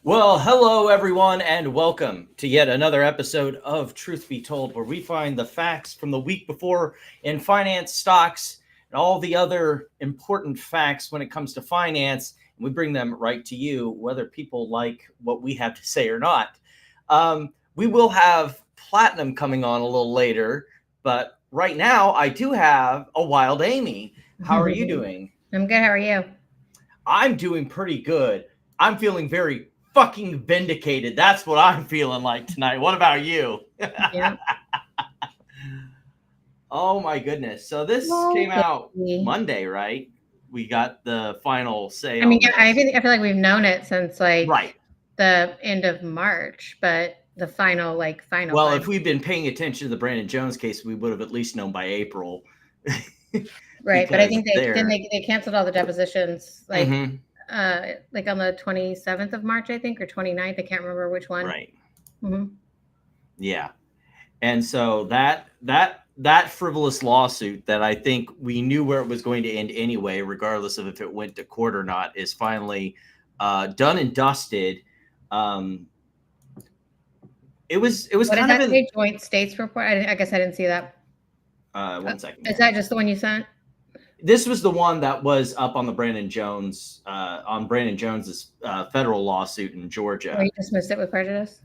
Well, hello everyone, and welcome to yet another episode of Truth Be Told, where we find the facts from the week before in finance, stocks, and all the other important facts when it comes to finance, and we bring them right to you, whether people like what we have to say or not. We will have Platinum coming on a little later, but right now I do have a Wild Amy. How are you doing? I'm good. How are you? I'm doing pretty good. I'm feeling very fucking vindicated. That's what I'm feeling like tonight. What about you? Yeah. Oh my goodness. So this came out Monday, right? We got the final say. I mean, yeah, I feel like we've known it since right. the end of March, but the final. Well, if we'd been paying attention to the Brandon Jones case, we would have at least known by April. Right, but I think they canceled all the depositions on the 27th of March, I think, or 29th. I can't remember which one. Right. Mm-hmm. Yeah. And so that frivolous lawsuit that I think we knew where it was going to end anyway, regardless of if it went to court or not, is finally done and dusted. It was what kind of a joint states report. I guess I didn't see that. 1 second. Is that just the one you sent? This was the one that was up on the Brandon Jones's federal lawsuit in Georgia. Or you dismissed it with prejudice?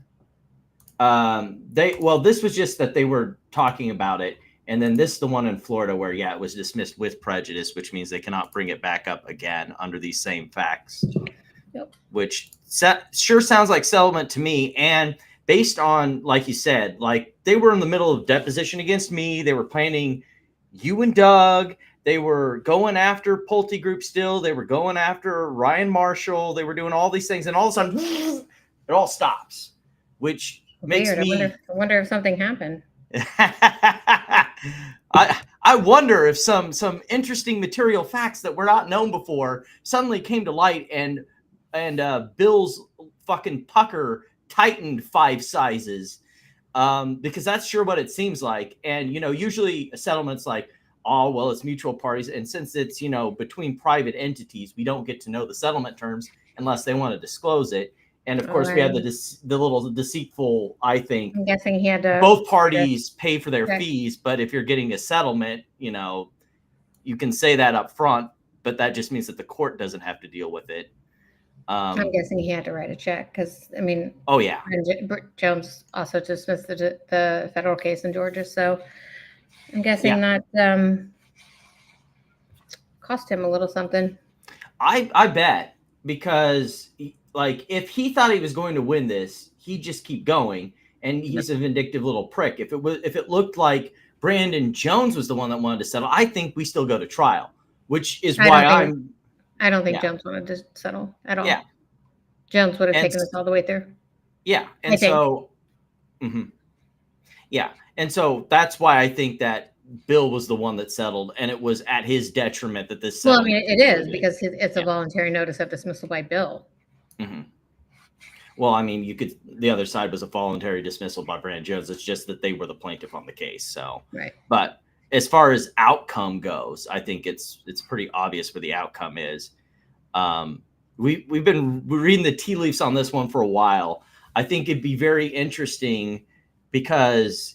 This was just that they were talking about it, and then this is the one in Florida where it was dismissed with prejudice, which means they cannot bring it back up again under these same facts. Yep. Which sure sounds like settlement to me, and based on, like you said, like they were in the middle of deposition against me. They were planning you and Doug. They were going after Pulte Group still. They were going after Ryan Marshall. They were doing all these things, and all of a sudden, it all stops, which makes me. I wonder if something happened. I wonder if some interesting material facts that were not known before suddenly came to light, and Bill's fucking pucker tightened 5 sizes, because that's sure what it seems like. And usually a settlement's like, oh, well, it's mutual parties. And since it's, between private entities, we don't get to know the settlement terms unless they want to disclose it. And of course, we had the little deceitful, I think. I'm guessing he had to. Both parties pay for their fees. But if you're getting a settlement, you can say that up front. But that just means that the court doesn't have to deal with it. I'm guessing he had to write a check because, I mean. Oh, yeah. Jones also dismissed the federal case in Georgia. So I'm guessing that cost him a little something. I bet, because if he thought he was going to win this, he'd just keep going, and he's a vindictive little prick. If it looked like Brandon Jones was the one that wanted to settle, I think we still go to trial, which is why I don't think Jones wanted to settle at all. Yeah, Jones would have taken us all the way through. Yeah, and so, yeah. And so that's why I think that Bill was the one that settled, and it was at his detriment that this. Well, I mean, it is because it's a voluntary notice of dismissal by Bill. Mm-hmm. Well, I mean, the other side was a voluntary dismissal by Brandon Jones. It's just that they were the plaintiff on the case. So, right. But as far as outcome goes, I think it's pretty obvious where the outcome is. We've been reading the tea leaves on this one for a while. I think it'd be very interesting because,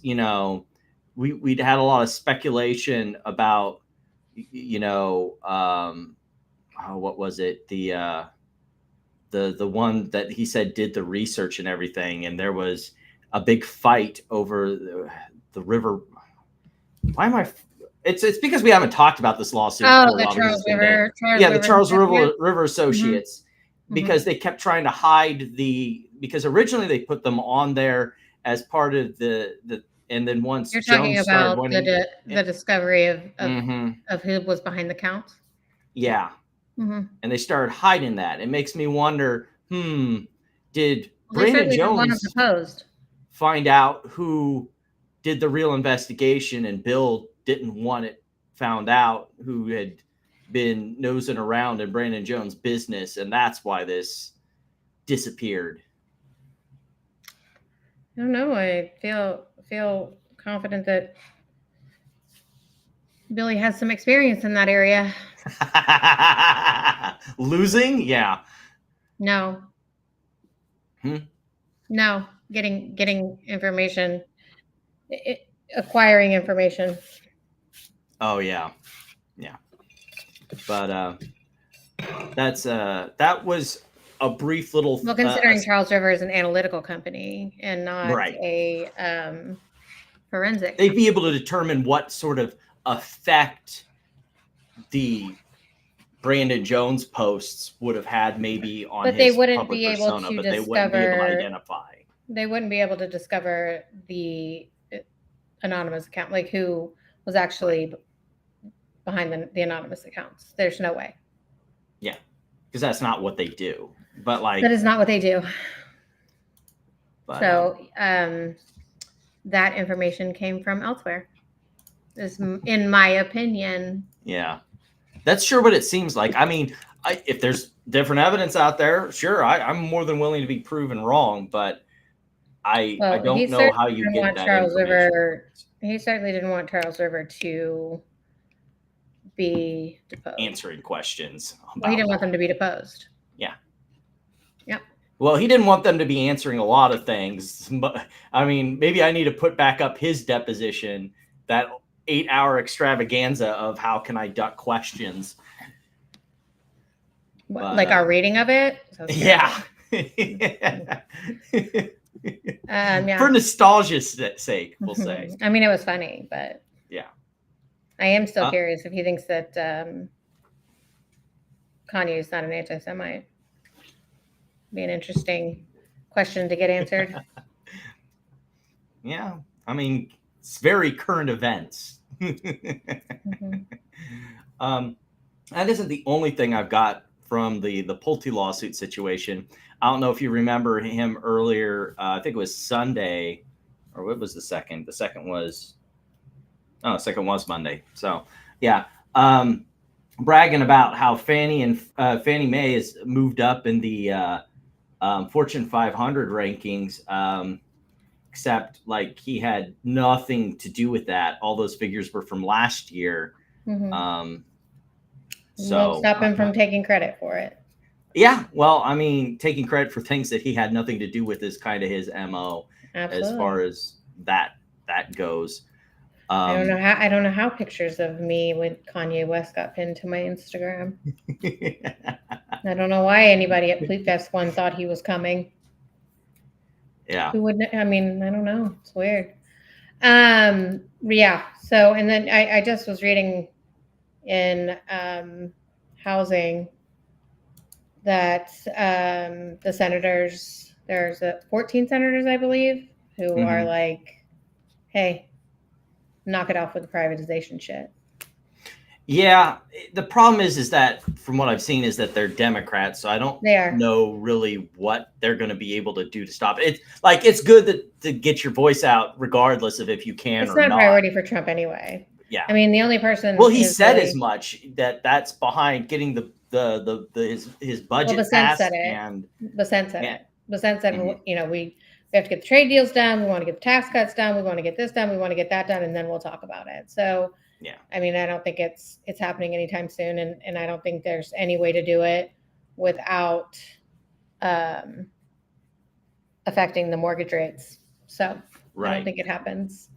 we'd had a lot of speculation about, what was it? The one that he said did the research and everything. And there was a big fight over the river. Why am I? It's because we haven't talked about this lawsuit. Oh, the Charles River. The Charles River Associates, because they kept trying to hide because originally they put them on there as part of the and then once you're talking Jones about the discovery of who was behind the counts. Yeah. Mm-hmm. And they started hiding that. It makes me wonder, did Brandon Jones find out who did the real investigation, and Bill didn't want it found out, who had been nosing around in Brandon Jones' business, and that's why this disappeared? I don't know. I feel confident that Billy has some experience in that area. Losing? Yeah. No. No, getting information, acquiring information. Oh yeah, yeah. But that was a brief little. Well, considering Charles River is an analytical company and not right. a forensic, they'd be able to determine what sort of effect the Brandon Jones posts would have had maybe on but his they wouldn't public be able persona, to but discover, they wouldn't be able to identify. They wouldn't be able to discover the anonymous account, like who was actually behind the anonymous accounts. There's no way. Yeah, because that's not what they do. But like that is not what they do. But, so that information came from elsewhere, is in my opinion. Yeah, that's sure what it seems like. I mean, if there's different evidence out there, sure, I'm more than willing to be proven wrong, but I don't know how you get that Charles River. He certainly didn't want Charles River to be deposed. Answering questions. Well, he didn't want them to be deposed. Yeah. Yep. Well, he didn't want them to be answering a lot of things. But I mean, maybe I need to put back up his deposition, that 8-hour extravaganza of how can I duck questions. But, like our reading of it? Yeah. Yeah. For nostalgia's sake, we'll say. I mean, it was funny, but yeah. I am still curious if he thinks that Kanye is not an anti-Semite. Be an interesting question to get answered. Yeah, I mean, it's very current events. That isn't the only thing I've got from the Pulte lawsuit situation. I don't know if you remember him earlier. I think it was Sunday, or what was the second? The second was Monday. So yeah, bragging about how Fannie Mae has moved up in the Fortune 500 rankings. Except like he had nothing to do with that. All those figures were from last year. So won't stop him from taking credit for it. Yeah, well, I mean, taking credit for things that he had nothing to do with is kind of his MO. Absolutely. As far as that goes. I don't know how pictures of me with Kanye West got pinned to my Instagram. I don't know why anybody at Ploot Fest 1 thought he was coming. Yeah. Who wouldn't? I mean, I don't know. It's weird. Yeah. So, and then I just was reading in housing that the senators, there's 14 senators, I believe, who are like, hey, knock it off with the privatization shit. Yeah, the problem is that from what I've seen is that they're Democrats, so I don't know really what they're going to be able to do to stop it. It's like it's good to get your voice out, regardous of if you can or not. It's not a priority for Trump anyway. Yeah, I mean the only person. Well, he said as much that's behind getting his budget passed. Bassett said it. Bassett said, you know, we have to get the trade deals done. We want to get the tax cuts done. We want to get this done. We want to get that done, and then we'll talk about it. So. Yeah, I mean, I don't think it's happening anytime soon, and I don't think there's any way to do it without affecting the mortgage rates. So I don't think it happens.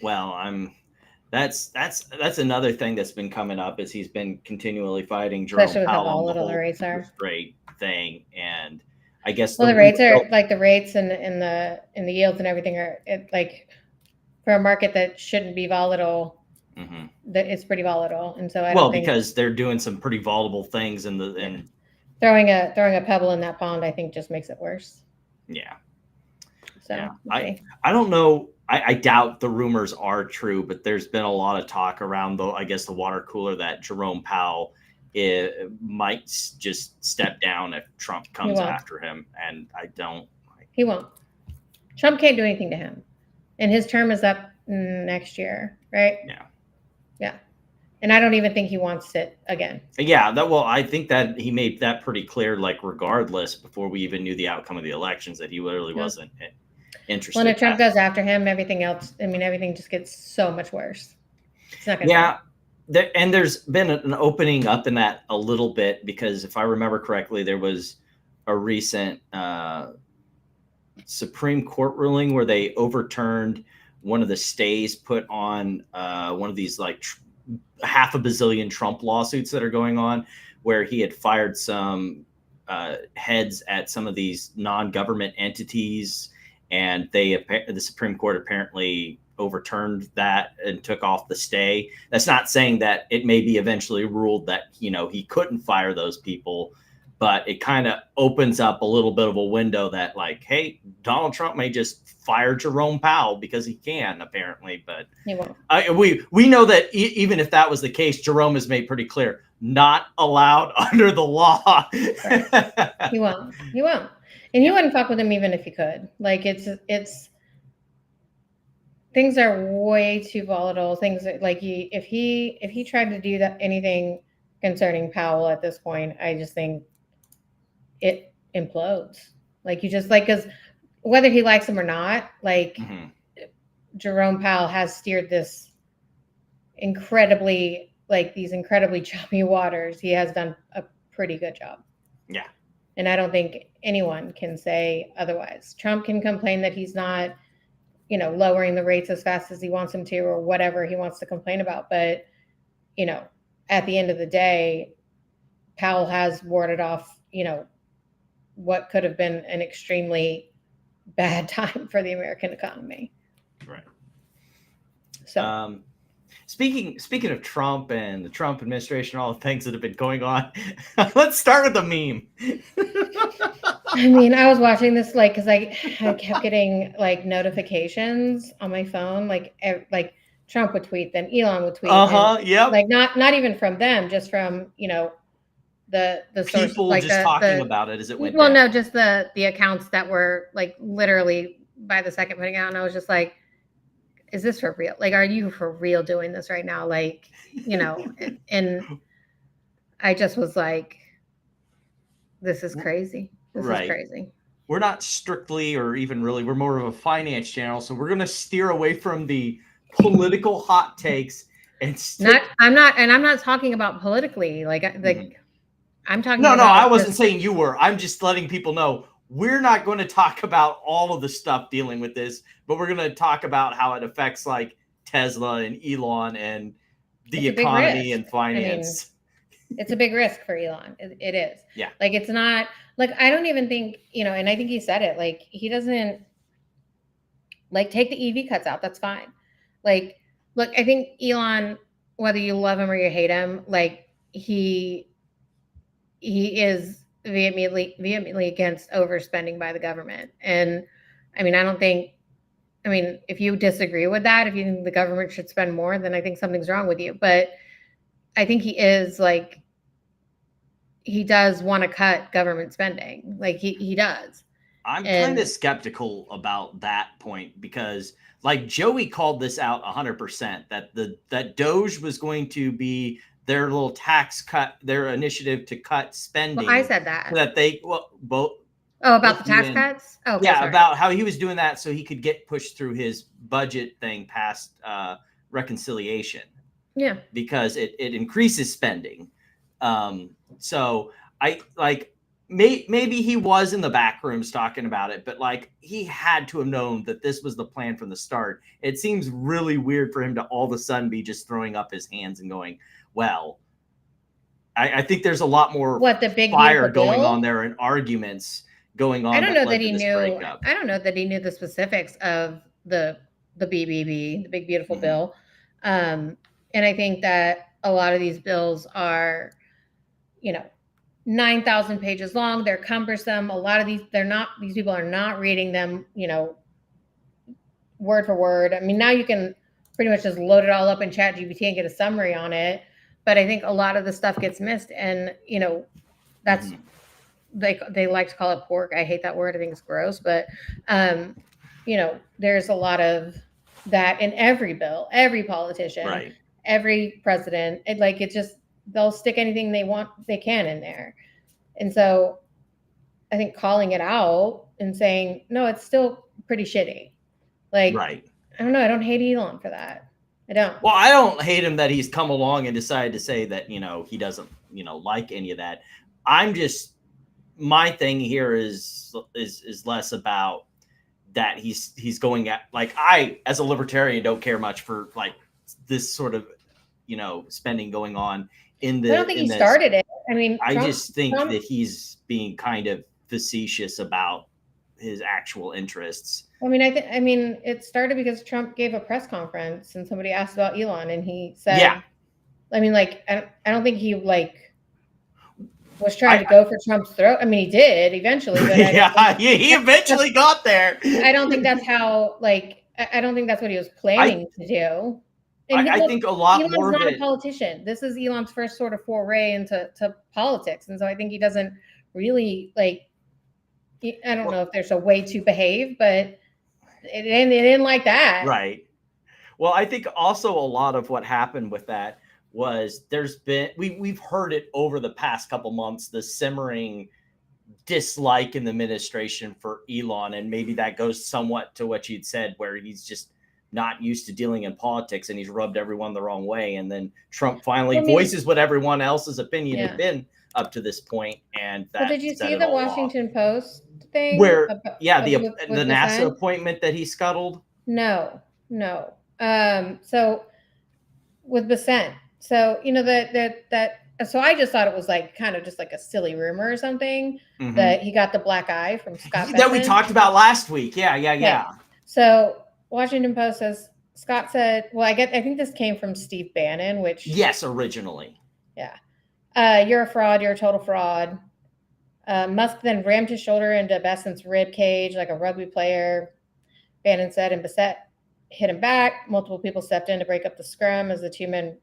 Well, that's another thing that's been coming up is he's been continually fighting Jerome Especially with how Powell volatile the rates are. Rate thing, and I guess the rates are like the rates and the yields and everything are like. For a market that shouldn't be volatile, that it's pretty volatile, and so I don't think because they're doing some pretty volatile things, and throwing a pebble in that pond, I think, just makes it worse. Yeah. So yeah. I don't know. I doubt the rumors are true, but there's been a lot of talk around the water cooler that Jerome Powell might just step down if Trump comes after him, and I don't. He won't. Trump can't do anything to him. And his term is up next year, right? Yeah. Yeah. And I don't even think he wants it again. Yeah. I think that he made that pretty clear, like, regardless, before we even knew the outcome of the elections, that he literally wasn't interested. Well, if Trump goes after him, everything else, I mean, everything just gets so much worse. It's not going to and there's been an opening up in that a little bit, because if I remember correctly, there was a recent Supreme Court ruling where they overturned one of the stays put on one of these like half a bazillion Trump lawsuits that are going on, where he had fired some heads at some of these non-government entities, and the Supreme Court apparently overturned that and took off the stay. That's not saying that it may be eventually ruled that, you know, he couldn't fire those people, but it kind of opens up a little bit of a window that, like, hey, Donald Trump may just fire Jerome Powell because he can, apparently. But He won't. we know that even if that was the case, Jerome has made pretty clear, not allowed under the law. Right. He won't. He won't. And you wouldn't fuck with him even if you could. Like, it's things are way too volatile. Things that, like, if he tried to do that anything concerning Powell at this point, I just think it implodes. Like, you just, like, because whether he likes him or not, like, Jerome Powell has steered this incredibly choppy waters. He has done a pretty good job. Yeah. And I don't think anyone can say otherwise. Trump can complain that he's not, you know, lowering the rates as fast as he wants him to, or whatever he wants to complain about. But, you know, at the end of the day, Powell has warded off, you know, what could have been an extremely bad time for the American economy. Right. So, speaking of Trump and the Trump administration, all the things that have been going on, let's start with the meme. I mean, I was watching this, like, because I kept getting, like, notifications on my phone, like Trump would tweet, then Elon would tweet. Yeah. Like, not even from them, just from, you know, the source, people like just talking about it as it went. Well, down. no, just the accounts that were, like, literally by the second putting out, and I was just like, is this for real? Like, are you for real doing this right now? Like, you know, and I just was like, this is crazy. This is crazy. We're not strictly, or even really, we're more of a finance channel, so we're going to steer away from the political hot takes and I'm not talking about politically. Like, I'm talking No, about. I wasn't saying you were. I'm just letting people know we're not going to talk about all of the stuff dealing with this, but we're going to talk about how it affects, like, Tesla and Elon and the economy and finance. I mean, it's a big risk for Elon. It is. Yeah. Like, it's not, like, I don't even think, you know, and I think he said it, like, he doesn't, like, take the EV cuts out. That's fine. Like, look, I think Elon, whether you love him or you hate him, like, he is vehemently against overspending by the government. And I mean, if you disagree with that, if you think the government should spend more, then I think something's wrong with you. But I think he is, like, he does want to cut government spending. Like, he does. I'm kind of skeptical about that point because, like, Joey called this out 100%, that DOGE was going to be their little tax cut, their initiative to cut spending. Well, I said that. So that they, both. Oh, about the tax cuts? Oh, yeah, sorry. About how he was doing that so he could get pushed through his budget thing past reconciliation. Yeah. Because it increases spending. So I, like, maybe he was in the back rooms talking about it, but, like, he had to have known that this was the plan from the start. It seems really weird for him to all of a sudden be just throwing up his hands and going, well, I think there's a lot more fire going on there and arguments going on. I don't know that he knew. I don't know that he knew the specifics of the BBB, the Big Beautiful Bill. And I think that a lot of these bills are, you know, 9,000 pages long. They're cumbersome. A lot of these people are not reading them, you know, word for word. I mean, now you can pretty much just load it all up in ChatGPT and get a summary on it. But I think a lot of the stuff gets missed. And, you know, that's, they like to call it pork. I hate that word. I think it's gross. But, you know, there's a lot of that in every bill, every politician, every president. They'll stick anything they can in there. And so I think calling it out and saying, no, it's still pretty shitty. Like, I don't know. I don't hate Elon for that. I don't. Well, I don't hate him that he's come along and decided to say that, you know, he doesn't, you know, like any of that. I'm just my thing here is less about that he's going at, like, I as a libertarian don't care much for like this sort of, you know, spending going on in the. I don't think he started it. I mean, I just think that he's being kind of facetious about his actual interests. I mean, it started because Trump gave a press conference and somebody asked about Elon, and he said, yeah. I mean, like, I don't think he like was trying to go for Trump's throat. I mean, he did eventually, but yeah, he eventually got there. I don't think that's how, like, I don't think that's what he was planning to do. And I think a lot Elon's more not of it. A politician. This is Elon's first sort of foray into politics, and so I think he doesn't really like. I don't know if there's a way to behave, but it didn't like that. Right. Well, I think also a lot of what happened with that was we've heard it over the past couple months, the simmering dislike in the administration for Elon, and maybe that goes somewhat to what you'd said, where he's just not used to dealing in politics and he's rubbed everyone the wrong way, and then Trump finally voices what everyone else's opinion had been up to this point, and that. But did you see the Washington Post thing? Where the NASA appointment that he scuttled? No. So with Bassett, so you know that. So I just thought it was like kind of just like a silly rumor or something that he got the black eye from Scott Besson. That we talked about last week. Yeah. So Washington Post says Scott said, well, I think this came from Steve Bannon, which yes, originally. Yeah. You're a fraud. You're a total fraud. Musk then rammed his shoulder into Besson's rib cage like a rugby player, Bannon said, and Bassett hit him back. Multiple people stepped in to break up the scrum as the two men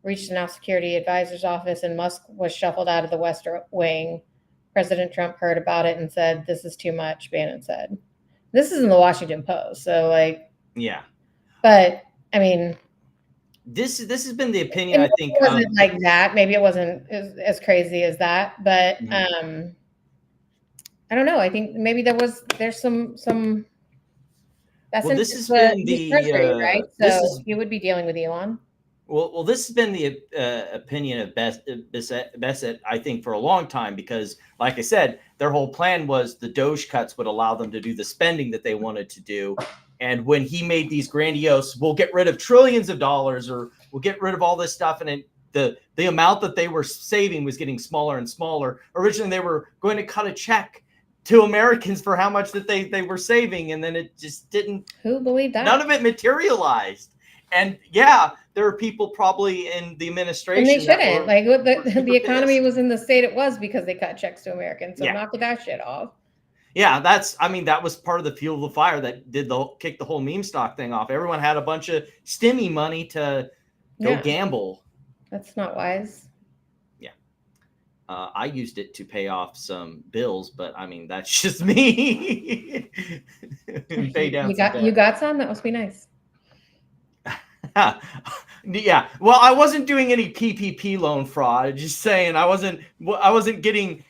reached the National Security Advisor's office, and Musk was shuffled out of the West Wing. President Trump heard about it and said, "This is too much," Bannon said. This is in the Washington Post, so like, yeah. But I mean, this has been the opinion. I think it wasn't like that. Maybe it wasn't as crazy as that, but I don't know. I think maybe there's some. That's well, this has been the right. So you would be dealing with Elon. Well, this has been the opinion of Bassett, I think, for a long time, because, like I said, their whole plan was the DOGE cuts would allow them to do the spending that they wanted to do. And when he made these grandiose, we'll get rid of trillions of dollars, or we'll get rid of all this stuff, and the amount that they were saving was getting smaller and smaller. Originally, they were going to cut a check to Americans for how much that they were saving, and then it just didn't. Who believed that? None of it materialized. And yeah, there are people probably in the administration. And they shouldn't. Like the economy was in the state it was because they cut checks to Americans. So knock that shit off. Yeah, that was part of the fuel of the fire that kick the whole meme stock thing off. Everyone had a bunch of stimmy money to go gamble. That's not wise. Yeah. I used it to pay off some bills, but I mean, that's just me. Pay down you got some? That must be nice. Yeah. Well, I wasn't doing any PPP loan fraud. Just saying, I wasn't taking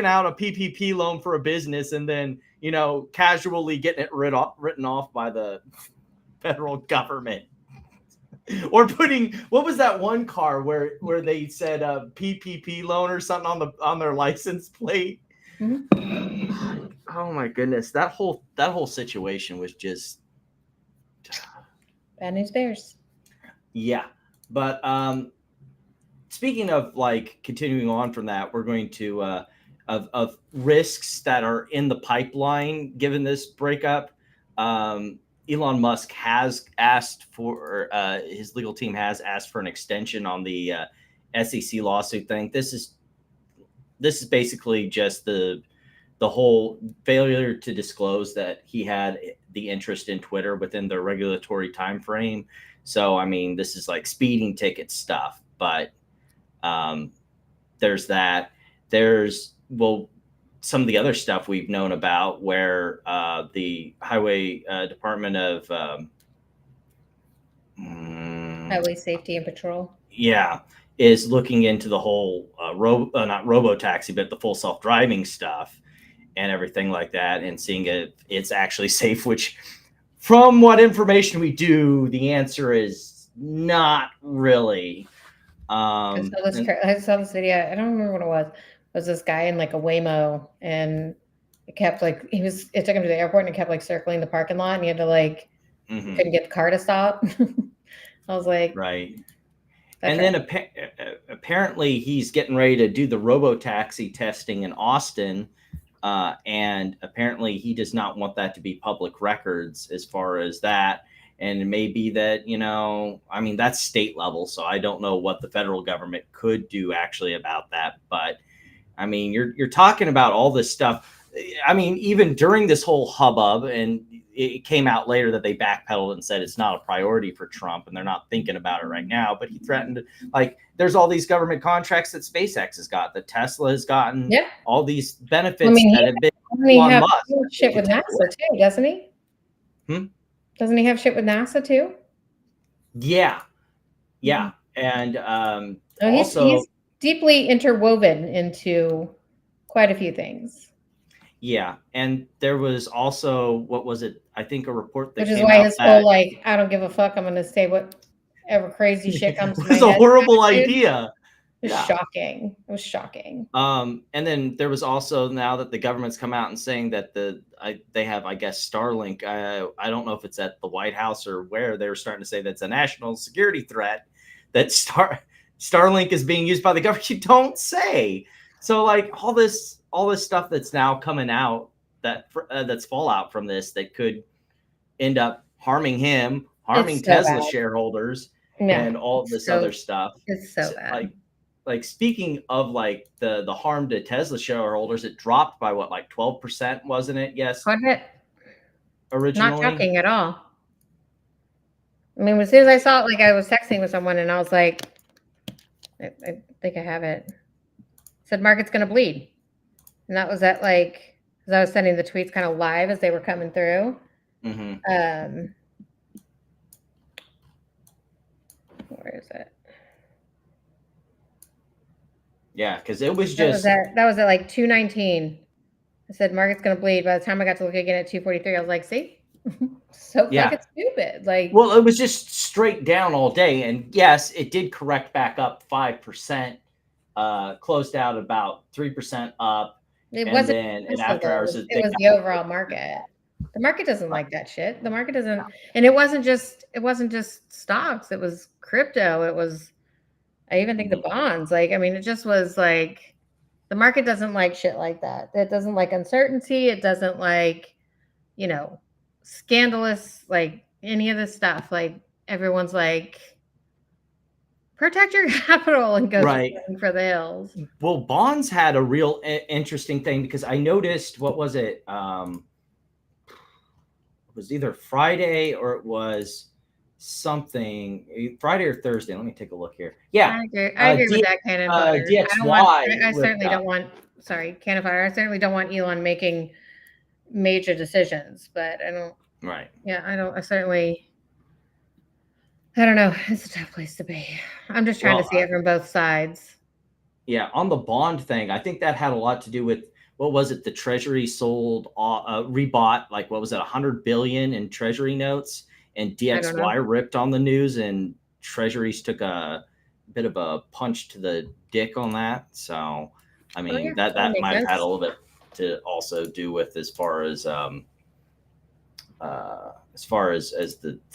out a PPP loan for a business and then, casually getting it written off by the federal government. Or what was that one car where they said a PPP loan or something on their license plate? Mm-hmm. Oh my goodness, that whole situation was just bad news bears. Yeah, but speaking of like continuing on from that, we're going to of risks that are in the pipeline given this breakup. Elon Musk has asked for his legal team has asked for an extension on the SEC lawsuit thing. This is basically just the whole failure to disclose that he had the interest in Twitter within the regulatory time frame. So, I mean, this is like speeding ticket stuff, but there's that. There's some of the other stuff we've known about where the Highway Department of Highway Safety and Patrol. Yeah, is looking into the whole not robo-taxi, but the full self-driving stuff and everything like that, and seeing if it's actually safe, which from what information we do, the answer is not really. I saw this video. I don't remember what it was, was this guy in like a Waymo, and it kept like it took him to the airport, and it kept like circling the parking lot, and he had to like couldn't get the car to stop. I was like, right. And then apparently he's getting ready to do the robo-taxi testing in Austin. And apparently he does not want that to be public records as far as that. And it may be that, I mean, that's state level. So I don't know what the federal government could do actually about that. But I mean, you're talking about all this stuff. I mean, even during this whole hubbub, and it came out later that they backpedaled and said it's not a priority for Trump and they're not thinking about it right now. But he threatened, like, there's all these government contracts that SpaceX has got, that Tesla has gotten, all these benefits that have been. He have shit with NASA too, doesn't he? Doesn't he have shit with NASA too? Yeah. Yeah. And he's deeply interwoven into quite a few things. Yeah, and there was also, what was it? I think a report that which is why his whole like, I don't give a fuck, I'm going to say whatever crazy shit comes to my head. It's a horrible idea. It was shocking. It was shocking. And then there was also, now that the government's come out and saying that they have, I guess, Starlink. I don't know if it's at the White House or where, they were starting to say that's a national security threat, that Starlink is being used by the government. You don't say. So like all this stuff that's now coming out, that's fallout from this, that could end up harming him, harming Tesla shareholders, and all this other stuff. It's so bad. Like speaking of like the harm to Tesla shareholders, it dropped by what, like 12%, wasn't it? Yes. Wasn't it? Originally. Not shocking at all. I mean, as soon as I saw it, like I was texting with someone and I was like, I think I have it. It said market's going to bleed. And that was at like, because I was sending the tweets kind of live as they were coming through. Where is it? Yeah, because it was just that was at like 219. I said market's gonna bleed. By the time I got to look again at 243, I was like, see, so fucking stupid. Like, well, it was just straight down all day, and yes, it did correct back up 5%, closed out about 3% up. It wasn't. And after hours, it was the overall market. The market doesn't like that shit. The market doesn't, and it wasn't just stocks. It was crypto. It was, I even think the bonds. Like, I mean, it just was like, the market doesn't like shit like that. It doesn't like uncertainty. It doesn't like, scandalous, like any of this stuff. Like everyone's like, protect your capital and go for the hills. Well, bonds had a real interesting thing, because I noticed, what was it? It was either Friday or it was something, Friday or Thursday. Let me take a look here. Yeah, I agree with that kind of. DXY. I certainly don't want. Sorry, can of fire. I certainly don't want Elon making major decisions, but I don't. Right. Yeah, I don't. I don't know. It's a tough place to be. I'm just trying to see it from both sides. Yeah, on the bond thing, I think that had a lot to do with, what was it? The Treasury sold, rebought, like, what was it, 100 billion in Treasury notes, and DXY ripped on the news, and Treasuries took a bit of a punch to the dick on that. So, I mean, that might have had a little bit to also do with as far as the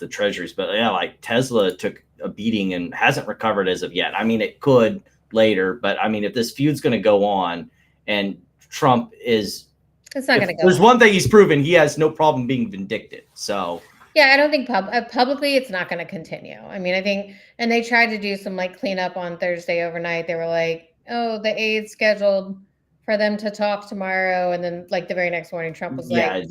treasuries. But yeah, like Tesla took a beating and hasn't recovered as of yet. I mean, it could later, but I mean, if this feud's going to go on, and Trump is, it's not going to go. There's one thing he's proven: he has no problem being vindictive. So yeah, I don't think publicly it's not going to continue. I mean, I think, and they tried to do some like cleanup on Thursday overnight. They were like, oh, the aide's scheduled for them to talk tomorrow, and then like the very next morning, Trump was like, I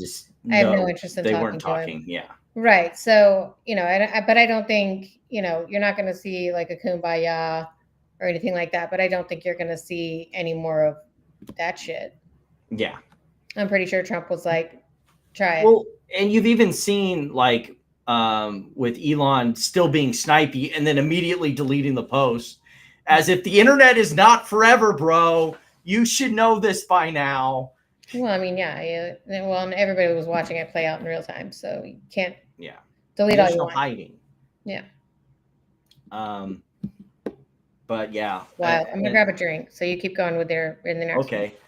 have no interest in talking. They weren't talking. Yeah. Right. So, but I don't think, you're not going to see like a kumbaya or anything like that, but I don't think you're going to see any more of that shit. Yeah. I'm pretty sure Trump was like, try it. Well, and you've even seen like with Elon still being snipey and then immediately deleting the post, as if the internet is not forever, bro. You should know this by now. Well, I mean, yeah. Well, and everybody was watching it play out in real time, so you can't. Yeah. Delete all you want. Hiding. Yeah. But yeah. Wow. I'm gonna grab a drink. So you keep going with in the next okay. One.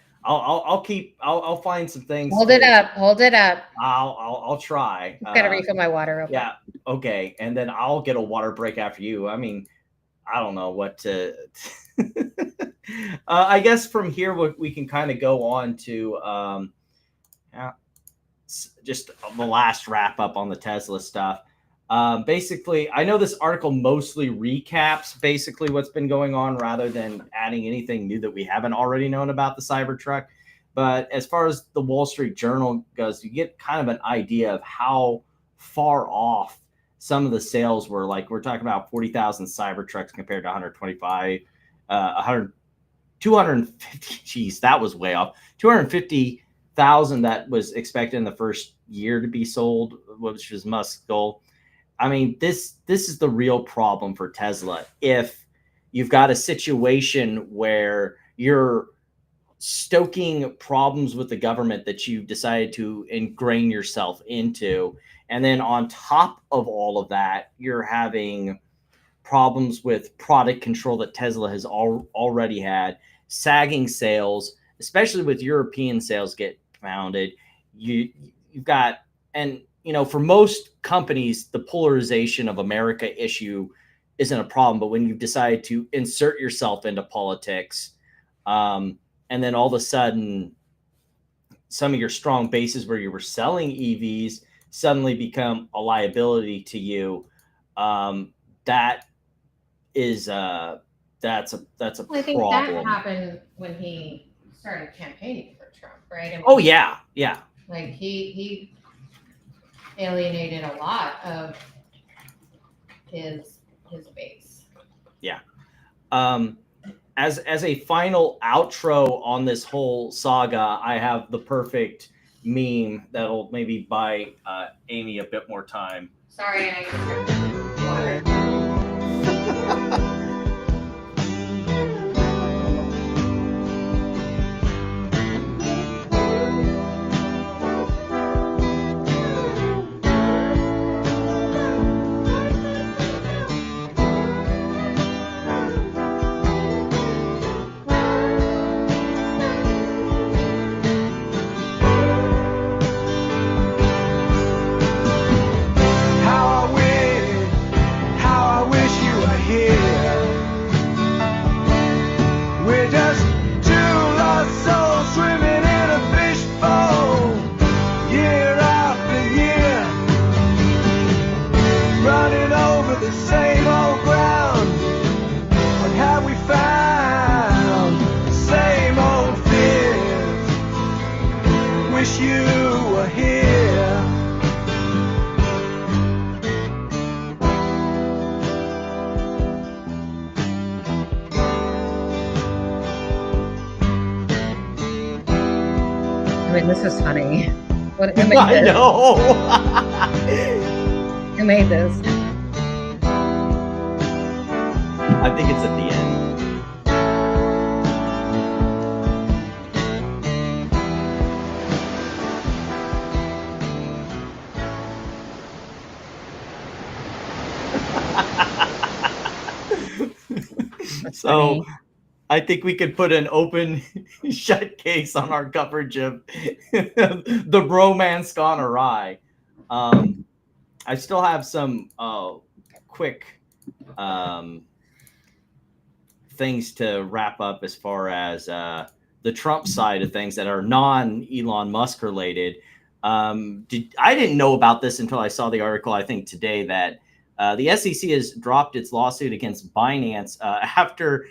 I'll find some things. Hold it up. Hold it up. I'll try. I've got to refill my water real quick. Yeah. Okay. And then I'll get a water break after you. I mean, I don't know what to. I guess from here we can kind of go on to just the last wrap up on the Tesla stuff. Basically, I know this article mostly recaps basically what's been going on rather than adding anything new that we haven't already known about the Cybertruck. But as far as the Wall Street Journal goes, you get kind of an idea of how far off some of the sales were. Like we're talking about 40,000 Cybertrucks compared to 125, 250. Geez, that was way off. 250,000 that was expected in the first year to be sold, which was Musk's goal. I mean, this is the real problem for Tesla. If you've got a situation where you're stoking problems with the government that you've decided to ingrain yourself into, and then on top of all of that, you're having problems with product control that Tesla has already had, sagging sales, especially with European sales get founded. You've got, and you know, for most companies, the polarization of America issue isn't a problem. But when you've decided to insert yourself into politics, and then all of a sudden, some of your strong bases where you were selling EVs suddenly become a liability to you, that is that's a I think problem. that happened when he started campaigning for Trump, right? I mean, oh yeah. Like he alienated a lot of his base. Yeah. As a final outro on this whole saga, I have the perfect meme that'll maybe buy Amy a bit more time. Sorry, I just water. I mean, this is funny. Who made this? I know. Who made this? I think it's at the end. So I think we could put an open shut case on our coverage of the bromance gone awry. I still have some quick things to wrap up as far as the Trump side of things that are non-Elon Musk related. I didn't know about this until I saw the article, I think today, that the SEC has dropped its lawsuit against Binance after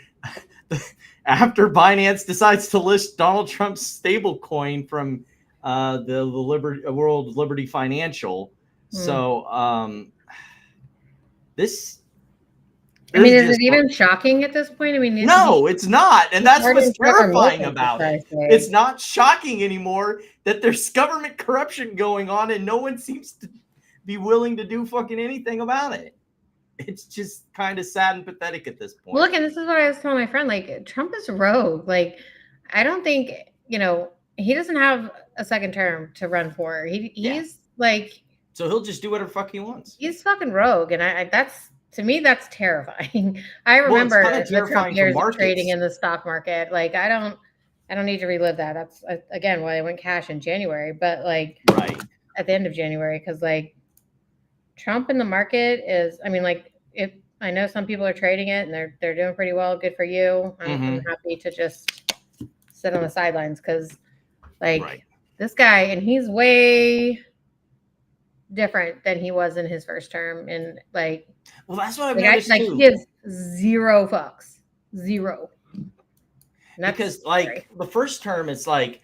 Binance decides to list Donald Trump's stablecoin from the World Liberty Financial. So this. I mean, is it even shocking at this point? I mean, no, it's not. And that's what's terrifying about it. It's not shocking anymore that there's government corruption going on and no one seems to be willing to do fucking anything about it. It's just kind of sad and pathetic at this point. Well, look, and this is what I was telling my friend. Like, Trump is rogue. Like, I don't think, he doesn't have a second term to run for. He's like. So he'll just do whatever fuck he wants. He's fucking rogue. And to me, that's terrifying. I Well, it's remember kind of the Trump terrifying for years of markets. trading in the stock market. Like, I don't need to relive that. That's again why I went cash in January, but like Right. at the end of January, because like Trump in the market is, I mean, like if I know some people are trading it and they're doing pretty well. Good for you. I'm happy to just sit on the sidelines because like Right. this guy, and he's way different than he was in his first term, and like. Well, that's what I've Like noticed like too. he gives zero fucks, zero. And that's Because scary. like the first term, it's like,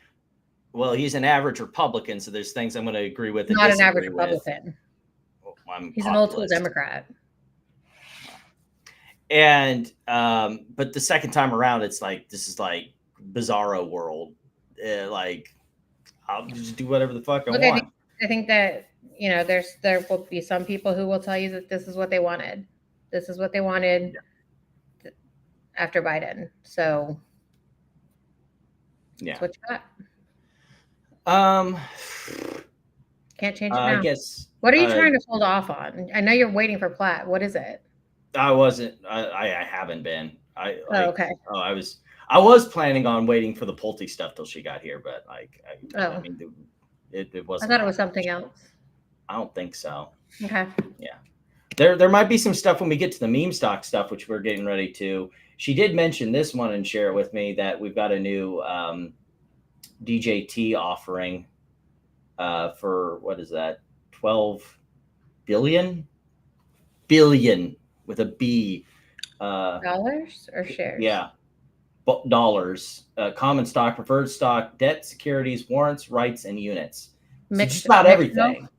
well, he's an average Republican, so there's things I'm going to agree with and Not an average disagree with. Republican. Well, I'm He's an old school populist. Democrat. And but the second time around, it's like this is like bizarro world. Like I'll just do whatever the fuck I Look, want. I think that there will be some people who will tell you that this is what they wanted. This is what they wanted after Biden. So Yeah. that's what you got. Can't change it now. I guess. What are you trying to hold off on? I know you're waiting for Platt. What is it? I wasn't. I haven't been. Okay. Oh, I was planning on waiting for the Pulte stuff till she got here, but like, I mean, it wasn't. I thought it was something else. I don't think so. Okay. Yeah. There might be some stuff when we get to the meme stock stuff, which we're getting ready to. She did mention this one and share it with me that we've got a new DJT offering for what is that? 12 billion with a B. Dollars or shares? Yeah. Dollars, common stock, preferred stock, debt, securities, warrants, rights, and units. So just about everything.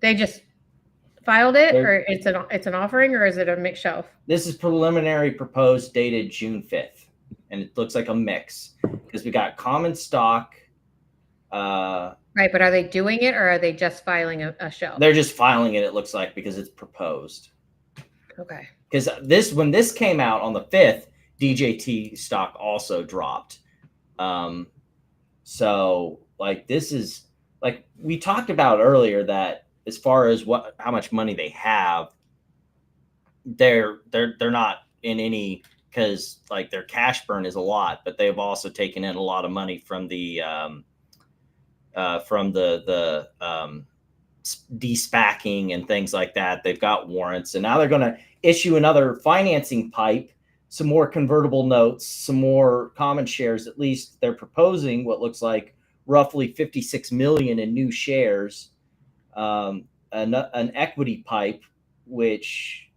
They just filed it, or it's an offering, or is it a mixed shelf? This is preliminary proposed dated June 5th, and it looks like a mix because we got common stock. Right, but are they doing it, or are they just filing a shelf? They're just filing it. It looks like because it's proposed. Okay. Because when this came out on the 5th, DJT stock also dropped. So like this is like we talked about earlier that as far as how much money they have, they're not in any, because like their cash burn is a lot, but they've also taken in a lot of money from the de-SPACing and things like that. They've got warrants, and now they're going to issue another financing pipe, some more convertible notes, some more common shares. At least they're proposing what looks like roughly 56 million in new shares, an equity pipe, which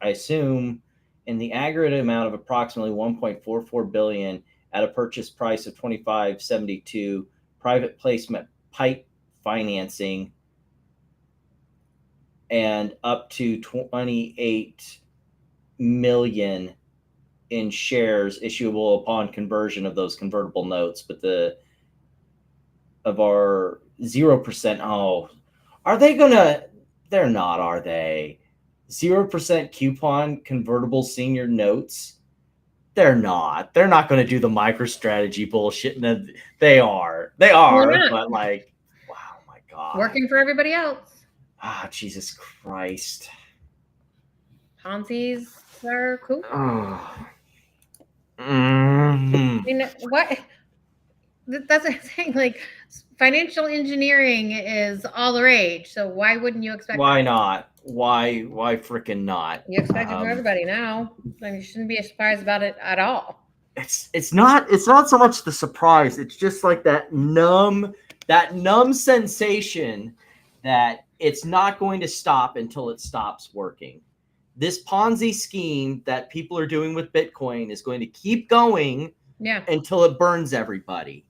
I assume in the aggregate amount of approximately 1.44 billion at a purchase price of 25.72, private placement pipe financing, and up to 28 million in shares issuable upon conversion of those convertible notes. But of our 0%, are they gonna? They're not, are they? 0% coupon convertible senior notes. They're not going to do the MicroStrategy bullshit. They are, but like, wow, my God, working for everybody else. Jesus Christ. Ponzi's are cool. Mm-hmm. I mean, what? That's what I'm saying. Like, financial engineering is all the rage. So why wouldn't you expect? Why not? Why freaking not? You expect it from everybody now. I mean, you shouldn't be surprised about it at all. It's not so much the surprise. It's just like that numb sensation that it's not going to stop until it stops working. This Ponzi scheme that people are doing with Bitcoin is going to keep going until it burns everybody.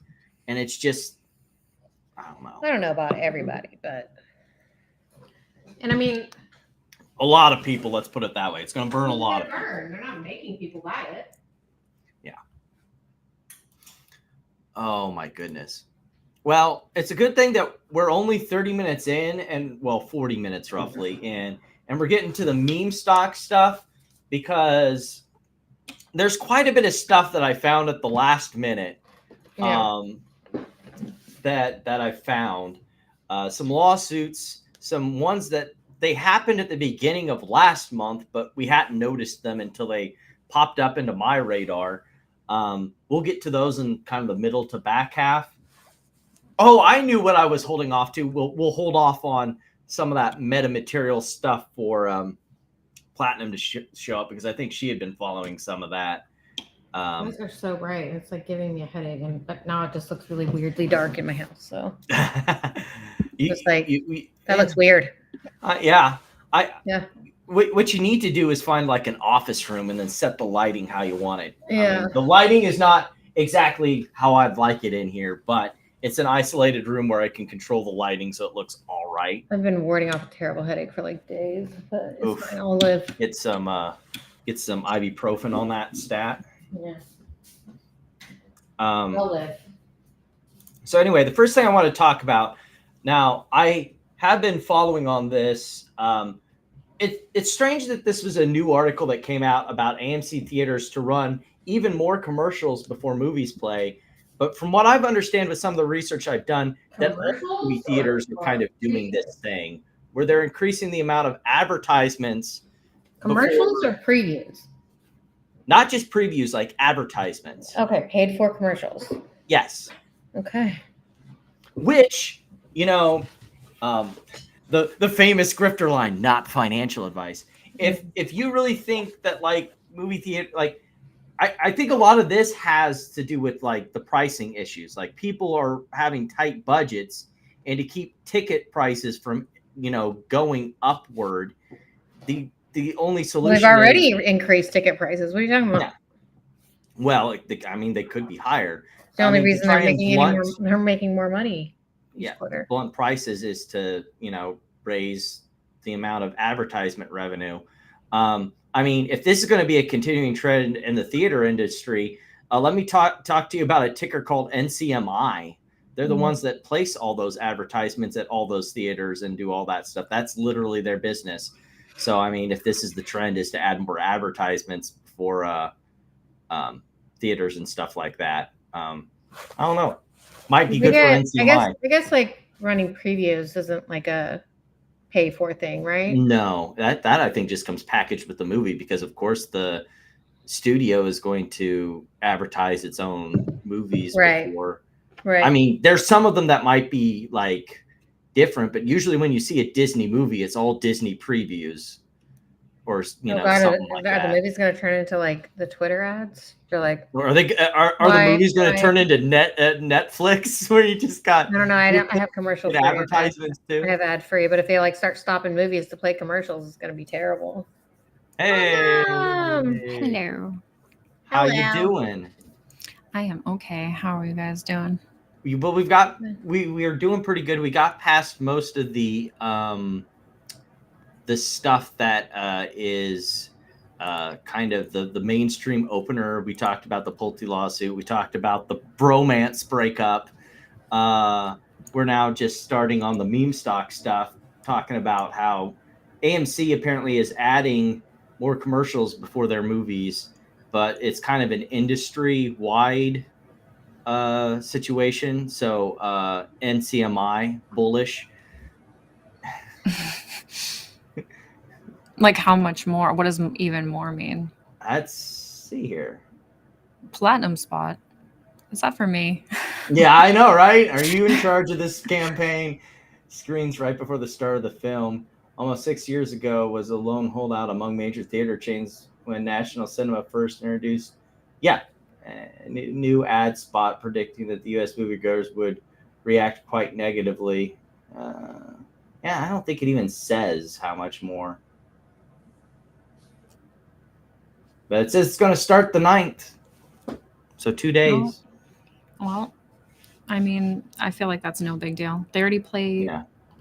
And it's just, I don't know. I don't know about everybody, but, and I mean, a lot of people, let's put it that way. It's going to burn a lot of people. They're not making people buy it. Yeah. Oh my goodness. Well, it's a good thing that we're only 30 minutes in, and 40 minutes roughly in, and we're getting to the meme stock stuff, because there's quite a bit of stuff that I found at the last minute. That I found, some lawsuits, some ones that they happened at the beginning of last month, but we hadn't noticed them until they popped up into my radar. We'll get to those in kind of the middle to back half. Oh, I knew what I was holding off to. We'll hold off on some of that metamaterial stuff for Platinum to show up, because I think she had been following some of that. Those are so bright. It's like giving me a headache, but now it just looks really weirdly dark in my house. So just like that looks weird. Yeah. Yeah. What you need to do is find like an office room and then set the lighting how you want it. Yeah. I mean, the lighting is not exactly how I'd like it in here, but it's an isolated room where I can control the lighting so it looks all right. I've been warding off a terrible headache for like days, but it's fine. I'll live. Get some ibuprofen on that stat. Yeah. I'll live. So anyway, the first thing I want to talk about now, I have been following on this. It's strange that this was a new article that came out about AMC theaters to run even more commercials before movies play. But from what I've understood with some of the research I've done, that movie theaters are kind of doing this thing where they're increasing the amount of advertisements. Commercials or previews? Not just previews, like advertisements. Okay, paid for commercials. Yes. Okay. Which, the famous grifter line, not financial advice. If you really think that like movie theater, like I think a lot of this has to do with like the pricing issues. Like people are having tight budgets, and to keep ticket prices from, going upward, the only solution. We've already increased ticket prices. What are you talking about? Yeah. Well, they could be higher. The only reason they're making more money. Yeah. Blunt prices is to, raise the amount of advertisement revenue. If this is going to be a continuing trend in the theater industry, let me talk to you about a ticker called NCMI. They're the ones that place all those advertisements at all those theaters and do all that stuff. That's literally their business. So, if this is the trend, is to add more advertisements for theaters and stuff like that. I don't know. Might be good for NCMI. I guess like running previews isn't like a pay for thing, right? No, that I think just comes packaged with the movie, because of course the studio is going to advertise its own movies before. Right. There's some of them that might be like different, but usually when you see a Disney movie, it's all Disney previews or something like that. Are the movies going to turn into like the Twitter ads? You're like, are the movies going to turn into Netflix where you just got? I don't know. I have commercials. Advertisements too. I have ad free, but if they like start stopping movies to play commercials, it's going to be terrible. Hey, hello. How you doing? I am okay. How are you guys doing? Well, we are doing pretty good. We got past most of the stuff that is kind of the mainstream opener. We talked about the Pulte lawsuit. We talked about the bromance breakup. We're now just starting on the meme stock stuff, talking about how AMC apparently is adding more commercials before their movies, but it's kind of an industry-wide situation. So NCMI bullish. Like how much more? What does even more mean? Let's see here. Platinum spot. Is that for me? Yeah, I know, right? Are you in charge of this campaign? Screens right before the start of the film. Almost 6 years ago was a lone holdout among major theater chains when National Cinema first introduced, a new ad spot predicting that the U.S. moviegoers would react quite negatively. I don't think it even says how much more. But it says it's going to start the 9th. So 2 days. Well, I feel like that's no big deal. They already play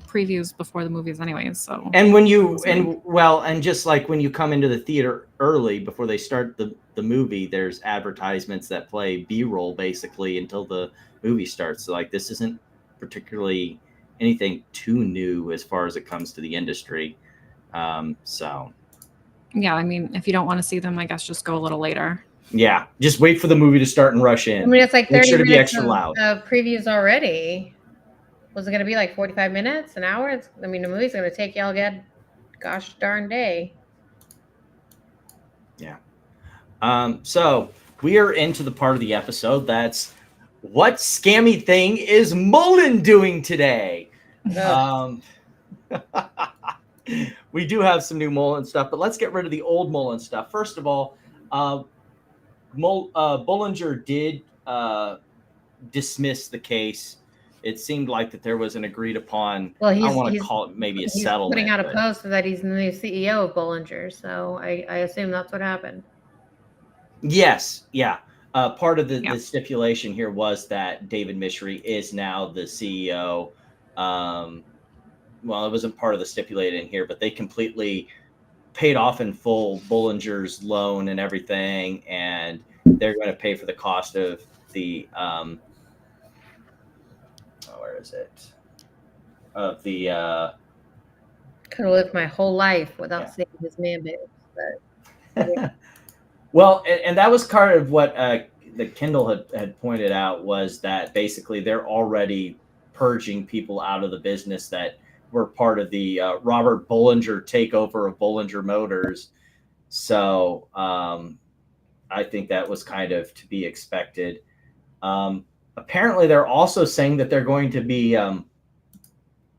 previews before the movies anyways. So and when you and just like when you come into the theater early before they start the movie, there's advertisements that play B-roll basically until the movie starts. So like this isn't particularly anything too new as far as it comes to the industry. If you don't want to see them, I guess just go a little later. Yeah, just wait for the movie to start and rush in. It's like 30 minutes be extra loud. Of previews already. Was it going to be like 45 minutes, an hour? The movie's going to take y'all good gosh darn day. Yeah. So we are into the part of the episode that's what scammy thing is Mullen doing today? We do have some new Mullen stuff, but let's get rid of the old Mullen stuff. First of all, Bollinger did dismiss the case. It seemed like that there was an agreed upon. Well, I don't want to call it maybe a he's settlement. Putting out a post that he's the new CEO of Bollinger, so I assume that's what happened. Yes, yeah. Part of the stipulation here was that David Mishry is now the CEO. Well, it wasn't part of the stipulated in here, but they completely paid off in full Bollinger's loan and everything, and they're going to pay for the cost of the where is it? Of the could have lived my whole life without seeing his man boobs, but yeah. Well, and that was kind of what the Kindle had pointed out, was that basically they're already purging people out of the business that were part of the Robert Bollinger takeover of Bollinger Motors. So I think that was kind of to be expected. Apparently, they're also saying that they're going to be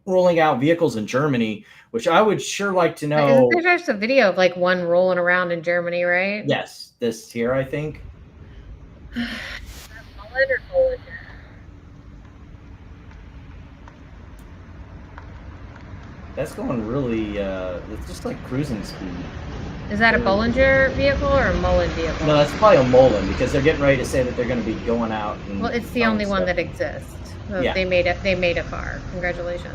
rolling out vehicles in Germany, which I would sure like to know. There's just a video of like one rolling around in Germany, right? Yes, this here, I think. Mullen or Bollinger? That's going really, it's just like cruising speed. Is that a Bollinger vehicle or a Mullen vehicle? No, that's probably a Mullen, because they're getting ready to say that they're going to be going out. And well, it's the only one that exists. So yeah. They made a car. Congratulations.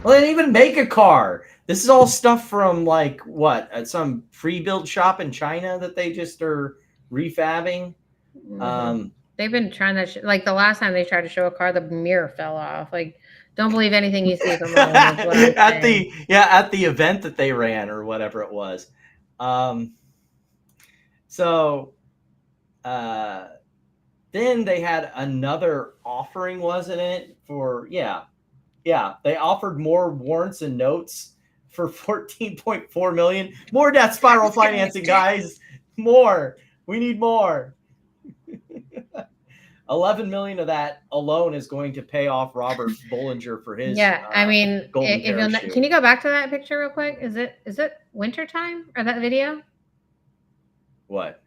Well, they didn't even make a car. This is all stuff from like what? At some pre-built shop in China that they just are refabbing. Mm-hmm. They've been trying that like the last time they tried to show a car, the mirror fell off. Like, don't believe anything you see from Mullen. At the event that they ran or whatever it was. Then they had another offering, wasn't it? For they offered more warrants and notes for $14.4 million. More death spiral financing, guys. More. We need more. 11 million of that alone is going to pay off Robert Bollinger for his. I mean, if can you go back to that picture real quick? Is it winter time or that video? What?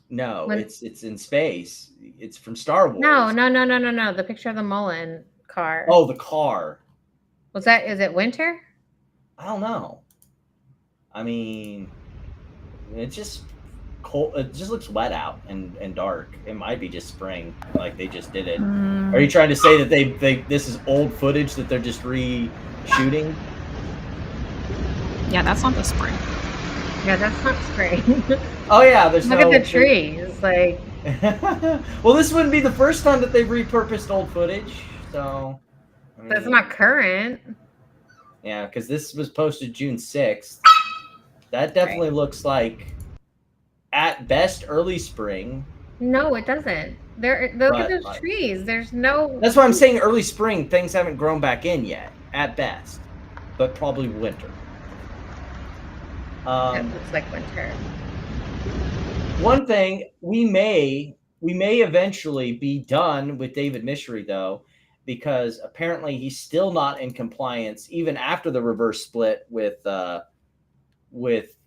No, it's in space. It's from Star Wars. No. The picture of the Mullen car. Oh, the car. Is it winter? I don't know. I mean, it's just cold. It just looks wet out and dark. It might be just spring, like they just did it. Are you trying to say that they this is old footage that they're just reshooting? Yeah, that's not the spring. Yeah, that's not spring. Oh yeah, there's look at the trees. Like, well, this wouldn't be the first time that they've repurposed old footage, so I mean, that's not current. Yeah, because this was posted June 6th. That definitely looks like, at best, early spring. No, it doesn't. Look at those trees. There's no. That's why I'm saying early spring. Things haven't grown back in yet, at best, but probably winter. It looks like winter. One thing, we may eventually be done with David Mishry, though, because apparently he's still not in compliance even after the reverse split with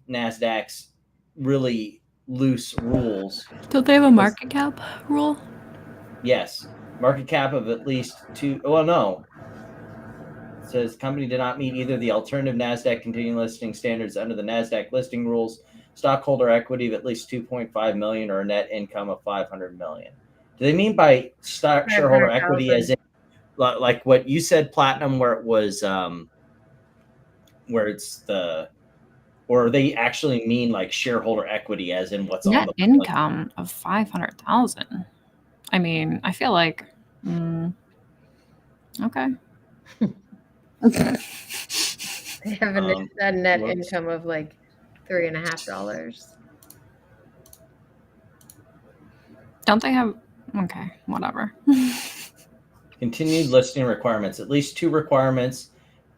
NASDAQ's really loose rules. Don't they have a market cap rule? Yes, market cap of at least two. Well, no. It says company did not meet either the alternative NASDAQ continuing listing standards under the NASDAQ listing rules, stockholder equity of at least 2.5 million, or a net income of 500 million. Do they mean by stock shareholder equity as in like what you said, Platinum, where it was where it's the, or they actually mean like shareholder equity as in what's net on the income of 500,000? I mean, I feel like okay. They have a net income of like $3.50. Don't they have? Okay, whatever. Continued listing requirements. At least two requirements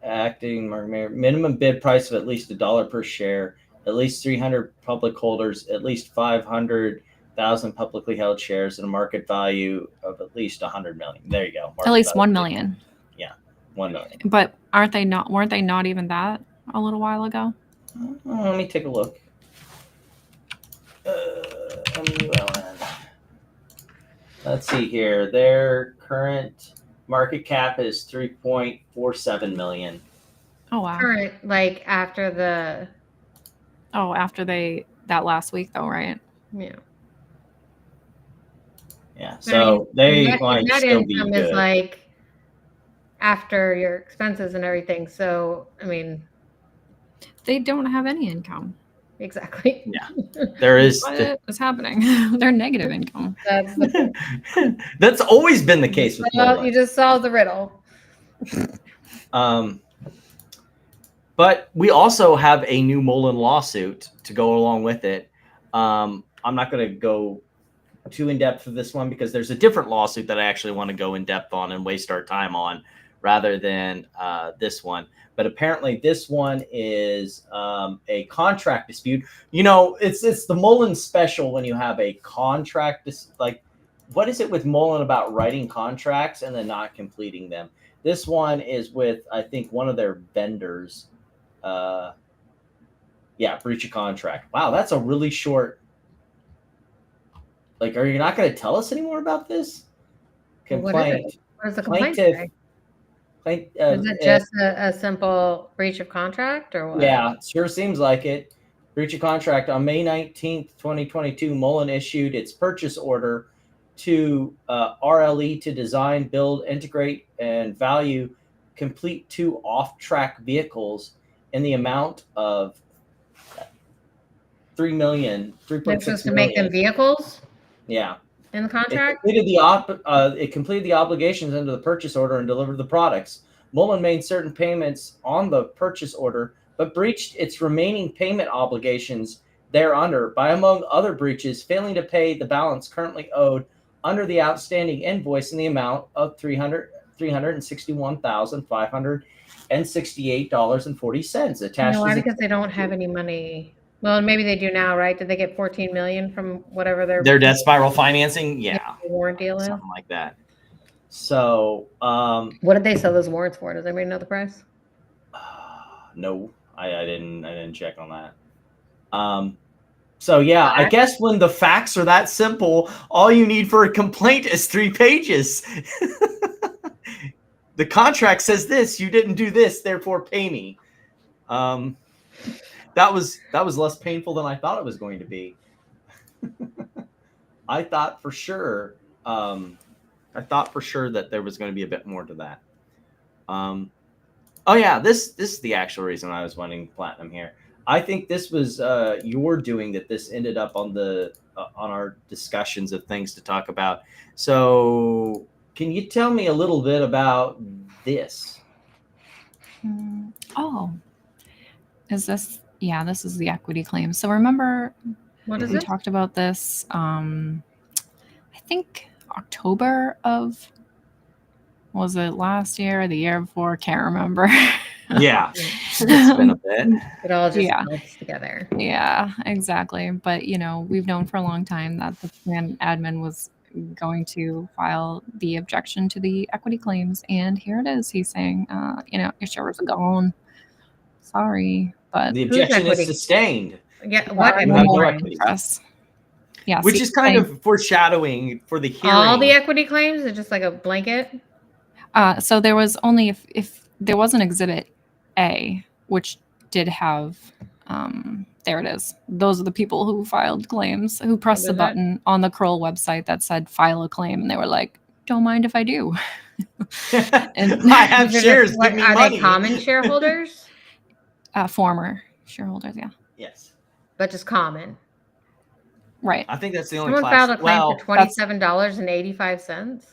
acting minimum bid price of at least $1 per share, at least 300 public holders, at least 500,000 publicly held shares, and a market value of at least 100 million. There you go. At least 1 million. Yeah, 1 million. But weren't they not even that a little while ago? Let me take a look. MULN. Let's see here. Their current market cap is 3.47 million. Oh wow. Current, like after the. Oh, after that last week though, right? Yeah. Yeah. So they might net still be income good. is like after your expenses and everything. So I mean, they don't have any income. Exactly. Yeah. There is. What is happening? They're negative income. That's the point. That's always been the case with Mullen. You just solved the riddle. But we also have a new Mullen lawsuit to go along with it. I'm not going to go too in depth for this one because there's a different lawsuit that I actually want to go in depth on and waste our time on rather than this one. But apparently this one is a contract dispute. You know, it's the Mullen special when you have a contract. Like, what is it with Mullen about writing contracts and then not completing them? This one is with, I think, one of their vendors. Breach of contract. Wow, that's a really short. Like, are you not going to tell us any more about this? Complaint. What is the complaint? Is it just a simple breach of contract or what? Yeah, it sure seems like it. Breach of contract. On May 19th, 2022, Mullen issued its purchase order to RLE to design, build, integrate, and value complete 2 off-track vehicles in the amount of $3.6 million. They're supposed to make them vehicles? Yeah. In the contract? It completed the obligations under the purchase order and delivered the products. Mullen made certain payments on the purchase order, but breached its remaining payment obligations thereunder by, among other breaches, failing to pay the balance currently owed under the outstanding invoice in the amount of $361,568.40. Attached. Why? Because they don't have any money. Well, maybe they do now, right? Did they get $14 million from whatever their debt spiral financing? Yeah, warrant deal is, something like that. So, what did they sell those warrants for? Does anybody know the price? No, I didn't check on that. So yeah, I guess when the facts are that simple, all you need for a complaint is 3 pages. The contract says this, you didn't do this, therefore pay me. That was less painful than I thought it was going to be. I thought for sure that there was going to be a bit more to that. Oh yeah, this is the actual reason I was wanting platinum here. I think this was your doing that this ended up on the on our discussions of things to talk about. So can you tell me a little bit about this? Oh, is this? Yeah, this is the equity claim. So remember, What is we it? talked about this. I think October of, was it last year or the year before? Can't remember. Yeah, it's been a bit. It all just melts together. Yeah, exactly. But we've known for a long time that the plan admin was going to file the objection to the equity claims, and here it is. He's saying, your shares are gone. Sorry, but the objection is sustained. Yeah, what? Yeah, which is kind of foreshadowing for the hearing. All the equity claims are just like a blanket. So there was only if there was an exhibit A, which did have. There it is. Those are the people who filed claims, who pressed the button on the Kroll website that said file a claim, and they were like, "Don't mind if I do." And I have shares. Give me are money. They common shareholders? Former shareholders, yeah. Yes. But just common. Right. I think that's the only Someone class. filed a claim for $27.85.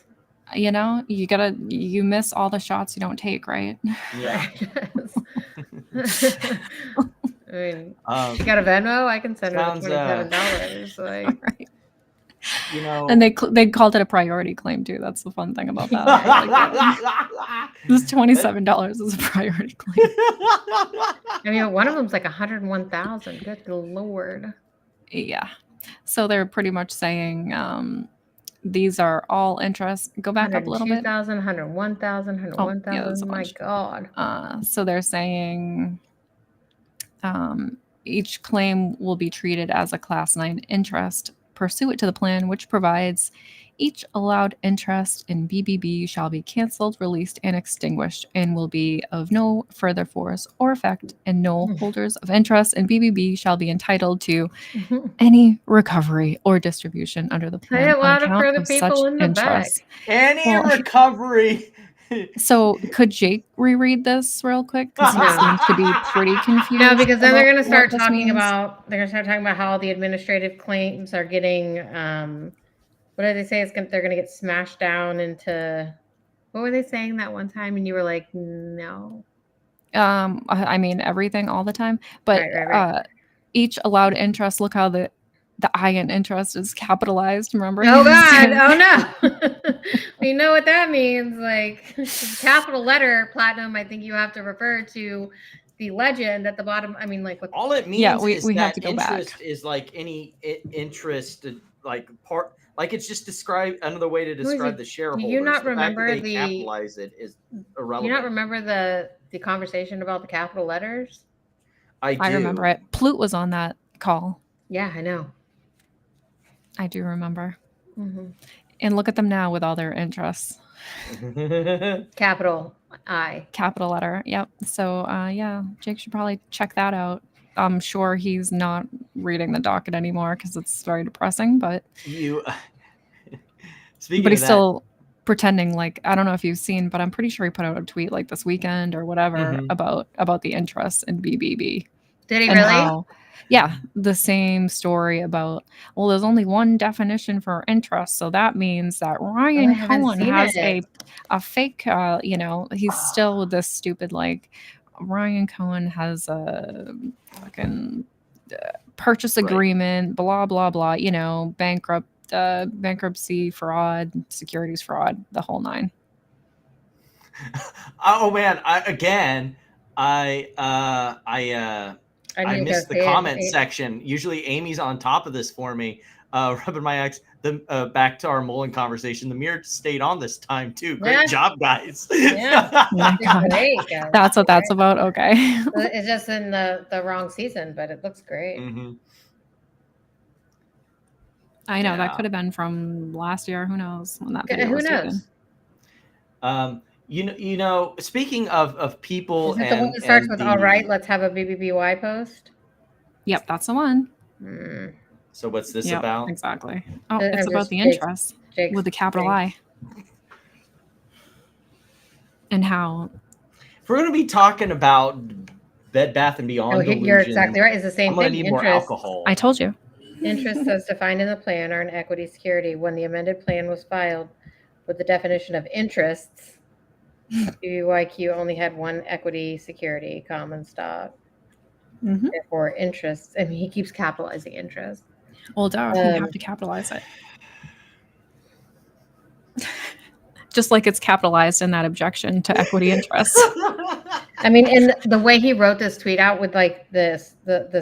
You miss all the shots you don't take, right? Yeah. I mean, you got a Venmo? I can send her $27. Right. You know, And they called it a priority claim too. That's the fun thing about that. I like that. This $27 is a priority claim. I mean, one of them's like 101,000. Good Lord. Yeah. So they're pretty much saying these are all interest. Go back up a little bit. 102,000, 101,000, Oh, yeah, that's a 101,000. My bunch. God. So they're saying each claim will be treated as a Class 9 interest pursuant to the plan, which provides each allowed interest in BBB shall be canceled, released, and extinguished, and will be of no further force or effect, and no holders of interest in BBB shall be entitled to any recovery or distribution under the plan Say it on louder account for the of people such in the back. interest. Any Well, recovery. So could Jake reread this real quick? Because he seems to be pretty confused. No, because then they're about going to start what this talking means. about how the administrative claims are getting what did they say? They're going to get smashed down into, what were they saying that one time? And you were like, no. I mean everything all the time, but Right. each allowed interest. Look how the I in interest is capitalized. Remember? Oh God! Oh no! We know what that means. Like capital letter platinum. I think you have to refer to the legend at the bottom. I mean, like what? All it means Yeah, is we have that to go interest back. is like any interest, like part. Like it's just another way to describe the shareholders. Do you not the fact that remember they capitalize it is Do irrelevant. you not remember the conversation about the capital letters? I do. I remember it. Ploot was on that call. Yeah, I know. I do remember. Mm-hmm. And look at them now with all their interests. Capital I. Capital letter. Yep. So yeah, Jake should probably check that out. I'm sure he's not reading the docket anymore because it's very depressing, but you but he's still pretending like, I don't know if you've seen, but I'm pretty sure he put out a tweet like this weekend or whatever about the interest in BBB. Did he and really? How, yeah, the same story about, well, there's only one definition for interest, so that means that Ryan Cohen has a fake, you know, he's still with this stupid, like, Ryan Cohen has a fucking purchase agreement, blah, blah, blah, you know, bankruptcy, fraud, securities fraud, the whole nine. Oh man, I missed the comment section. Usually Amy's on top of this for me. Rubbing my ex. Back to our Mullen conversation. The mirror stayed on this time too. Great job, guys. Yeah, great, guys. That's what that's about. Okay. It's just in the wrong season, but it looks great. Mm-hmm. I know that could have been from last year. Who knows when that video was knows? taken. You know, speaking of people, is it the one that starts with "All right, let's have a BBBY post"? Yep, that's the one. So what's this about? Exactly. Oh, it's about the interest with the capital I. And how. If we're going to be talking about Bed Bath & Beyond delusion, you're exactly right. It's the same thing. I'm going to need more alcohol. I told you. Interests as defined in the plan are an equity security. When the amended plan was filed with the definition of interests, BBYQ only had one equity security, common stock. Therefore, interests. I mean, he keeps capitalizing interest. Well, duh, you have to capitalize it. Just like it's capitalized in that objection to equity interest. I mean, in the way he wrote this tweet out with like the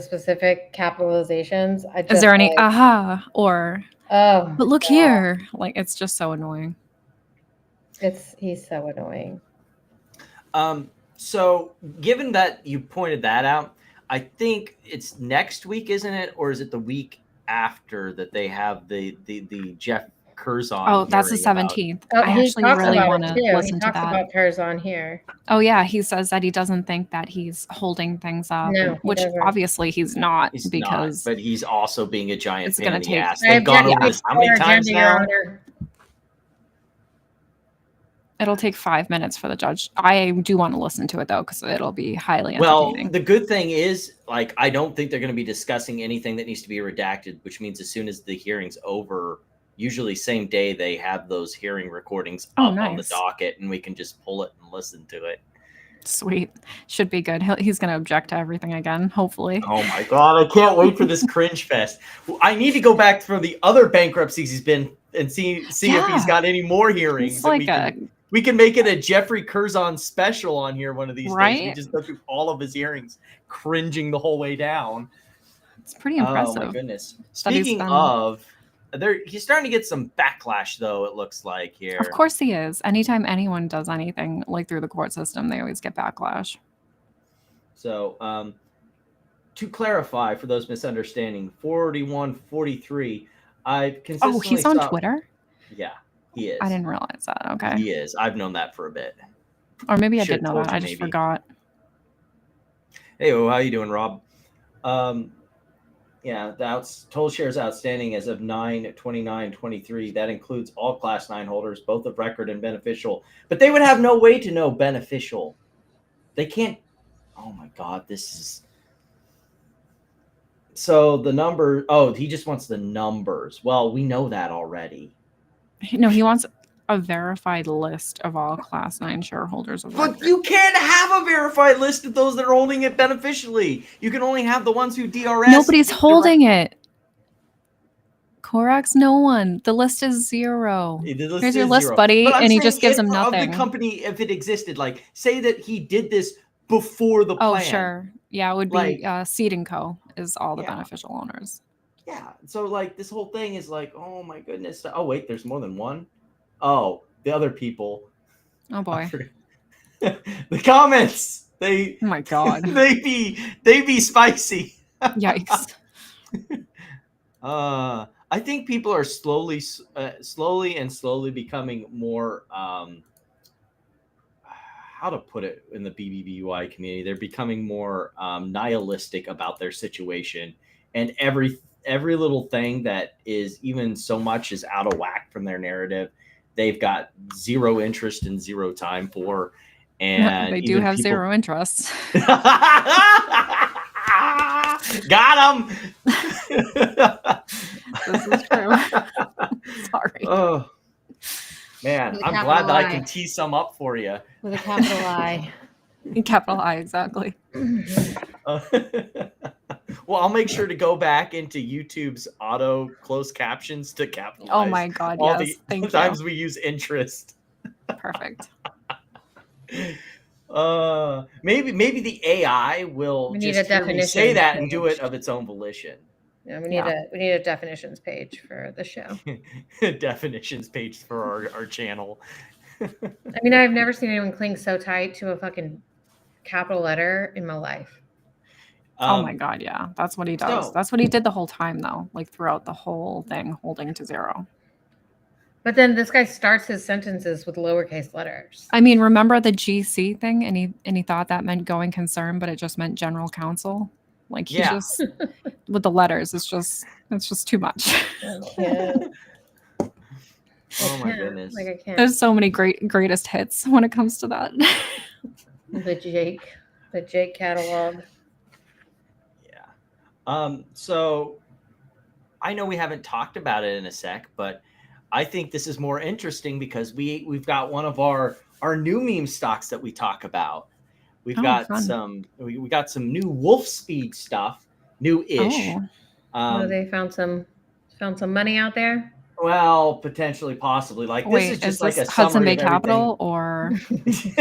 specific capitalizations. Is there any aha or oh? But look here, like it's just so annoying. He's so annoying. So given that you pointed that out, I think it's next week, isn't it, or is it the week after that they have the Jeff Curzon? Oh, that's the 17th. I actually really want to listen to that. He talks about Curzon here. Oh yeah, he says that he doesn't think that he's holding things up, which obviously he's not, because but he's also being a giant it's pain in the ass. They've They've gone over this how many times now? It'll take 5 minutes for the judge. I do want to listen to it though, because it'll be highly entertaining. Well, the good thing is, like, I don't think they're going to be discussing anything that needs to be redacted, which means as soon as the hearing's over, usually same day, they have those hearing recordings up on the docket, and we can just pull it and listen to it. Sweet. Should be good. He's going to object to everything again, hopefully. Oh my God, I can't wait for this cringe fest. I need to go back for the other bankruptcies he's been and see if he's got any more hearings. It's like we can make it a Jeffrey Curzon special on here one of these days. We Right? just go through all of his hearings, cringing the whole way down. It's pretty impressive. Oh my goodness. that he's Speaking been- of, he's starting to get some backlash, though, it looks like here. Of course he is. Anytime anyone does anything like through the court system, they always get backlash. So, to clarify for those misunderstanding, 4143, I've consistently Oh, he's on Twitter? Yeah, he is. I didn't realize that. Okay. He is. I've known that for a bit. Or maybe I Should've did know told that. you I just maybe. forgot. Hey, how you doing, Rob? Yeah, the total shares outstanding as of 9/29/23. That includes all Class 9 holders, both of record and beneficial. But they would have no way to know beneficial. They can't. Oh my God, this is. So the number. Oh, he just wants the numbers. Well, we know that already. No, he wants a verified list of all Class 9 shareholders of But record. you can't have a verified list of those that are holding it beneficially. You can only have the ones who DRS. Nobody's holding it. Corax, no one. The list is 0. Here's your list, buddy, But I'm and he saying just gives him Of nothing. the company, if it existed, like say that he did this before the plan. Oh, sure. Yeah, it would be Seed & Co. is all the Yeah. beneficial owners. Yeah. So like this whole thing is like, oh my goodness. Oh wait, there's more than one. Oh, the other people. Oh boy. The comments. They. Oh my God. they be spicy. Yikes. I think people are slowly becoming more. How to put it in the BBBY community? They're becoming more nihilistic about their situation, and every little thing that is even so much is out of whack from their narrative. They've got zero interest and zero time for, and they do have zero interest. Got him. This is true. Sorry. Oh man, With a I'm capital glad that I I. can tee some up for you. With a capital I. Capital I, exactly. Well, I'll make sure to go back into YouTube's auto closed captions to capitalize. Oh my God, all yes. Thank you. times we use interest. Perfect. Maybe the AI will We need just a hear me definition say that and do page. it of its own volition. Yeah, we need a definitions page for the show. Definitions page for our channel. I mean, I've never seen anyone cling so tight to a fucking capital letter in my life. Oh my God, yeah. That's what he does. so- That's what he did the whole time, though. Like throughout the whole thing, holding to 0. But then this guy starts his sentences with lowercase letters. I mean, remember the GC thing, and he thought that meant going concern, but it just meant general counsel. Like he Yeah. just with the letters, it's just too much. I can't. Oh my goodness. Like I can't. There's so many greatest hits when it comes to that. The Jake catalog. Yeah. So I know we haven't talked about it in a sec, but I think this is more interesting because we've got one of our new meme stocks that we talk about. We've got fun. we got some new Wolfspeed stuff, new-ish. Oh. They found some money out there. Well, potentially, possibly. Like Wait, this is just is like this a Hudson summary Bay of Capital or everything.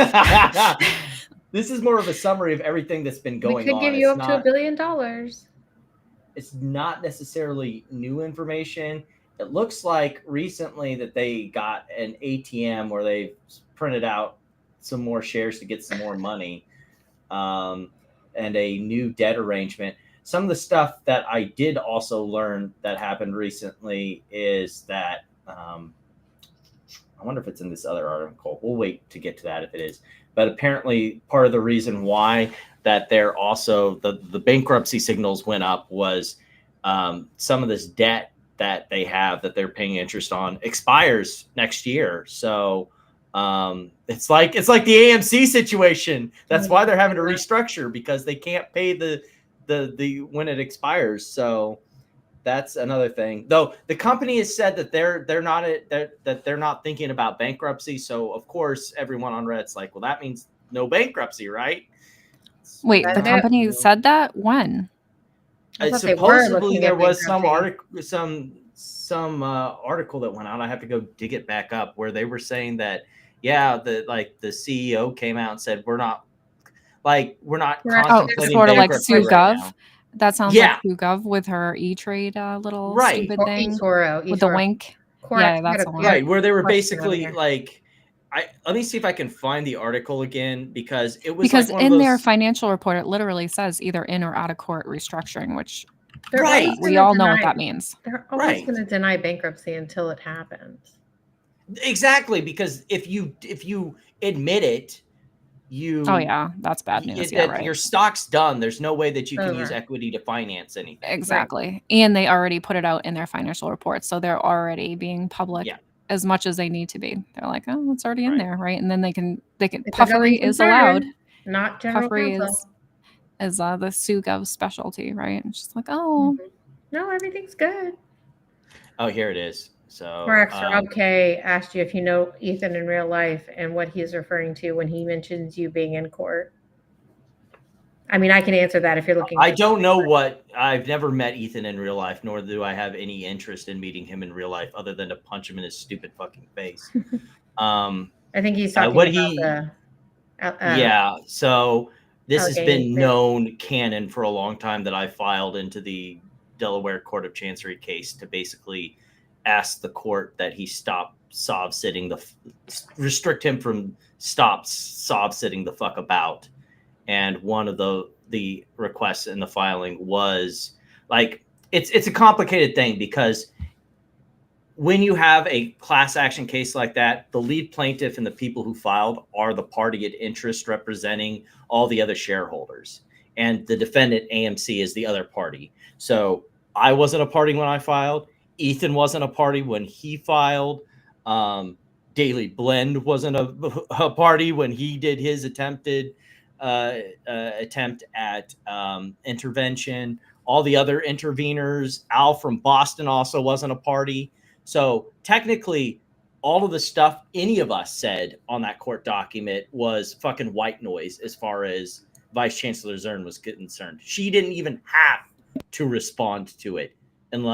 This is more of a summary of everything that's been going We could on. give you It's up to $1 not- billion. It's not necessarily new information. It looks like recently that they got an ATM where they printed out some more shares to get some more money, and a new debt arrangement. Some of the stuff that I did also learn that happened recently is that I wonder if it's in this other article. We'll wait to get to that if it is. But apparently part of the reason why that they're also the bankruptcy signals went up was some of this debt that they have that they're paying interest on expires next year. So it's like the AMC situation. That's why they're having to restructure, because they can't pay the when it expires. So that's another thing. Though the company has said that they're not thinking about bankruptcy. So of course everyone on Reddit's like, well, that means no bankruptcy, right? Wait, the That's it. company said that when? I thought they were Supposedly looking there at was some bankruptcy. article, some article that went out. I have to go dig it back up where they were saying that, yeah, the CEO came out and said we're not Correct. Oh, contemplating sort of like bankruptcy Sue right Gov. now. That sounds Yeah. like Sue Gov with her E-Trade little Right. stupid thing eToro, with the eToro. wink. Correct. Yeah, that's the one. Right, where they were question over basically here. like, let me see if I can find the article again because it was Because like one of in their those. financial report, it literally says either in or out of court restructuring, which They're Right. always we gonna all know what deny- that means. They're always Right. going to deny bankruptcy until it happens. Exactly, because if you admit it, you Oh yeah, that's bad news. Yeah, right. your stock's done. There's no way that you can use Over. equity to finance anything. Exactly. And they already put it out in their financial reports. So they're already being public Yeah. as much as they need to be. They're like, oh, it's already in Right. there, right? And then they can It's a puffery going is allowed. concern, not general Puffery counsel. is the Sue Gov specialty, right? It's just like, oh, No, everything's good. Oh, here it is. So Correct. Rob K asked you if you know Ethan in real life and what he's referring to when he mentions you being in court. I mean, I can answer that if you're looking. I don't know what I've never met Ethan in real life, nor do I have any interest in meeting him in real life other than to punch him in his stupid fucking face. I think he's talking what about he- the. Yeah, so this has been Allegheny. known canon for a long time that I filed into the Delaware Court of Chancery case to basically ask the court that he stop sob sitting restrict him from sob sitting the fuck about. And one of the requests in the filing was like, it's a complicated thing because when you have a class action case like that, the lead plaintiff and the people who filed are the party at interest representing all the other shareholders. And the defendant, AMC, is the other party. So I wasn't a party when I filed. Ethan wasn't a party when he filed. Daily Blend wasn't a party when he did his attempt at intervention. All the other interveners, Al from Boston also wasn't a party. So technically, all of the stuff any of us said on that court document was fucking white noise as far as Vice Chancellor Zern was concerned. She didn't even have to respond to it. And,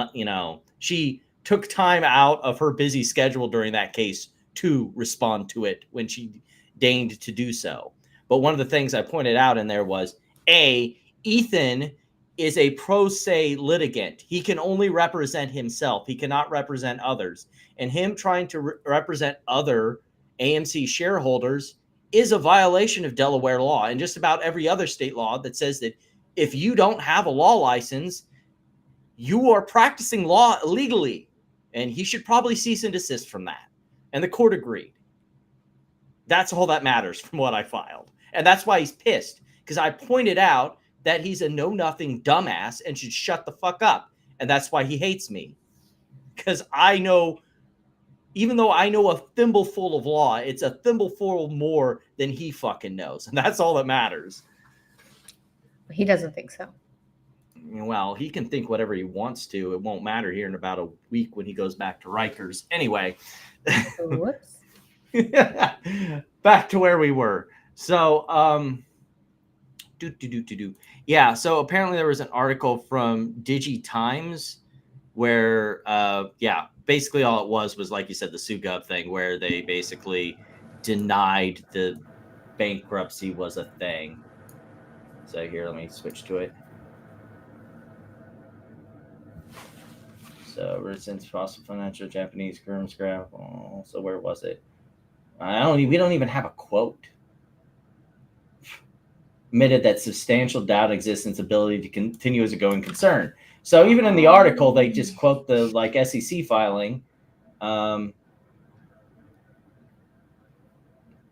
she took time out of her busy schedule during that case to respond to it when she deigned to do so. But one of the things I pointed out in there was, Ethan is a pro se litigant. He can only represent himself. He cannot represent others. And him trying to represent other AMC shareholders is a violation of Delaware law and just about every other state law that says that if you don't have a law license, you are practicing law illegally. And he should probably cease and desist from that. And the court agreed. That's all that matters from what I filed. And that's why he's pissed, because I pointed out that he's a know-nothing dumbass and should shut the fuck up. And that's why he hates me. Because I know, even though I know a thimbleful of law, it's a thimbleful more than he fucking knows. And that's all that matters. He doesn't think so. Well, he can think whatever he wants to. It won't matter here in about a week when he goes back to Rikers. Anyway. Whoops. Back to where we were. So, yeah, so apparently there was an article from DigiTimes where, basically all it was like you said, the Sue Gov thing, where they basically denied the bankruptcy was a thing. So here, let me switch to it. So, resistance, fossil financial, Japanese, Grim Scrap. Oh, so where was it? We don't even have a quote. Admitted that substantial doubt exists in its ability to continue as a going concern. So even in the article, they just quote the SEC filing.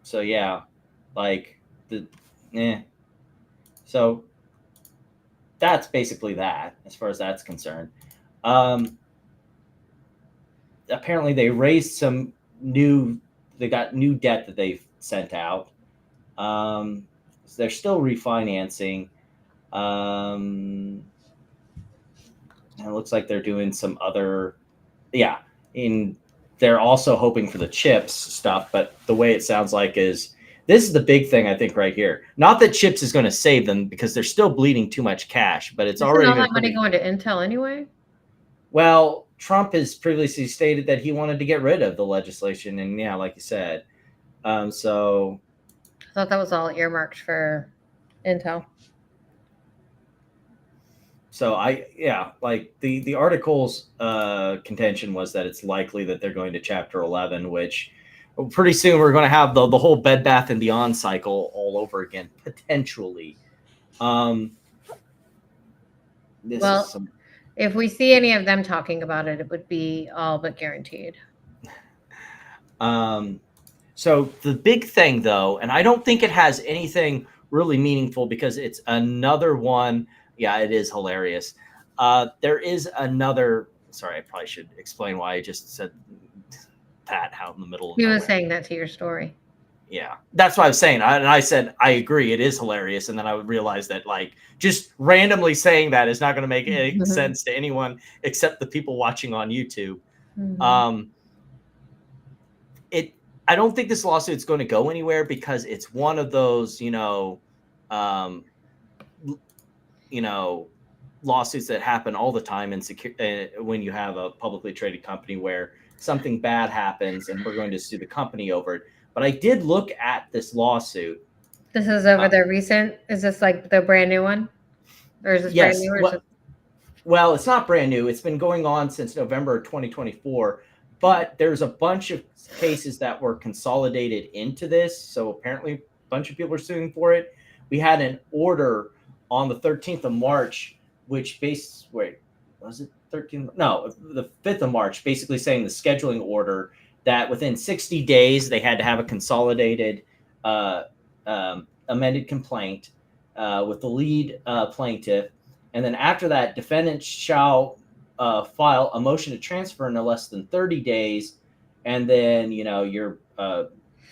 So yeah, So that's basically that as far as that's concerned. Apparently they raised some they got new debt that they've sent out. So they're still refinancing. And it looks like they're doing some other, they're also hoping for the chips stuff, but the way it sounds like is This is the big thing, I think, right here. Not that chips is going to save them because they're still bleeding too much cash, but it's Isn't already all been that money going to Intel anyway? Well, Trump has previously stated that he wanted to get rid of the legislation, and yeah, like you said, so I thought that was all earmarked for Intel. So like the article's contention was that it's likely that they're going to Chapter 11, which pretty soon we're going to have the whole Bed Bath and Beyond cycle all over again, potentially. If we see any of them talking about it, it would be all but guaranteed. So the big thing, though, and I don't think it has anything really meaningful because it's another one. Yeah, it is hilarious. There is another. Sorry, I probably should explain why I just said that out in the middle of He was saying that to your story. Yeah, that's what I was saying. And I said, I agree, it is hilarious. And then I would realize that, like, just randomly saying that is not going to make any sense to anyone except the people watching on YouTube. I don't think this lawsuit is going to go anywhere because it's one of those, lawsuits that happen all the time when you have a publicly traded company where something bad happens and we're going to sue the company over it. But I did look at this lawsuit. This is over the recent. Is this like the brand new one, or is this brand new? Well, it's not brand new. It's been going on since November 2024. But there's a bunch of cases that were consolidated into this. So apparently a bunch of people are suing for it. We had an order on the 13th of March, which was it 13th? No, the 5th of March, basically saying the scheduling order that within 60 days, they had to have a consolidated amended complaint with the lead plaintiff. And then after that, defendants shall file a motion to transfer in no less than 30 days. And then, your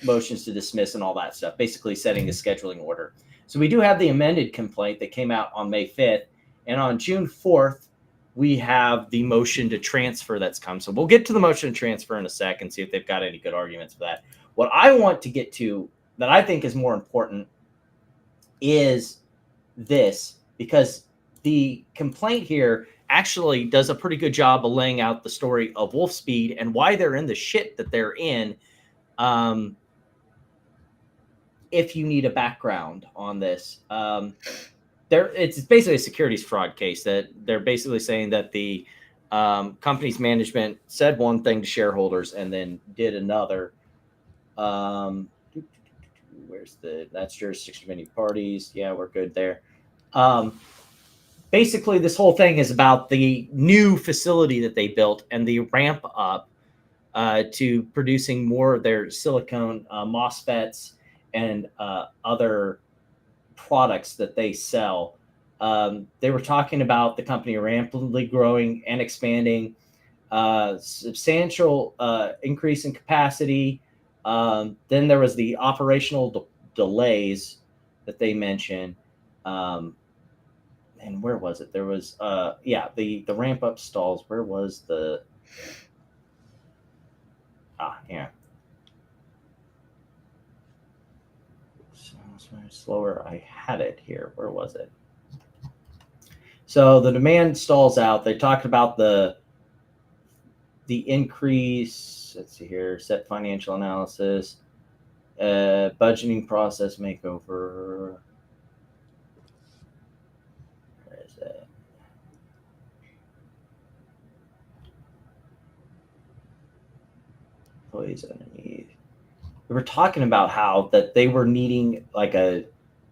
motions to dismiss and all that stuff, basically setting the scheduling order. So we do have the amended complaint that came out on May 5th. And on June 4th, we have the motion to transfer that's come. So we'll get to the motion to transfer in a second, see if they've got any good arguments for that. What I want to get to that I think is more important is this, because the complaint here actually does a pretty good job of laying out the story of Wolfspeed and why they're in the shit that they're in. If you need a background on this, it's basically a securities fraud case that they're basically saying that the company's management said one thing to shareholders and then did another. That's jurisdiction of any parties. Yeah, we're good there. Basically, this whole thing is about the new facility that they built and the ramp up to producing more of their silicone MOSFETs and other products that they sell. They were talking about the company rapidly growing and expanding, substantial increase in capacity. Then there was the operational delays that they mentioned. And where was it? There was, the ramp up stalls. Where was the, yeah. Slower. I had it here. Where was it? So the demand stalls out. They talked about the increase. Let's see here. Set financial analysis, budgeting process makeover. Where is it? Employees underneath. We were talking about how that they were needing like a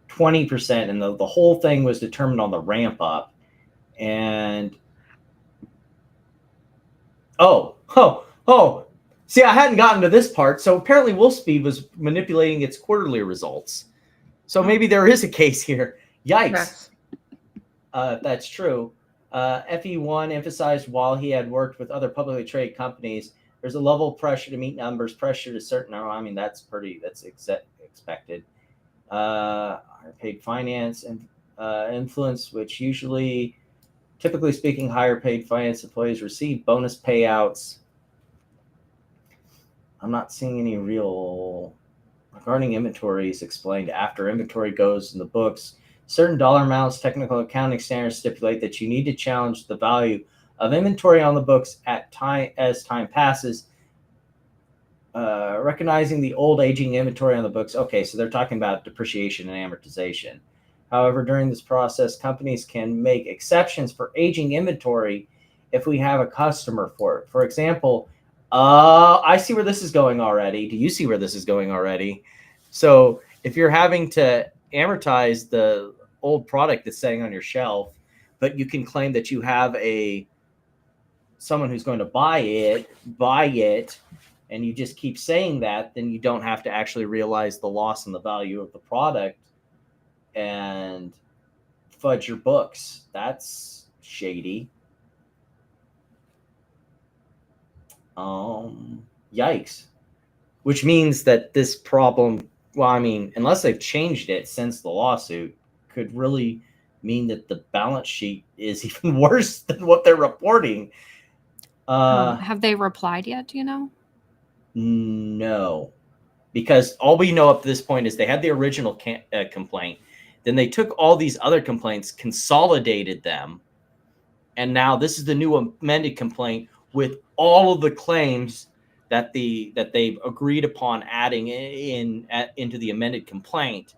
20%, and the whole thing was determined on the ramp up. And see, I hadn't gotten to this part. So apparently Wolfspeed was manipulating its quarterly results. So maybe there is a case here. Yikes. If that's true. FE1 emphasized while he had worked with other publicly traded companies, there's a level of pressure to meet numbers, pressure to certain. I mean, that's expected. Paid finance and influence, which typically speaking, higher paid finance employees receive bonus payouts. I'm not seeing any real Regarding inventory is explained after inventory goes in the books. Certain dollar amounts, technical accounting standards stipulate that you need to challenge the value of inventory on the books as time passes. Recognizing the old aging inventory on the books. Okay, so they're talking about depreciation and amortization. However, during this process, companies can make exceptions for aging inventory if we have a customer for it. For example, I see where this is going already. Do you see where this is going already? So if you're having to amortize the old product that's sitting on your shelf, but you can claim that you have someone who's going to buy it, and you just keep saying that, then you don't have to actually realize the loss in the value of the product and fudge your books. That's shady. Yikes. Which means that this problem, well, I mean, unless they've changed it since the lawsuit, could really mean that the balance sheet is even worse than what they're reporting. Have they replied yet? Do you know? No, because all we know up to this point is they had the original complaint. Then they took all these other complaints, consolidated them, and now this is the new amended complaint with all of the claims that they've agreed upon adding into the amended complaint.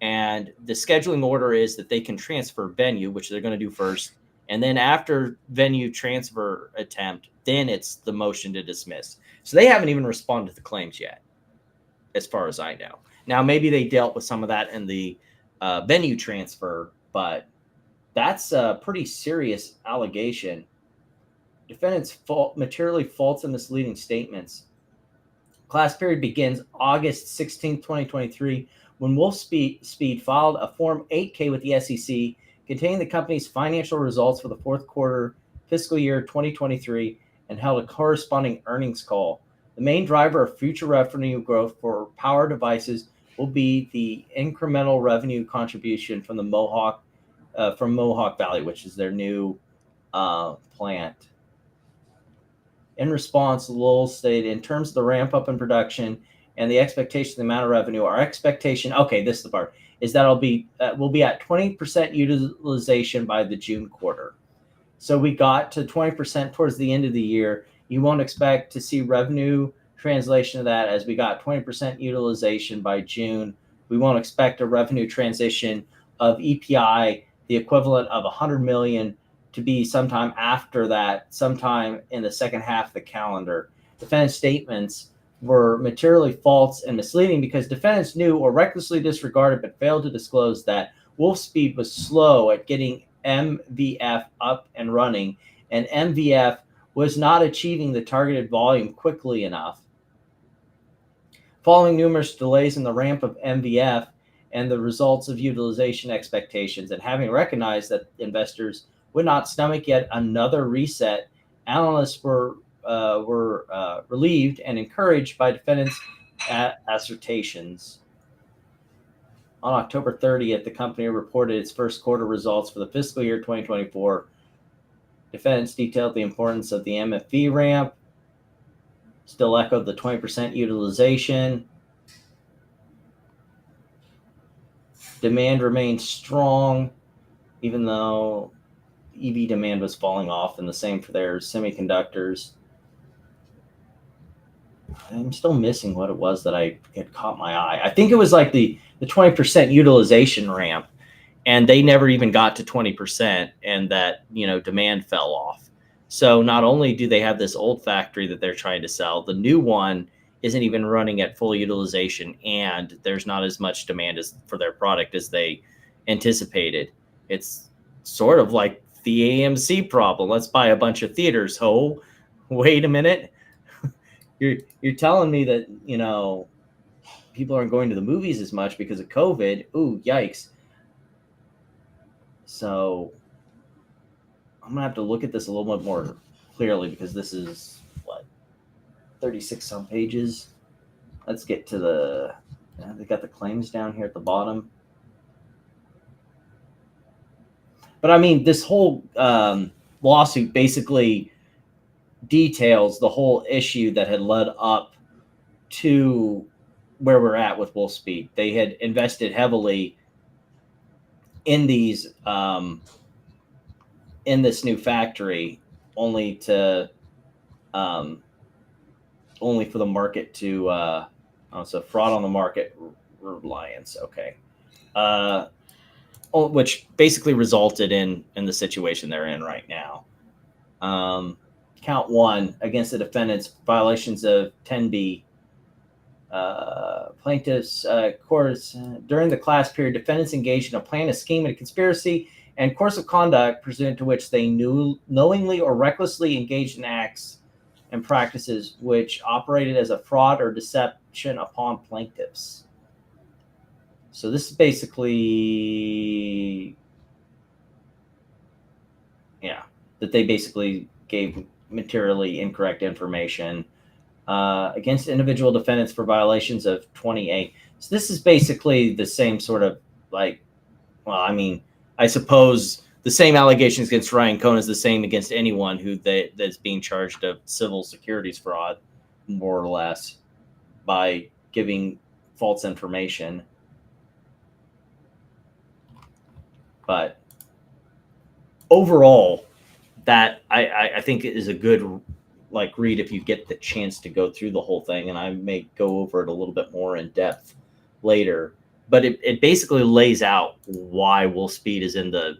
And the scheduling order is that they can transfer venue, which they're going to do first. And then after venue transfer attempt, then it's the motion to dismiss. So they haven't even responded to the claims yet, as far as I know. Now, maybe they dealt with some of that in the venue transfer, but that's a pretty serious allegation. Defendants materially false and misleading statements. Class period begins August 16, 2023, when Wolfspeed filed a Form 8K with the SEC containing the company's financial results for the fourth quarter fiscal year 2023 and held a corresponding earnings call. The main driver of future revenue growth for power devices will be the incremental revenue contribution from the Mohawk Valley, which is their new plant. In response, Lowell stated, in terms of the ramp up in production and the expectation of the amount of revenue, our expectation, okay, this is the part, is that we'll be at 20% utilization by the June quarter. So we got to 20% towards the end of the year. You won't expect to see revenue translation of that as we got 20% utilization by June. We won't expect a revenue transition of EPI, the equivalent of 100 million, to be sometime after that, sometime in the second half of the calendar. Defendant's statements were materially false and misleading because defendants knew or recklessly disregarded but failed to disclose that Wolfspeed was slow at getting MVF up and running, and MVF was not achieving the targeted volume quickly enough. Following numerous delays in the ramp of MVF and the results of utilization expectations, and having recognized that investors would not stomach yet another reset, analysts were relieved and encouraged by defendants' assertions. On October 30th, the company reported its first quarter results for the fiscal year 2024. Defendants detailed the importance of the MFV ramp, still echoed the 20% utilization. Demand remained strong, even though EV demand was falling off, and the same for their semiconductors. I'm still missing what it was that I had caught my eye. I think it was like the 20% utilization ramp, and they never even got to 20%, and that, demand fell off. So not only do they have this old factory that they're trying to sell, the new one isn't even running at full utilization, and there's not as much demand for their product as they anticipated. It's sort of like the AMC problem. Let's buy a bunch of theaters. Oh, wait a minute. You're telling me that, people aren't going to the movies as much because of COVID. Ooh, yikes. So I'm going to have to look at this a little bit more clearly, because this is, 36 some pages. Let's get to they got the claims down here at the bottom. But I mean, this whole lawsuit basically details the whole issue that had led up to where we're at with Wolfspeed. They had invested heavily in these in this new factory, only to only for the market to so fraud on the market reliance. Okay. Which basically resulted in the situation they're in right now. Count 1 against the defendants, violations of 10B. Plaintiffs, courts, during the class period, defendants engaged in a plan, a scheme, and a conspiracy and course of conduct pursuant to which they knowingly or recklessly engaged in acts and practices which operated as a fraud or deception upon plaintiffs. So this is basically, that they basically gave materially incorrect information against individual defendants for violations of 20A. So this is basically the same sort of I suppose the same allegations against Ryan Cohn is the same against anyone that's being charged of civil securities fraud, more or less, by giving false information. But overall, that I think is a good read if you get the chance to go through the whole thing, and I may go over it a little bit more in depth later. But it basically lays out why Wolfspeed is in the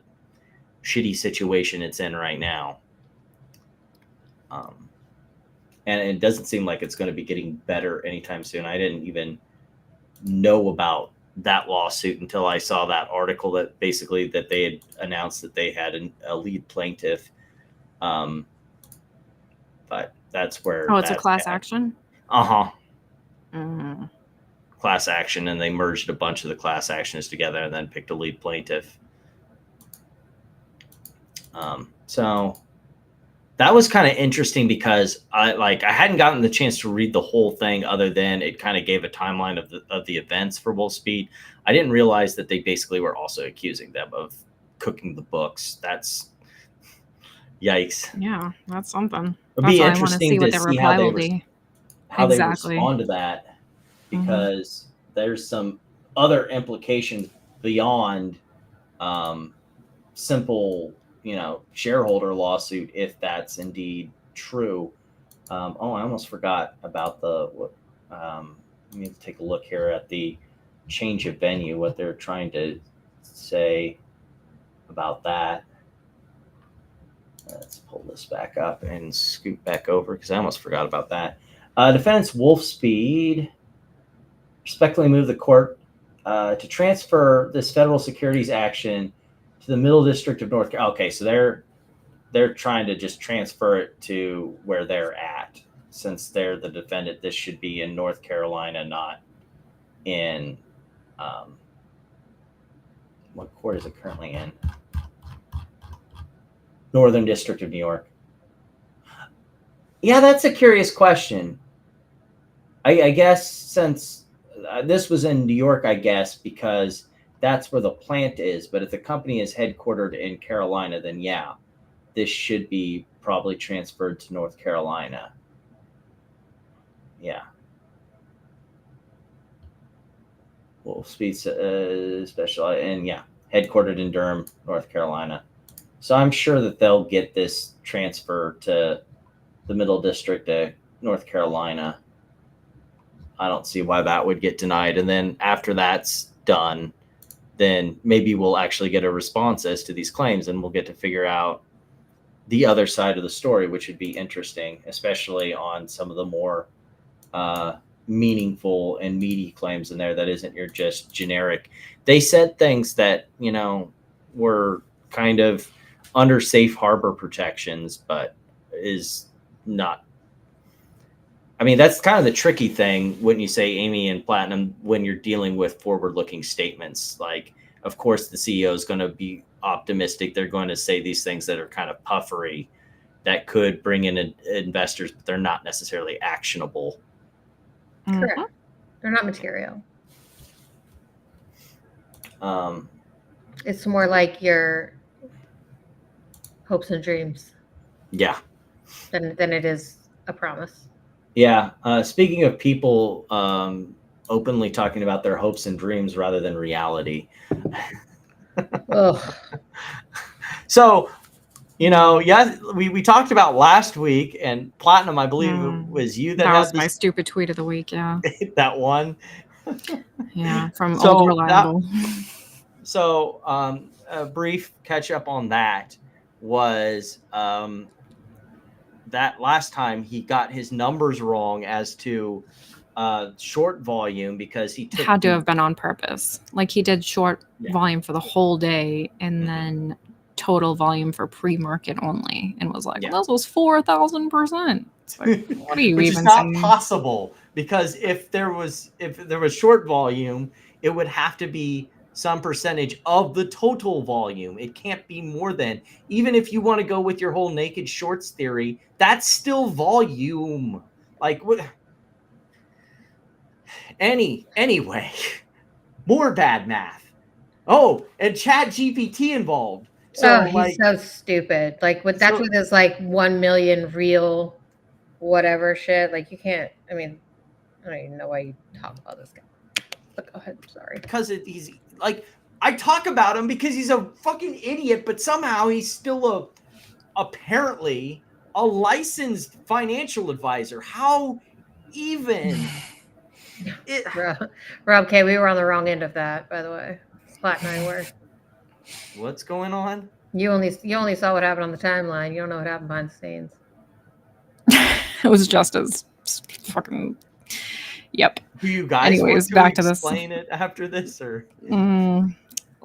shitty situation it's in right now. And it doesn't seem like it's going to be getting better anytime soon. I didn't even know about that lawsuit until I saw that article that basically that they had announced that they had a lead plaintiff. But that's where. Oh, it's a class action? Uh-huh. Mm-hmm. Class action, and they merged a bunch of the class actions together and then picked a lead plaintiff. So that was kind of interesting because I hadn't gotten the chance to read the whole thing, other than it kind of gave a timeline of the events for Wolfspeed. I didn't realize that they basically were also accusing them of cooking the books. That's yikes. Yeah, that's something. It'd be interesting to see how they Exactly. respond to that, because there's some other implications beyond simple, shareholder lawsuit, if that's indeed true. I almost forgot about let me take a look here at the change of venue, what they're trying to say about that. Let's pull this back up and scoot back over, because I almost forgot about that. Defendants Wolfspeed respectfully move the court to transfer this federal securities action to the Middle District of North Carolina. Okay, so they're trying to just transfer it to where they're at. Since they're the defendant, this should be in North Carolina, not in what court is it currently in? Northern District of New York. Yeah, that's a curious question. I guess since this was in New York, I guess, because that's where the plant is. But if the company is headquartered in Carolina, then yeah, this should be probably transferred to North Carolina. Yeah. Wolfspeed specialized, and yeah, headquartered in Durham, North Carolina. So I'm sure that they'll get this transfer to the Middle District of North Carolina. I don't see why that would get denied. And then after that's done, then maybe we'll actually get a response as to these claims, and we'll get to figure out the other side of the story, which would be interesting, especially on some of the more meaningful and meaty claims in there that isn't your just generic. They said things that, were kind of under safe harbor protections, but is not. I mean, that's kind of the tricky thing when you say Amy and Platinum, when you're dealing with forward-looking statements. Like, of course, the CEO is going to be optimistic. They're going to say these things that are kind of puffery that could bring in investors, but they're not necessarily actionable. Correct. They're not material. It's more like your hopes and dreams. Yeah. Than it is a promise. Yeah. Speaking of people openly talking about their hopes and dreams rather than reality. Ugh. So, yes, we talked about last week, and Platinum, I believe it was you that That had was my stupid tweet of the week. Yeah. that one. Yeah. From So Old Reliable. So a brief catch up on that was that last time he got his numbers wrong as to short volume because he took Had to have been on purpose. Like he did short Yeah. volume for the whole day and then total volume for pre-market only, and was like, Yeah. well, this was 4,000%. It's like, what are you which even is not saying? possible, because if there was short volume, it would have to be some percentage of the total volume. It can't be more than, even if you want to go with your whole naked shorts theory, that's still volume. Like what? Anyway, more bad math. Oh, and Chat GPT involved. So He's so stupid. Like that's with his like 1 million real whatever shit. Like you can't. I mean, I don't even know why you talk about this guy. But go ahead. Sorry. Because he's like, I talk about him because he's a fucking idiot, but somehow he's still apparently a licensed financial advisor. How even? Rob K, we were on the wrong end of that, by the way. Splat and I were. What's going on? You only saw what happened on the timeline. You don't know what happened behind the scenes. It was just as fucking. Yep. Do you guys Anyways, want to back to this. explain it after this, or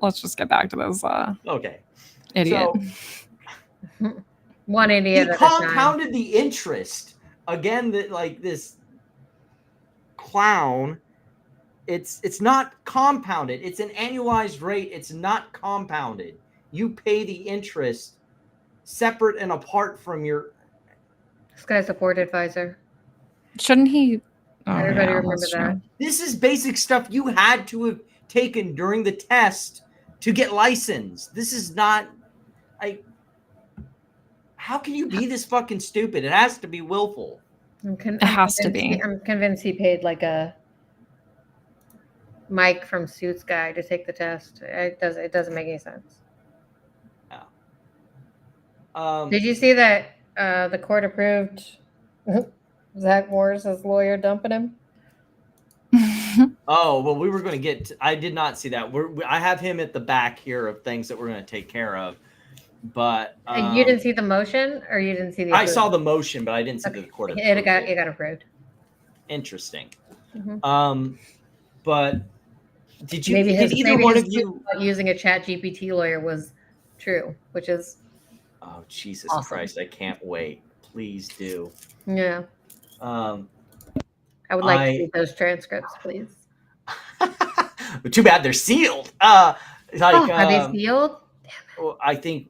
let's just get back to this. Okay. Idiot. So, one idiot. He compounded the interest again. That like this clown. It's not compounded. It's an annualized rate. It's not compounded. You pay the interest separate and apart from your. This guy's a board advisor. Shouldn't he? Oh, everybody remember that. True. This is basic stuff you had to have taken during the test to get licensed. This is not. How can you be this fucking stupid? It has to be willful. It has to be. I'm convinced he paid like a Mike from Suits guy to take the test. It doesn't make any sense. Did you see that the court approved Zach Morris's lawyer dumping him? Oh, well, we were going to get I did not see that. I have him at the back here of things that we're going to take care of. But you didn't see the motion, or you didn't see the I saw the motion, but I didn't see the court approval. It got approved. Interesting. Mm-hmm. But did you maybe either one of you using a Chat GPT lawyer was true, which is oh Jesus awesome. Christ, I can't wait. Please do. Yeah. I would like to see those transcripts, please. Too bad they're sealed. Are they sealed? Well, I think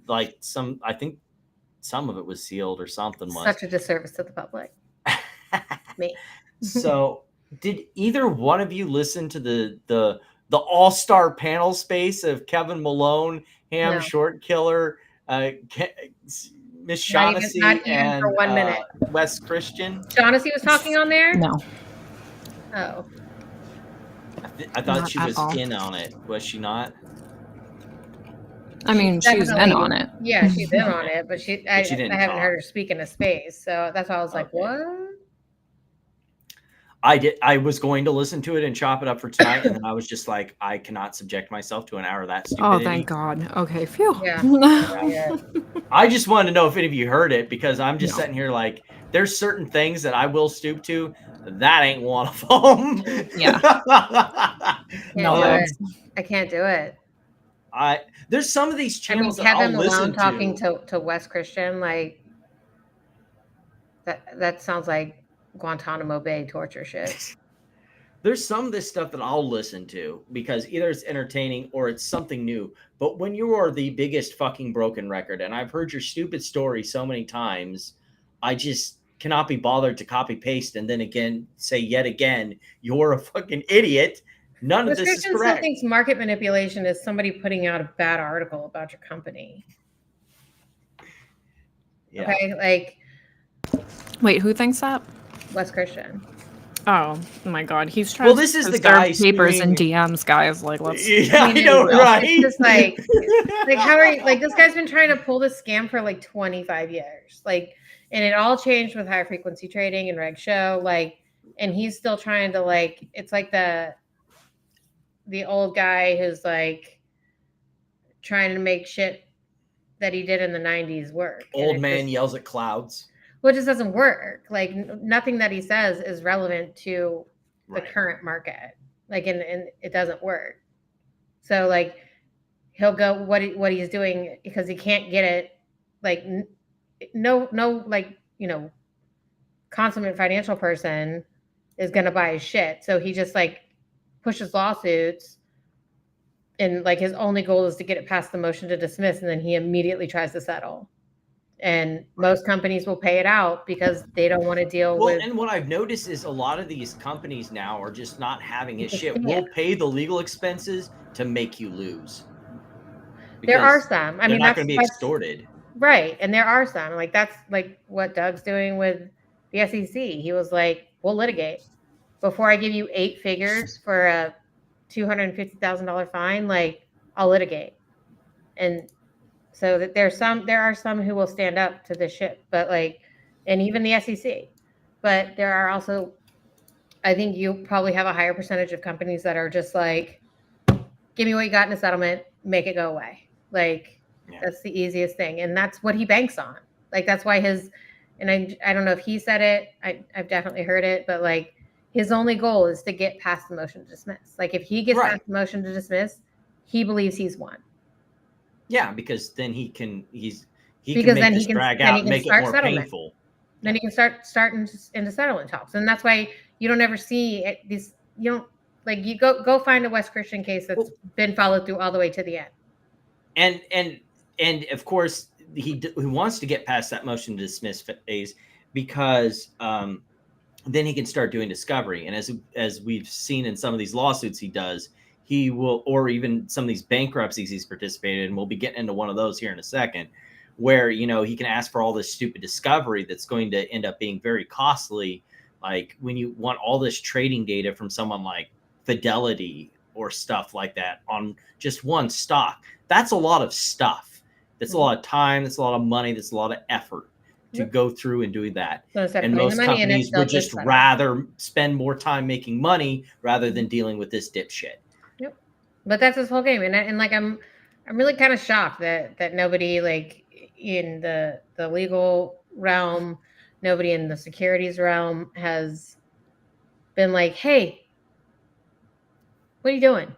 like some of it was sealed or something. Such a disservice to the public. Me. So, did either one of you listen to the all-star panel space of Kevin Malone, Ham Short Killer, Miss Shaughnessy, and for 1 minute. Wes Christian? Shaughnessy was talking on there? No. Oh. I thought she was in on it. Was she not? I mean, she's in on it. Yeah, she's in on it, but I haven't talk. heard her speak in a space, so that's why I was like, what? I was going to listen to it and chop it up for tonight, and then I was just like, I cannot subject myself to an hour of that stupidity. Oh, thank God. Okay, phew. Yeah. I just wanted to know if any of you heard it, because I'm just sitting here like, there's certain things that I will stoop to. That ain't one of them. Yeah. I can't do it. There's some of these channels that Kevin I'll listen Malone talking to Wes Christian, like that sounds like Guantanamo Bay torture shit. There's some of this stuff that I'll listen to because either it's entertaining or it's something new. But when you are the biggest fucking broken record, and I've heard your stupid story so many times, I just cannot be bothered to copy paste and then again say yet again, you're a fucking idiot. None of this is correct. Still thinks market manipulation is somebody putting out a bad article about your company. Yeah. Okay, like. Wait, who thinks that? Wes Christian. Oh my God, he's trying. Well, this is the guy papers and suing- DMs, guys. Like, let's. Yeah, I mean, know, right? It's just like how are you, like this guy's been trying to pull this scam for like 25 years, like, and it all changed with high frequency trading and Reg Show, like, and he's still trying to like, it's like the old guy who's like trying to make shit that he did in the 90s work. Old man yells at clouds. Well, it just doesn't work. Like nothing that he says is relevant to the current market. Like, and it doesn't work. So like he'll go what he's doing because he can't get it. Like no, like, you know, consummate financial person is going to buy his shit. So he just like pushes lawsuits, and like his only goal is to get it past the motion to dismiss. And then he immediately tries to settle. And most companies will pay it out because they don't want to deal with. And what I've noticed is a lot of these companies now are just not having his shit. We'll pay the legal expenses to make you lose. There are some. I mean, not going to be extorted. Right. And there are some. Like, that's like what Doug's doing with the SEC. He was like, we'll litigate. Before I give you 8 figures for a $250,000 fine, like, I'll litigate. And so that there are some who will stand up to this shit, but like, and even the SEC, but there are also, I think you probably have a higher percentage of companies that are just like, give me what you got in a settlement, make it go away. Like, that's the easiest thing. And that's what he banks on. Like, that's why and I don't know if he said it, I've definitely heard it, but like his only goal is to get past the motion to dismiss. Like if he gets past the motion to dismiss, he believes he's won. Yeah, because then he can drag out and make it more painful. Then he can start into settlement talks, and that's why you don't ever see these. You don't like you go find a West Christian case that's been followed through all the way to the end. And of course he wants to get past that motion to dismiss phase because then he can start doing discovery. And as we've seen in some of these lawsuits he does. He will, or even some of these bankruptcies he's participated in, we'll be getting into one of those here in a second, where, you know, he can ask for all this stupid discovery that's going to end up being very costly. Like when you want all this trading data from someone like Fidelity or stuff like that on just one stock, that's a lot of stuff. That's a lot of time. That's a lot of money. That's a lot of effort to go through and doing that. And most companies would just rather spend more time making money rather than dealing with this dipshit. But that's his whole game, and like I'm really kind of shocked that nobody like in the legal realm, nobody in the securities realm has been like, hey, what are you doing?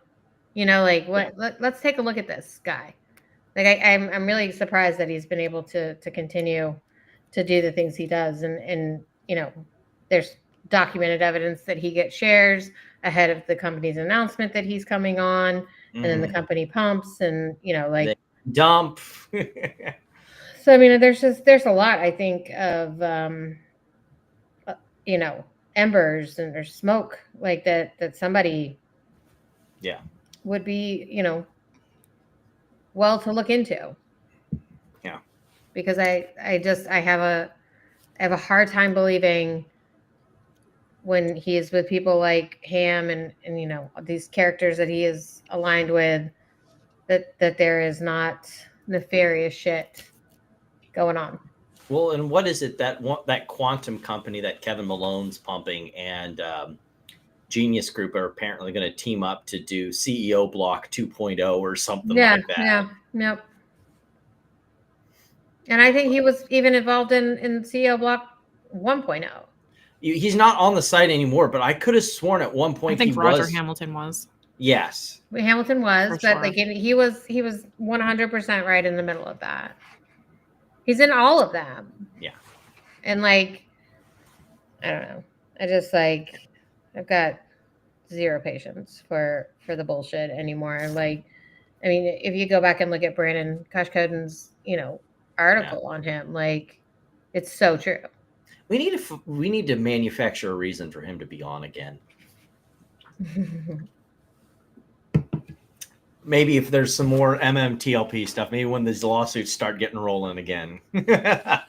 You know, like what? Let's take a look at this guy. Like I'm really surprised that he's been able to continue to do the things he does, and you know, there's documented evidence that he gets shares ahead of the company's announcement that he's coming on, and then the company pumps, and you know, like they dump. So I mean, there's a lot, I think, of you know, embers and there's smoke like that somebody would be, you know, well to look into. Yeah. Because I have a hard time believing when he is with people like Ham and you know, these characters that he is aligned with, that there is not nefarious shit going on. Well, and what is it that quantum company that Kevin Malone's pumping and Genius Group are apparently going to team up to do CEO Block 2.0 or something like that? Yep. And I think he was even involved in CEO Block 1.0. He's not on the site anymore, but I could have sworn at one point I think Roger Hamilton was. Yes, Hamilton was, For but sure. like he was 100% right in the middle of that. He's in all of them. Yeah. And like, I don't know. I just like, I've got zero patience for the bullshit anymore. Like, I mean, if you go back and look at Brandon Koshkoden's, you know, article on him, like, it's so true. We need to manufacture a reason for him to be on again. Maybe if there's some more MMTLP stuff, maybe when these lawsuits start getting rolling again. I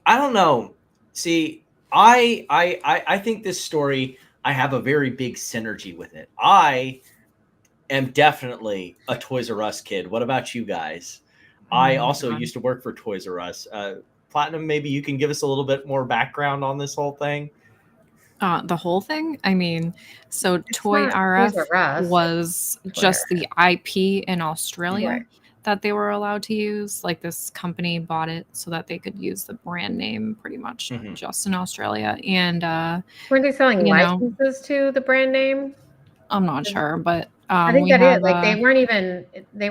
don't know. See, I think this story, I have a very big synergy with it. I am definitely a Toys R Us kid. What about you guys? I also used to work for Toys R Us. Platinum, maybe you can give us a little bit more background on this whole thing. The whole thing? I mean, so It's Toy not RF Toys R Us, was it's Toy just R the IP in Australia Right. that they were allowed to use. Like this company bought it so that they could use the brand name pretty much Mhm. just in Australia. And Weren't they selling you know, licenses to the brand name? I'm not sure, but I think we that have is like they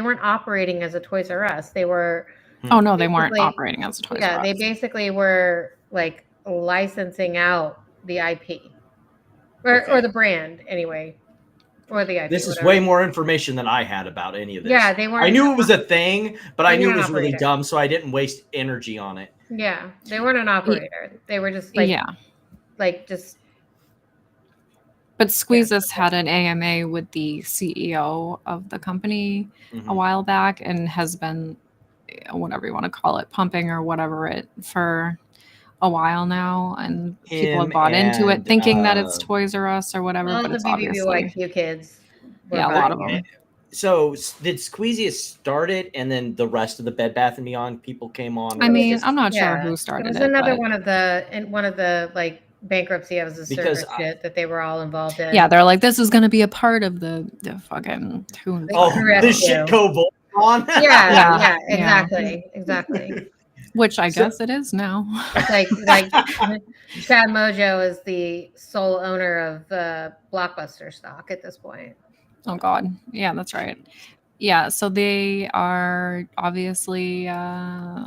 weren't operating as a Toys R Us. They were oh no, they weren't basically operating as a Toys R yeah, they Us. basically were like licensing out the IP or Okay. the brand anyway, or the IP. This is whatever. way more information than I had about any of this. Yeah, they weren't. I knew it was a thing, but I They knew it weren't was an really operator. dumb, so I didn't waste energy on it. Yeah, they weren't an operator. They were just like just. But Squeezes had an AMA with the CEO of the company a while back and has been, whatever you want to call it, pumping or whatever it for a while now. And people have bought into it thinking that it's Toys R Us or whatever, All but the it's obviously. BBBYQ kids. Yeah, a lot of them. So did Squeezius start it, and then the rest of the Bed Bath & Beyond people came on? I mean, I'm not sure who started it. It was another but... one of the like bankruptcy as a circus shit that they were all involved in. Yeah, they're like, this is going to be a part of the fucking tune. This shit go on. Yeah, exactly. Which I guess it is now. It's like Chad Mojo is the sole owner of Blockbuster stock at this point. Oh God, yeah, that's right. Yeah, so they are obviously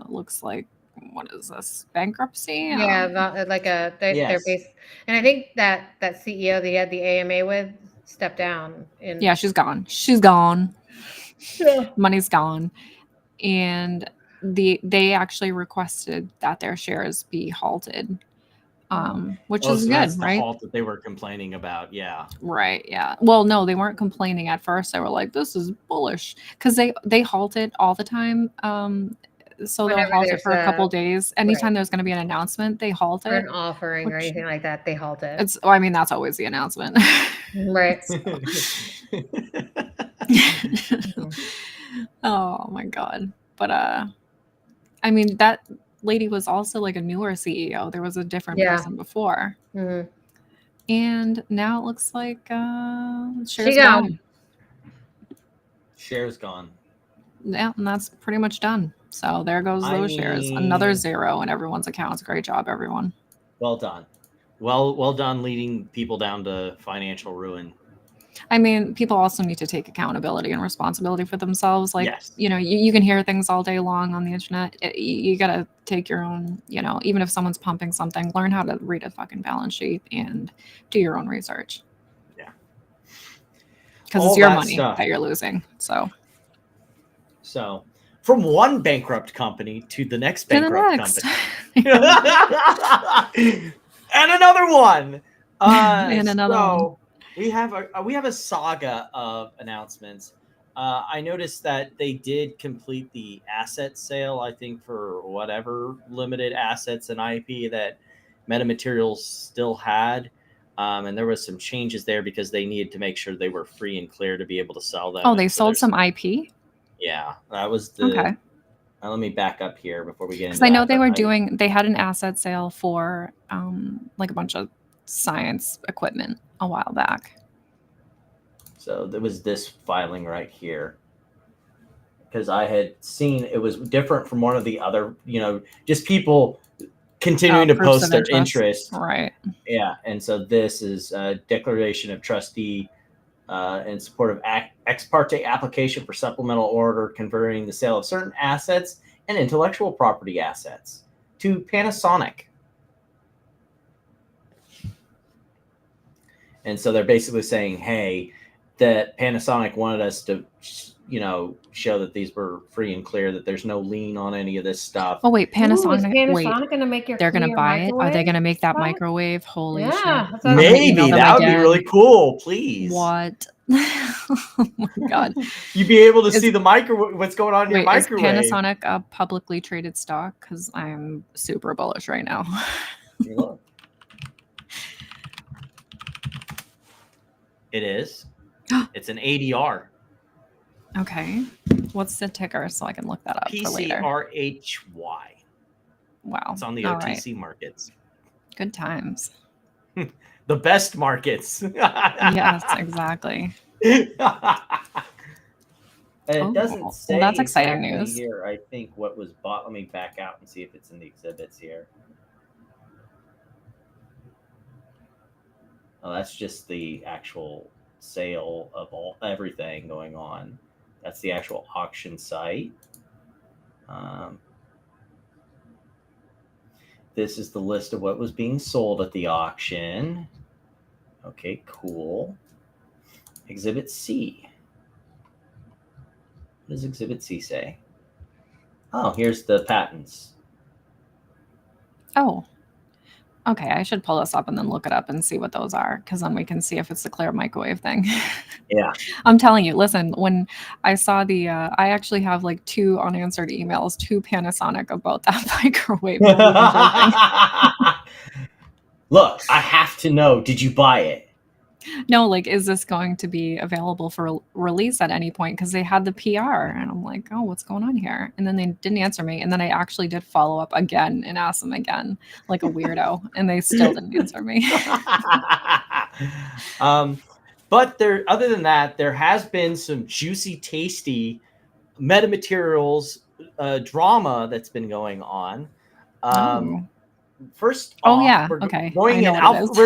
looks like, what is this, bankruptcy? Yeah, like they're based, and I think that CEO that he had the AMA with stepped down. Yeah, she's gone. She's gone. Yeah. Money's gone, and they actually requested that their shares be halted, which is good, that's right? The halt that they were complaining about, yeah. Right, yeah. Well, no, they weren't complaining at first. They were like, "This is bullish," because they halt it all the time. So Whenever they'll halt it for a couple days. Anytime there's going to be an announcement, they halt it. Or an offering or anything like that, they halt it. I mean, that's always the announcement. Right. Oh my God. But I mean, that lady was also like a newer CEO. There was a different person before. Mm-hmm. And now it looks like shares gone. Shares gone. Yeah, and that's pretty much done. So there goes those shares. Another zero in everyone's accounts. Great job, everyone. Well done. Well done leading people down to financial ruin. I mean, people also need to take accountability and responsibility for themselves. Like, yes. You can hear things all day long on the internet. You got to take your own, even if someone's pumping something, learn how to read a fucking balance sheet and do your own research. Yeah. Because it's your money that you're losing. So from one bankrupt company to the next bankrupt company. And another one. And another one. We have a saga of announcements. I noticed that they did complete the asset sale, I think, for whatever limited assets and IP that Metamaterials still had. And there was some changes there because they needed to make sure they were free and clear to be able to sell them. Oh, they sold some IP? Yeah, that was the... Okay. Let me back up here before we get into that. Because I know they had an asset sale for like a bunch of science equipment a while back. So there was this filing right here. Because I had seen it was different from one of the other, just people continuing to post their interest. Right. Yeah. And so this is a declaration of trustee in support of ex parte application for supplemental order converting the sale of certain assets and intellectual property assets to Panasonic. And so they're basically saying, hey, that Panasonic wanted us to show that these were free and clear, that there's no lien on any of this stuff. Oh wait, Ooh, is Panasonic. Wait, Panasonic gonna make your they're gonna clear buy it. Are they microwave gonna make that spot? microwave? Holy Yeah, shit! that's what I'm gonna email Maybe them that would be again. really cool. Please. What? Oh my god! You'd be able to Is- see the microwave. What's going on in your Wait, is microwave? Panasonic a publicly traded stock? Because I am super bullish right now. Let me look. It is. It's an ADR. Okay, what's the ticker so I can look that up for later? PCRHY. Wow, It's on the all OTC right. markets. Good times. The best markets. Yes, exactly. And Oh, it doesn't well, say that's exciting exactly news. here, I think, what was bought. Let me back out and see if it's in the exhibits here. Oh, that's just the actual sale of everything going on. That's the actual auction site. This is the list of what was being sold at the auction. Okay, cool. Exhibit C. What does Exhibit C say? Oh, here's the patents. Oh, okay. I should pull this up and then look it up and see what those are, because then we can see if it's the clear microwave thing. Yeah. I'm telling you, listen, when I saw the, I actually have like 2 unanswered emails to Panasonic about that microwave. Not even joking. Look, I have to know, did you buy it? No, like, is this going to be available for release at any point? Because they had the PR, and I'm like, oh, what's going on here? And then they didn't answer me. And then I actually did follow up again and ask them again, like a weirdo, and they still didn't answer me. But other than that, there has been some juicy, tasty metamaterials drama that's been going on. First off, yeah, we're okay. going I in know what it is.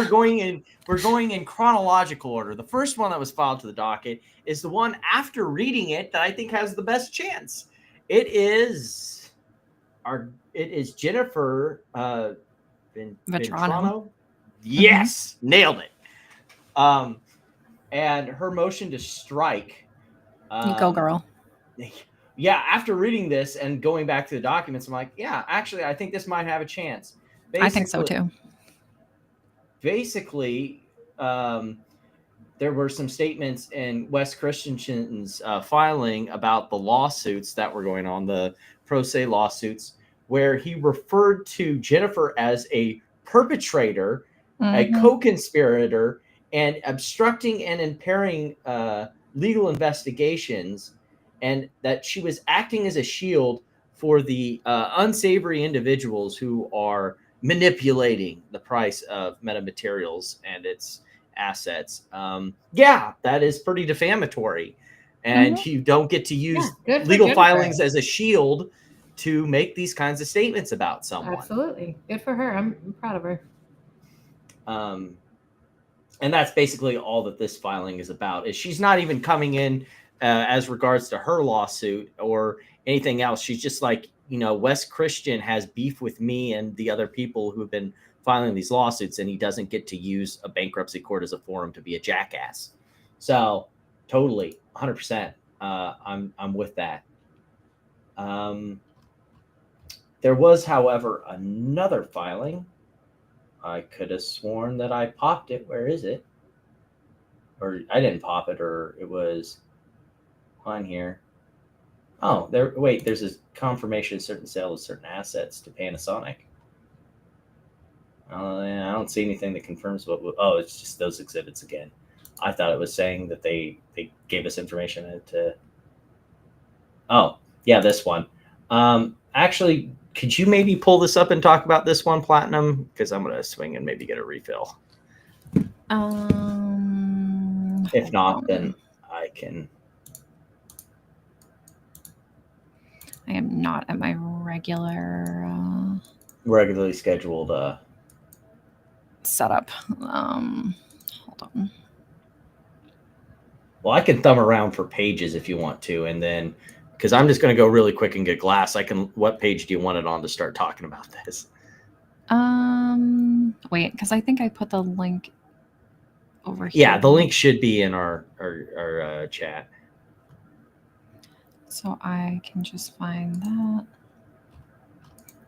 we're going in chronological order. The first one that was filed to the docket is the one after reading it that I think has the best chance. It is Jennifer Ventrano. Yes, nailed it. And her motion to strike. You go, girl. Yeah, after reading this and going back to the documents, I'm like, yeah, actually, I think this might have a chance. I think so too. Basically, there were some statements in Wes Christensen's filing about the lawsuits that were going on, the pro se lawsuits, where he referred to Jennifer as a perpetrator, a co-conspirator, and obstructing and impairing legal investigations, and that she was acting as a shield for the unsavory individuals who are manipulating the price of metamaterials and its assets. Yeah, that is pretty defamatory. And you don't get to use legal filings as a shield to make these kinds of statements about someone. Absolutely. Good for her. I'm proud of her. And that's basically all that this filing is about. Is she's not even coming in as regards to her lawsuit or anything else. She's just like, Wes Christian has beef with me and the other people who have been filing these lawsuits, and he doesn't get to use a bankruptcy court as a forum to be a jackass. So totally 100%. I'm with that. There was, however, another filing. I could have sworn that I popped it. Where is it? Or I didn't pop it, or it was on here. Oh, there. Wait, there's a confirmation of certain sale of certain assets to Panasonic. I don't see anything that confirms what. Oh, it's just those exhibits again. I thought it was saying that they gave us information to. Oh, yeah, this one. Actually, could you maybe pull this up and talk about this one, Platinum? Because I'm going to swing and maybe get a refill. If not, then I can. I am not at my regularly scheduled setup. Hold on. Well, I can thumb around for pages if you want to, and then because I'm just going to go really quick and get glass. What page do you want it on to start talking about this? Wait, because I think I put the link over here. Yeah, the link should be in our chat. So I can just find that.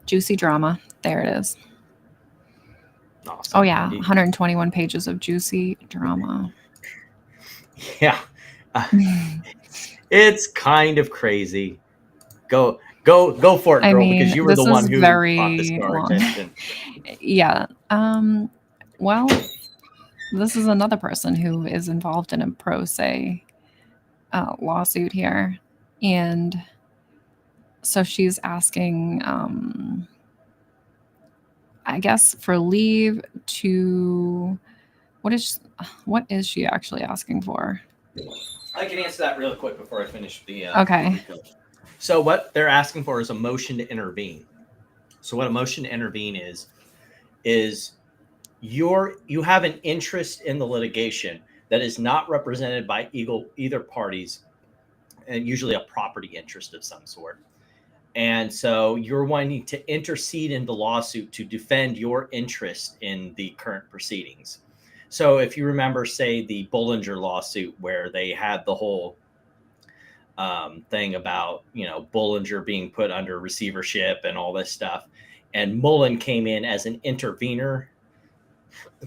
Juicy drama. There it is. Awesome. Oh, yeah. 121 pages of juicy drama. Yeah. It's kind of crazy. Go for it, I girl, mean, because you were the this one is who brought this very to our long. attention. Yeah. Well, this is another person who is involved in a pro se lawsuit here. And so she's asking, I guess, for leave to what is she actually asking for? I can answer that really quick before I finish the Okay. So what they're asking for is a motion to intervene. So what a motion to intervene is you have an interest in the litigation that is not represented by either parties, and usually a property interest of some sort. And so you're wanting to intercede in the lawsuit to defend your interest in the current proceedings. So if you remember, say, the Bollinger lawsuit, where they had the whole thing about, Bollinger being put under receivership and all this stuff. And Mullen came in as an intervener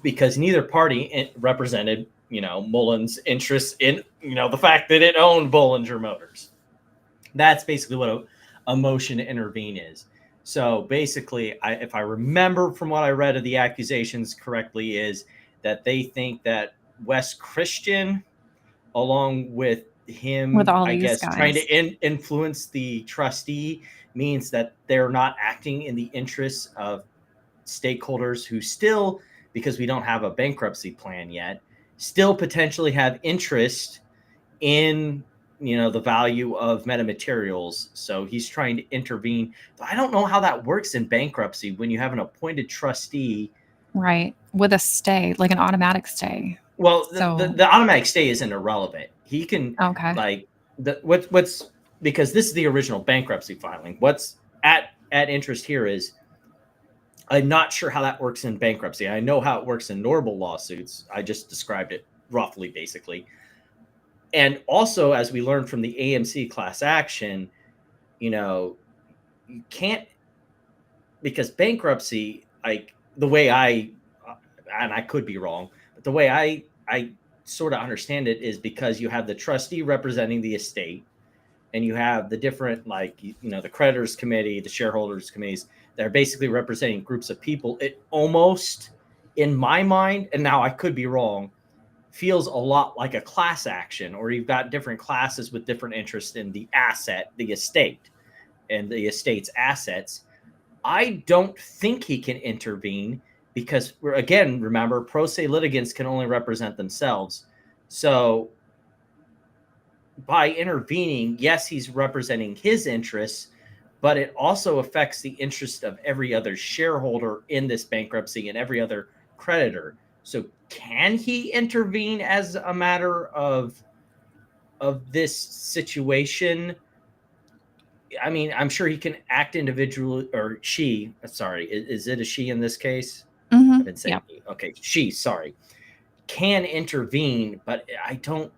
because neither party represented, Mullen's interest in, the fact that it owned Bollinger Motors. That's basically what a motion to intervene is. So basically, if I remember from what I read of the accusations correctly, is that they think that Wes Christian, along with him, With all I these guess, guys. trying to influence the trustee, means that they're not acting in the interests of stakeholders who still, because we don't have a bankruptcy plan yet, still potentially have interest in, the value of metamaterials. So he's trying to intervene. But I don't know how that works in bankruptcy when you have an appointed trustee. Right. With a stay, like an automatic stay. Well, So- the automatic stay isn't irrelevant. He can, Okay. like, what's because this is the original bankruptcy filing. What's at interest here is, I'm not sure how that works in bankruptcy. I know how it works in normal lawsuits. I just described it roughly, basically. And also, as we learned from the AMC class action, you can't, because bankruptcy, like the way and I could be wrong, but the way I sort of understand it is because you have the trustee representing the estate, and you have the different, like, the creditors committee, the shareholders committees that are basically representing groups of people. It almost, in my mind, and now I could be wrong, feels a lot like a class action, or you've got different classes with different interests in the asset, the estate, and the estate's assets. I don't think he can intervene because again, remember, pro se litigants can only represent themselves. So by intervening, yes, he's representing his interests, but it also affects the interest of every other shareholder in this bankruptcy and every other creditor. So can he intervene as a matter of this situation? I mean, I'm sure he can act individually, or she, sorry, is it a she in this case? Mhm. I've been saying, okay, she, sorry, can intervene, but I don't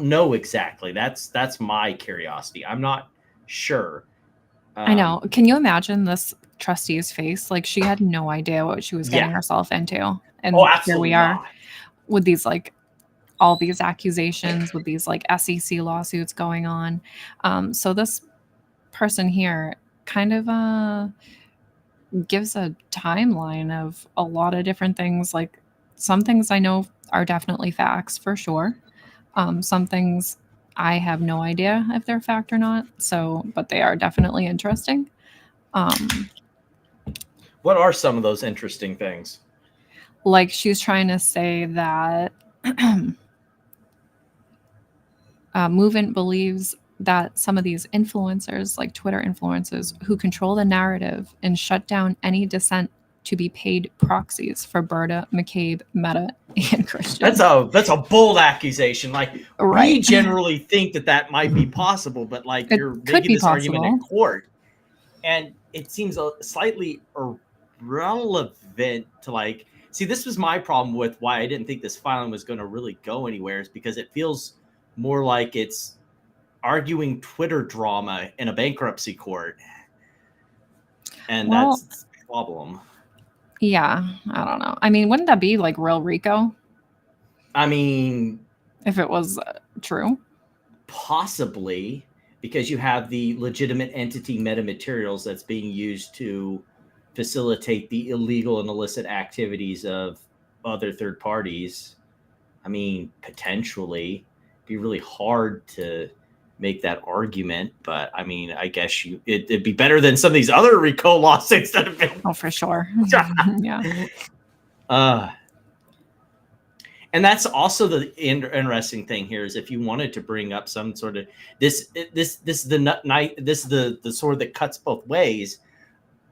know exactly. That's my curiosity. I'm not sure. I know. Can you imagine this trustee's face? Like, she had no idea what she was getting herself into. And Oh, here absolutely we are not. with these, like, all these accusations, with these, like, SEC lawsuits going on. So this person here kind of gives a timeline of a lot of different things. Like, some things I know are definitely facts for sure. Some things I have no idea if they're fact or not. So, but they are definitely interesting. What are some of those interesting things? Like, she's trying to say that Movement believes that some of these influencers, like Twitter influencers, who control the narrative and shut down any dissent to be paid proxies for Berta, McCabe, Meta, and Christian. That's a bold accusation. Like, we Right. generally think that might be possible, but like, It you're could making be this argument in possible. court, and it seems slightly irrelevant to, like, see, this was my problem with why I didn't think this filing was going to really go anywhere, is because it feels more like it's arguing Twitter drama in a bankruptcy court. And Well, that's the problem. Yeah, I don't know. I mean, wouldn't that be like real RICO I mean, if it was true? possibly, because you have the legitimate entity metamaterials that's being used to facilitate the illegal and illicit activities of other third parties. I mean, potentially, it'd be really hard to make that argument, but I mean, I guess it'd be better than some of these other RICO lawsuits that have been. Oh, for sure. Yeah. And that's also the interesting thing here is if you wanted to bring up some sort of this is the sword that cuts both ways.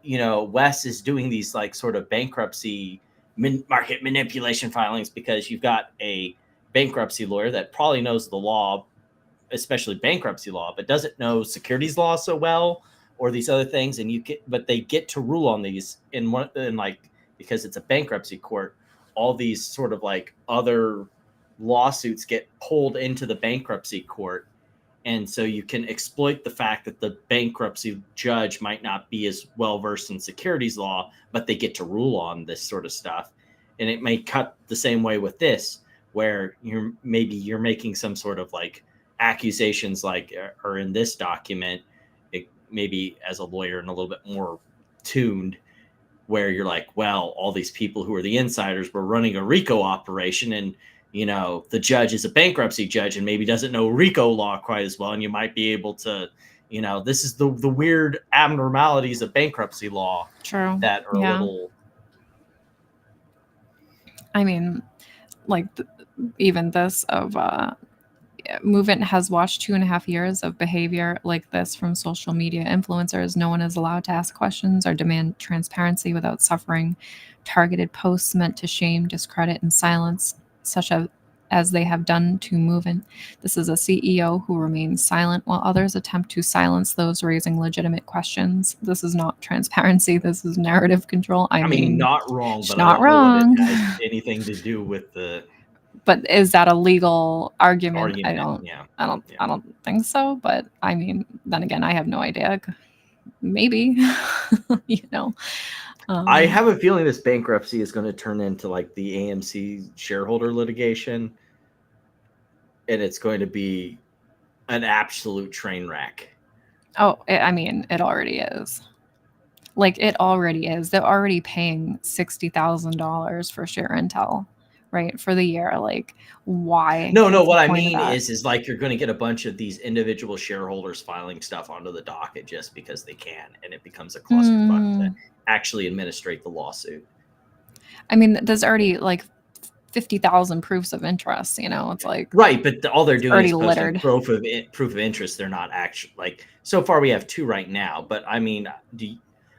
You know, Wes is doing these like sort of bankruptcy market manipulation filings because you've got a bankruptcy lawyer that probably knows the law, especially bankruptcy law, but doesn't know securities law so well or these other things. And but they get to rule on these because it's a bankruptcy court. All these sort of like other lawsuits get pulled into the bankruptcy court. And so you can exploit the fact that the bankruptcy judge might not be as well versed in securities law, but they get to rule on this sort of stuff. And it may cut the same way with this, where you're making some sort of like accusations like or in this document, maybe as a lawyer and a little bit more tuned, where you're like, well, all these people who are the insiders were running a RICO operation, and you know the judge is a bankruptcy judge and maybe doesn't know RICO law quite as well, and you might be able to, you know, this is the weird abnormalities of bankruptcy law. True. That are a little. I mean, like even this of Movement has watched 2.5 years of behavior like this from social media influencers. No one is allowed to ask questions or demand transparency without suffering. Targeted posts meant to shame, discredit, and silence, such as they have done to Movement. This is a CEO who remains silent while others attempt to silence those raising legitimate questions. This is not transparency. This is narrative control. I mean, not wrong, but not I don't know wrong. what it has anything to do with the. But is that a legal argument? I don't think so. But I mean, then again, I have no idea. Maybe, you know. I have a feeling this bankruptcy is going to turn into like the AMC shareholder litigation, and it's going to be an absolute train wreck. Oh, I mean, it already is. Like, it already is. They're already paying $60,000 for share intel. Right, for the year. Like, why? No, what I mean is like you're going to get a bunch of these individual shareholders filing stuff onto the docket just because they can, and it becomes a clusterfuck to actually administrate the lawsuit. I mean, there's already like 50,000 proofs of interest, you know. It's like right, but all they're doing is posting littered. proof of interest. They're not actually like, so far we have 2 right now, but I mean,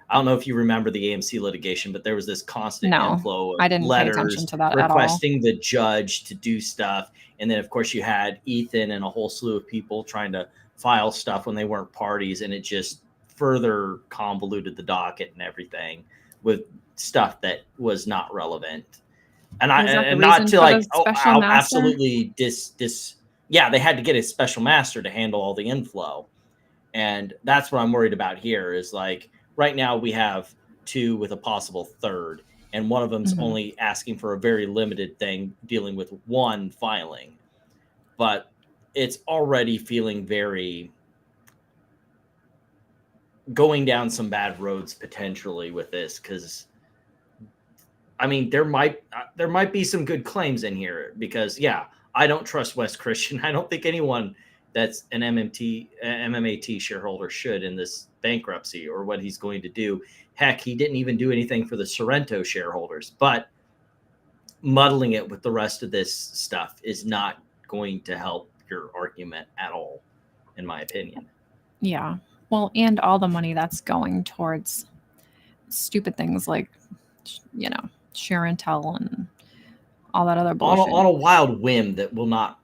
I don't know if you remember the AMC litigation, but there was this constant inflow of letters requesting the judge to do stuff. And then, of course, you had Ethan and a whole slew of people trying to file stuff when they weren't parties. And it just further convoluted the docket and everything with stuff that was not relevant. And not to like, absolutely yeah, they had to get a special master to handle all the inflow. And that's what I'm worried about here is like, right now we have 2 with a possible third, and one of them's only asking for a very limited thing dealing with 1 filing. But it's already feeling very going down some bad roads potentially with this, because I mean there might be some good claims in here, because I don't trust Wes Christian. I don't think anyone that's an MMAT shareholder should in this bankruptcy or what he's going to do. Heck, he didn't even do anything for the Sorrento shareholders, but muddling it with the rest of this stuff is not going to help your argument at all, in my opinion. Yeah. Well, and all the money that's going towards stupid things like, you know, share intel and all that other bullshit. On a wild whim that will not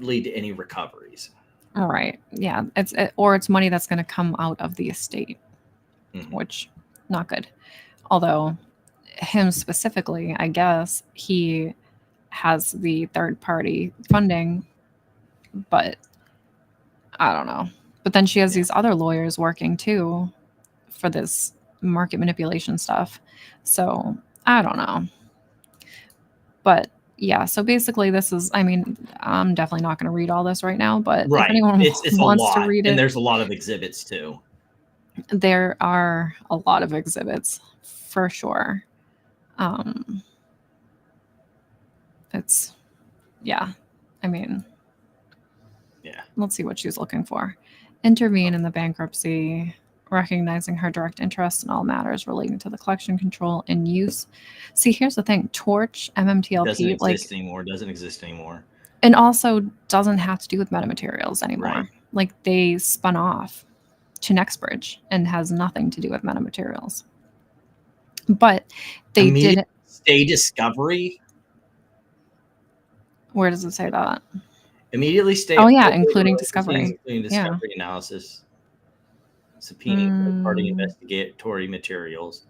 lead to any recoveries. Right. Yeah. It's money that's going to come out of the estate, which not good. Although him specifically, I guess he has the third party funding, but I don't know. But then she has Yeah. these other lawyers working too for this market manipulation stuff. So I don't know. But yeah, so basically this is, I mean, I'm definitely not going to read all this right now, but if anyone It's a wants to lot, read and it, there's a lot of exhibits too. there are a lot of exhibits for sure. It's, yeah, I mean, Yeah. let's see what she's looking for. Intervene in the bankruptcy, recognizing her direct interest in all matters relating to the collection, control, and use. See, here's the thing: Torch, MMTLP, Doesn't exist anymore. and also doesn't have to do with metamaterials anymore. Right. Like they spun off to Nextbridge and has nothing to do with metamaterials. But they did. Stay discovery. Where does it say that? Immediately stay. Oh yeah, including discovery. Including discovery analysis. Subpoenaing third-party investigatory materials.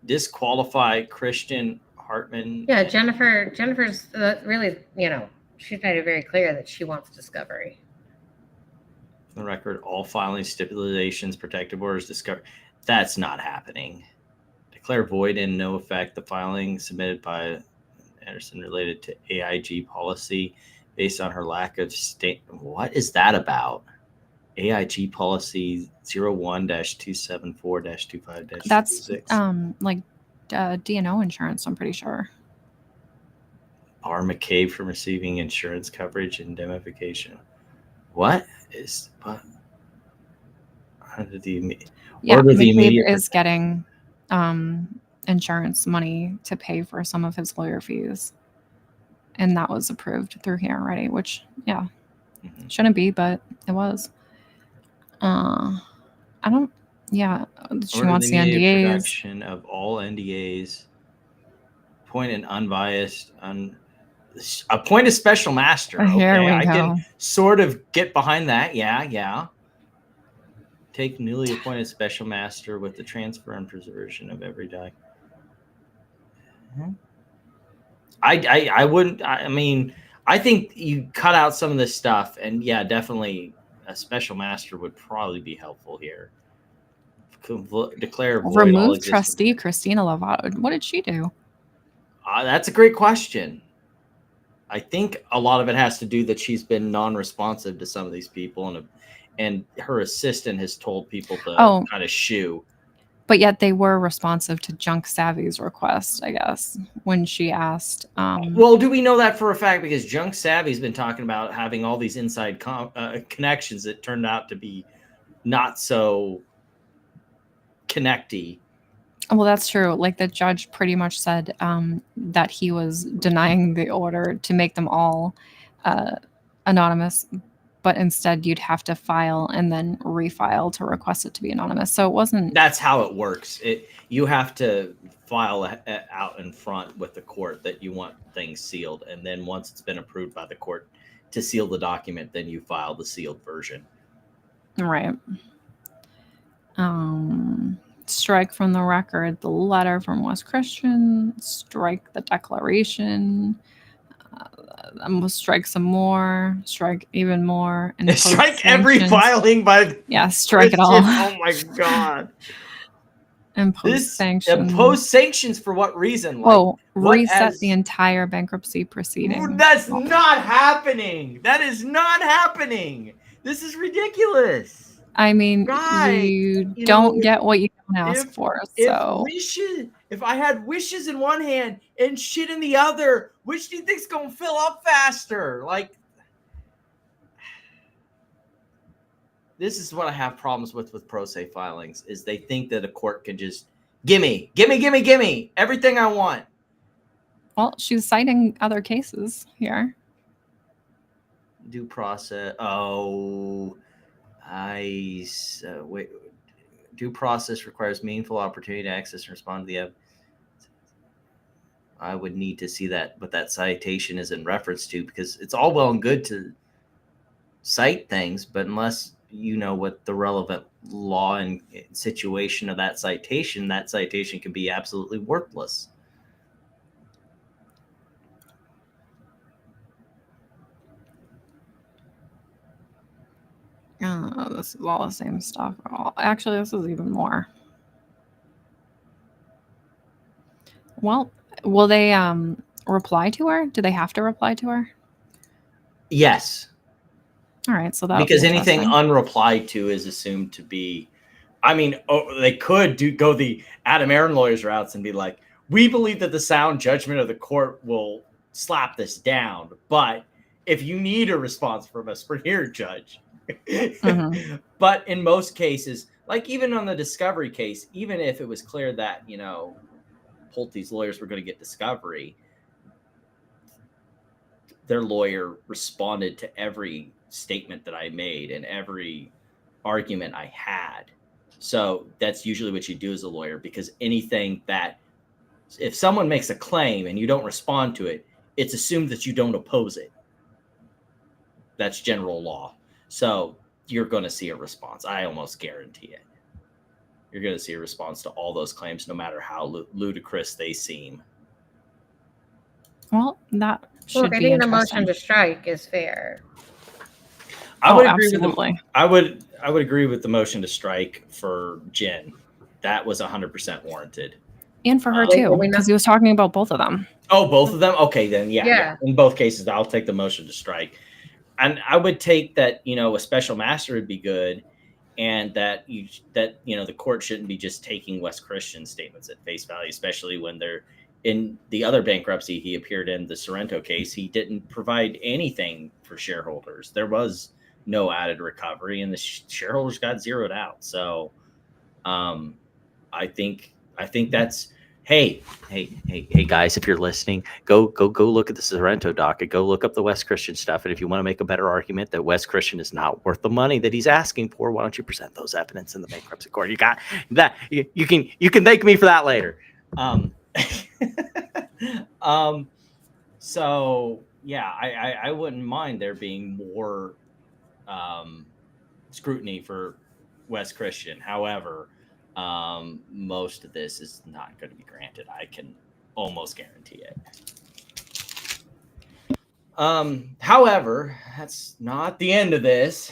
Disqualify Christian Hartman. Yeah, Jennifer's really, she's made it very clear that she wants discovery. For the record, all filing stipulations, protective orders, discovery. That's not happening. Declare void and no effect the filing submitted by Anderson related to AIG policy based on her lack of state. What is that about? AIG policy 01-274-25-26. That's like D&O insurance, I'm pretty sure. Bar McCabe from receiving insurance coverage and indemnification. What? How did the McCabe is getting insurance money to pay for some of his lawyer fees, and that was approved through here already, which shouldn't be, but it was. I don't. Yeah, she wants the NDAs. Production of all NDAs. Appoint an unbiased. Appoint a special master. Okay, here we go. I can sort of get behind that. Yeah. Take newly appointed special master with the transfer and preservation of every document. I wouldn't. I mean, I think you cut out some of this stuff, and yeah, definitely a special master would probably be helpful here. Declare void. Remove trustee Christina Lovato. What did she do? That's a great question. I think a lot of it has to do that she's been non-responsive to some of these people, and her assistant has told people to kind of shoo. But yet they were responsive to Junk Savvy's request, I guess, when she asked. Well, do we know that for a fact? Because Junk Savvy's been talking about having all these inside connections that turned out to be not so connecty. Well, that's true. Like the judge pretty much said that he was denying the order to make them all anonymous, but instead you'd have to file and then refile to request it to be anonymous. So it wasn't. That's how it works. You have to file out in front with the court that you want things sealed, and then once it's been approved by the court to seal the document, then you file the sealed version. Right. Strike from the record the letter from West Christian. Strike the declaration. Strike some more. Strike even more. And strike every filing by. Yeah, strike it all. Oh my god. Impose sanctions. Impose sanctions for what reason? Whoa! Reset the entire bankruptcy proceeding. That's not happening. That is not happening. This is ridiculous. I mean, you don't get what you don't ask for. So if I had wishes in one hand and shit in the other, which do you think's gonna fill up faster? Like, this is what I have problems with pro se filings, is they think that a court can just gimme everything I want. Well, she's citing other cases here. Due process. Wait. Due process requires meaningful opportunity to access and respond to the evidence. I would need to see that, what that citation is in reference to, because it's all well and good to cite things, but unless you know what the relevant law and situation of that citation can be absolutely worthless. Oh, this is all the same stuff. Actually, this is even more. Well, will they reply to her? Do they have to reply to her? Yes. All right, so that because anything unreplied to is assumed to be. I mean, they could go the Adam Aaron lawyers routes and be like, we believe that the sound judgment of the court will slap this down, but if you need a response from a superior judge. Mm-hmm. But in most cases, like even on the discovery case, even if it was clear that, you know, Pulte's lawyers were going to get discovery, their lawyer responded to every statement that I made and every argument I had. So that's usually what you do as a lawyer, because anything that, if someone makes a claim and you don't respond to it, it's assumed that you don't oppose it. That's general law. So you're going to see a response. I almost guarantee it. You're going to see a response to all those claims, no matter how ludicrous they seem. Well, that should Look, I be think the interesting. motion to strike is fair. I would agree absolutely. with I would agree with the motion to strike for Jen. That was 100% warranted. And for her Wait, too, were we because not- he was talking about both of them. Oh, both of them? Okay, then yeah. Yeah. In both cases, I'll take the motion to strike. And I would take that, you know, a special master would be good, and that the court shouldn't be just taking Wes Christian's statements at face value, especially when they're in the other bankruptcy he appeared in, the Sorrento case. He didn't provide anything for shareholders. There was no added recovery, and the shareholders got zeroed out. So I think that's, hey guys, if you're listening, go look at the Sorrento docket, go look up the Wes Christian stuff. And if you want to make a better argument that Wes Christian is not worth the money that he's asking for, why don't you present those evidence in the bankruptcy court? You got that. You can thank me for that later. So yeah, I wouldn't mind there being more scrutiny for Wes Christian. However, most of this is not going to be granted. I can almost guarantee it. However, that's not the end of this.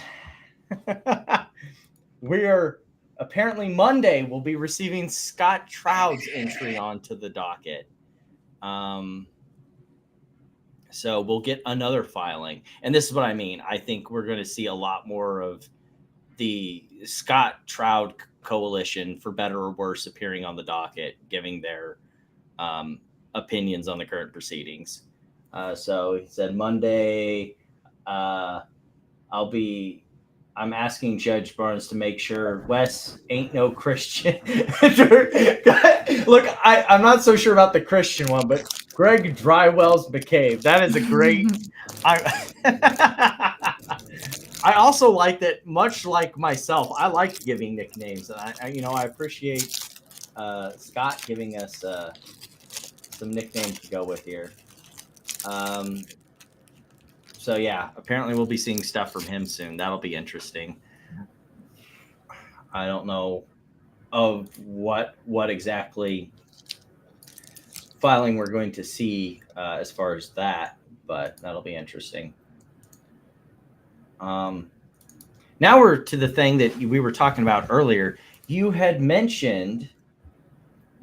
We are apparently Monday we'll be receiving Scott Troud's entry onto the docket. So we'll get another filing. And this is what I mean. I think we're going to see a lot more of the Scott Troud coalition, for better or worse, appearing on the docket, giving their opinions on the current proceedings. So he said Monday, I'm asking Judge Barnes to make sure Wes ain't no Christian. Look, I'm not so sure about the Christian one, but Greg Drywell's McCabe. That is a great. I also like that, much like myself, I like giving nicknames, and I appreciate Scott giving us some nicknames to go with here. So yeah, apparently we'll be seeing stuff from him soon. That'll be interesting. I don't know of what exactly filing we're going to see as far as that, but that'll be interesting. Now we're to the thing that we were talking about earlier. You had mentioned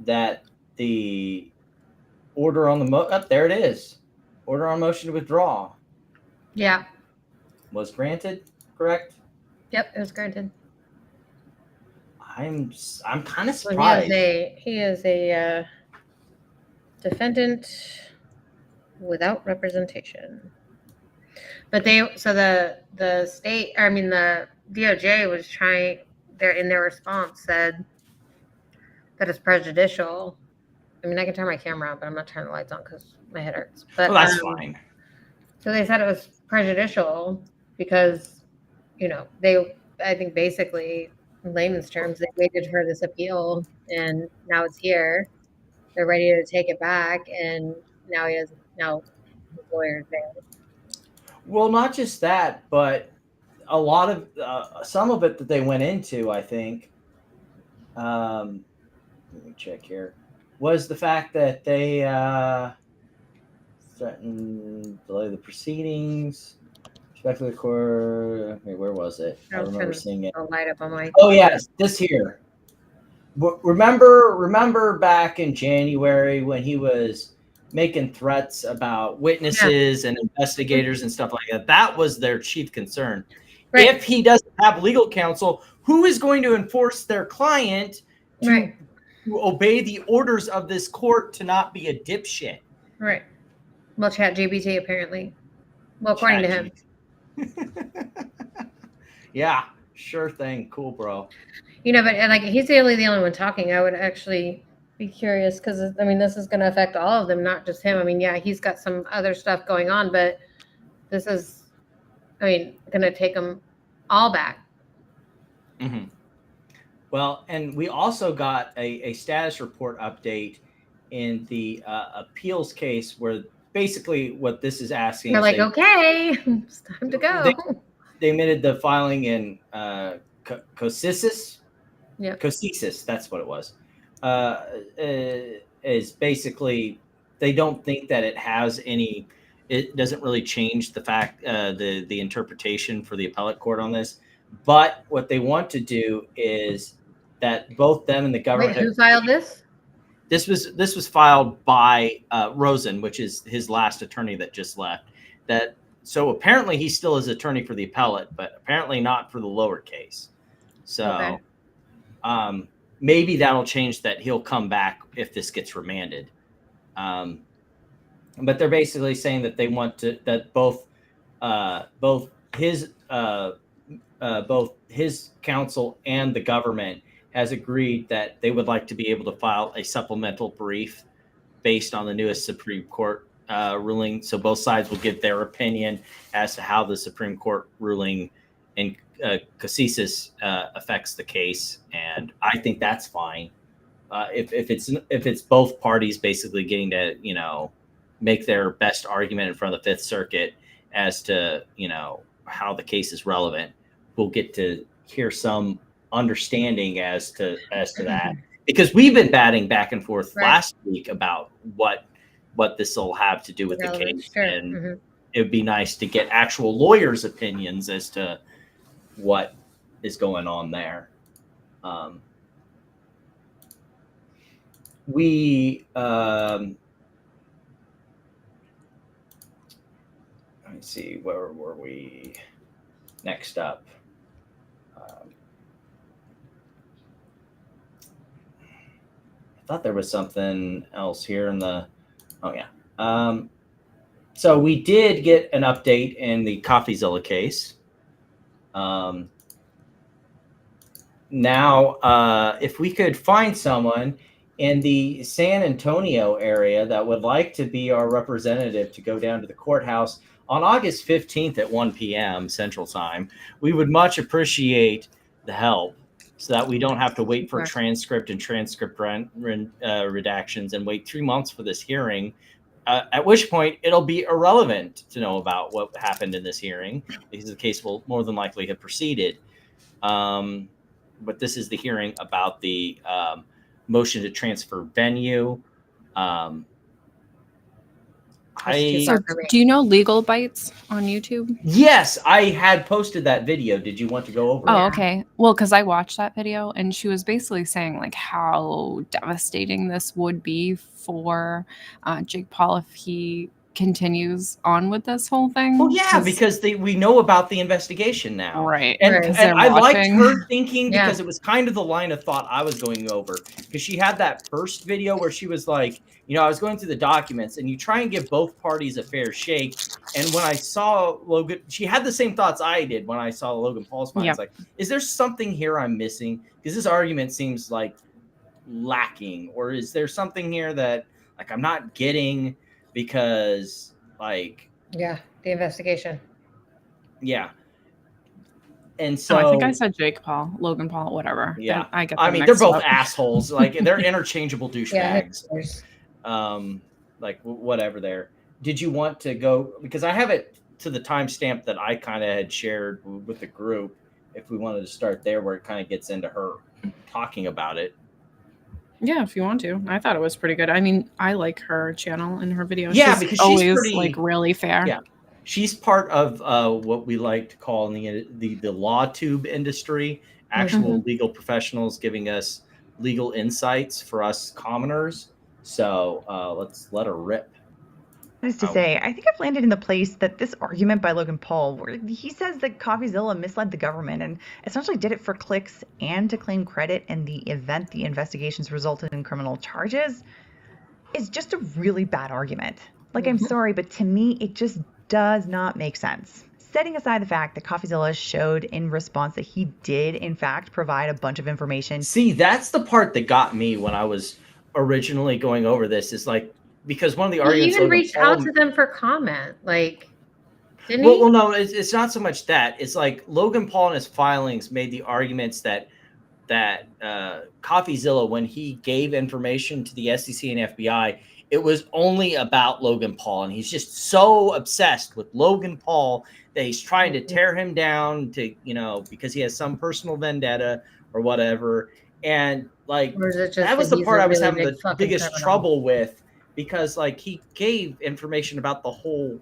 that the order on the there it is. Order on motion to withdraw. Yeah. Was granted, correct? Yep, it was granted. I'm kind of So surprised. he is a defendant without representation. But the state, the DOJ was trying, in their response said that it's prejudicial. I mean, I can turn my camera on, but I'm not turning the lights on because my head hurts. But Well, that's fine. So they said it was prejudicial because, I think basically, in layman's terms, they waited for this appeal and now it's here. They're ready to take it back, and now his lawyer's there. Well, not just that, but a lot of some of it that they went into, I think, let me check here, was the fact that they threatened delay the proceedings, Respectfully, court. Okay, where was it? I remember seeing it. I'll light up on my. Oh yes, this here. Remember back in January when he was making threats about witnesses and investigators and stuff like that? That was their chief concern. Right. If he doesn't have legal counsel, who is going to enforce their client to obey the orders of this court to not be a dipshit? Right. Well, ChatGPT apparently. Well, according to him. Yeah, sure thing. Cool, bro. You know, but like he's the only one talking. I would actually be curious because I mean, this is going to affect all of them, not just him. I mean, yeah, he's got some other stuff going on, but this is, I mean, going to take them all back. Mm-hmm. Well, and we also got a status report update in the appeals case where basically what this is asking. They're like, okay, it's time to go. They admitted the filing in Coffeezilla. Yeah. Coffeezilla, that's what it was. Is basically they don't think that it has any. It doesn't really change the fact the interpretation for the appellate court on this. But what they want to do is that both them and the government. Wait, who filed this? This was filed by Rosen, which is his last attorney that just left. So apparently he still is attorney for the appellate, but apparently not for the lower case. So maybe that'll change that. He'll come back if this gets remanded. But they're basically saying that they want to that both his counsel and the government has agreed that they would like to be able to file a supplemental brief based on the newest Supreme Court ruling. So both sides will give their opinion as to how the Supreme Court ruling in Coffeezilla affects the case, and I think that's fine. If it's both parties basically getting to make their best argument in front of the Fifth Circuit as to how the case is relevant, we'll get to hear some understanding as to that, because we've been batting back and forth last week about what this will have to do with the case, and it would be nice to get actual lawyers' opinions as to what is going on there. Let me see, where were we next up? I thought there was something else here in the, so we did get an update in the Coffeezilla case. Now, if we could find someone in the San Antonio area that would like to be our representative to go down to the courthouse on August 15th at 1 p.m. Central Time, we would much appreciate the help so that we don't have to wait for transcript and transcript redactions and wait 3 months for this hearing, at which point it'll be irrelevant to know about what happened in this hearing because the case will more than likely have proceeded. But this is the hearing about the motion to transfer venue. Do you know Legal Bites on YouTube? Yes, I had posted that video. Did you want to go over it? Oh, okay. Well, because I watched that video and she was basically saying like how devastating this would be for Jake Paul if he continues on with this whole thing. Well, yeah, because we know about the investigation now. Right. And I liked her thinking because it was kind of the line of thought I was going over, because she had that first video where she was like, I was going through the documents and you try and give both parties a fair shake. And when I saw Logan, she had the same thoughts I did when I saw Logan Paul's fine. It's like, is there something here I'm missing? Because this argument seems like lacking, or is there something here that like I'm not getting? Because the investigation. Yeah. And so I think I said Jake Paul, Logan Paul, whatever. Yeah. I mean, they're both assholes. Like they're interchangeable douchebags. Whatever there. Did you want to go, because I have it to the timestamp that I kind of had shared with the group, if we wanted to start there where it kind of gets into her talking about it. Yeah, if you want to. I thought it was pretty good. I mean, I like her channel and her videos. Yeah, she's because always she's pretty, like really fair. Yeah, She's part of what we like to call in the law tube industry, actual legal professionals giving us legal insights for us commoners. So let's let her rip. Nice to say, I think I've landed in the place that this argument by Logan Paul, where he says that Coffeezilla misled the government and essentially did it for clicks and to claim credit in the event the investigations resulted in criminal charges, is just a really bad argument. Like, I'm sorry, but to me, it just does not make sense. Setting aside the fact that Coffeezilla showed in response that he did, in fact, provide a bunch of information. See, that's the part that got me when I was originally going over this, is like, because one of the arguments... He even reached out to them for comment, like, didn't he? Well, no, it's not so much that. It's like Logan Paul in his filings made the arguments that Coffeezilla, when he gave information to the SEC and FBI, it was only about Logan Paul. And he's just so obsessed with Logan Paul that he's trying to tear him down to, because he has some personal vendetta or whatever. And like, that was the part I was having the biggest trouble with, because like he gave information about the whole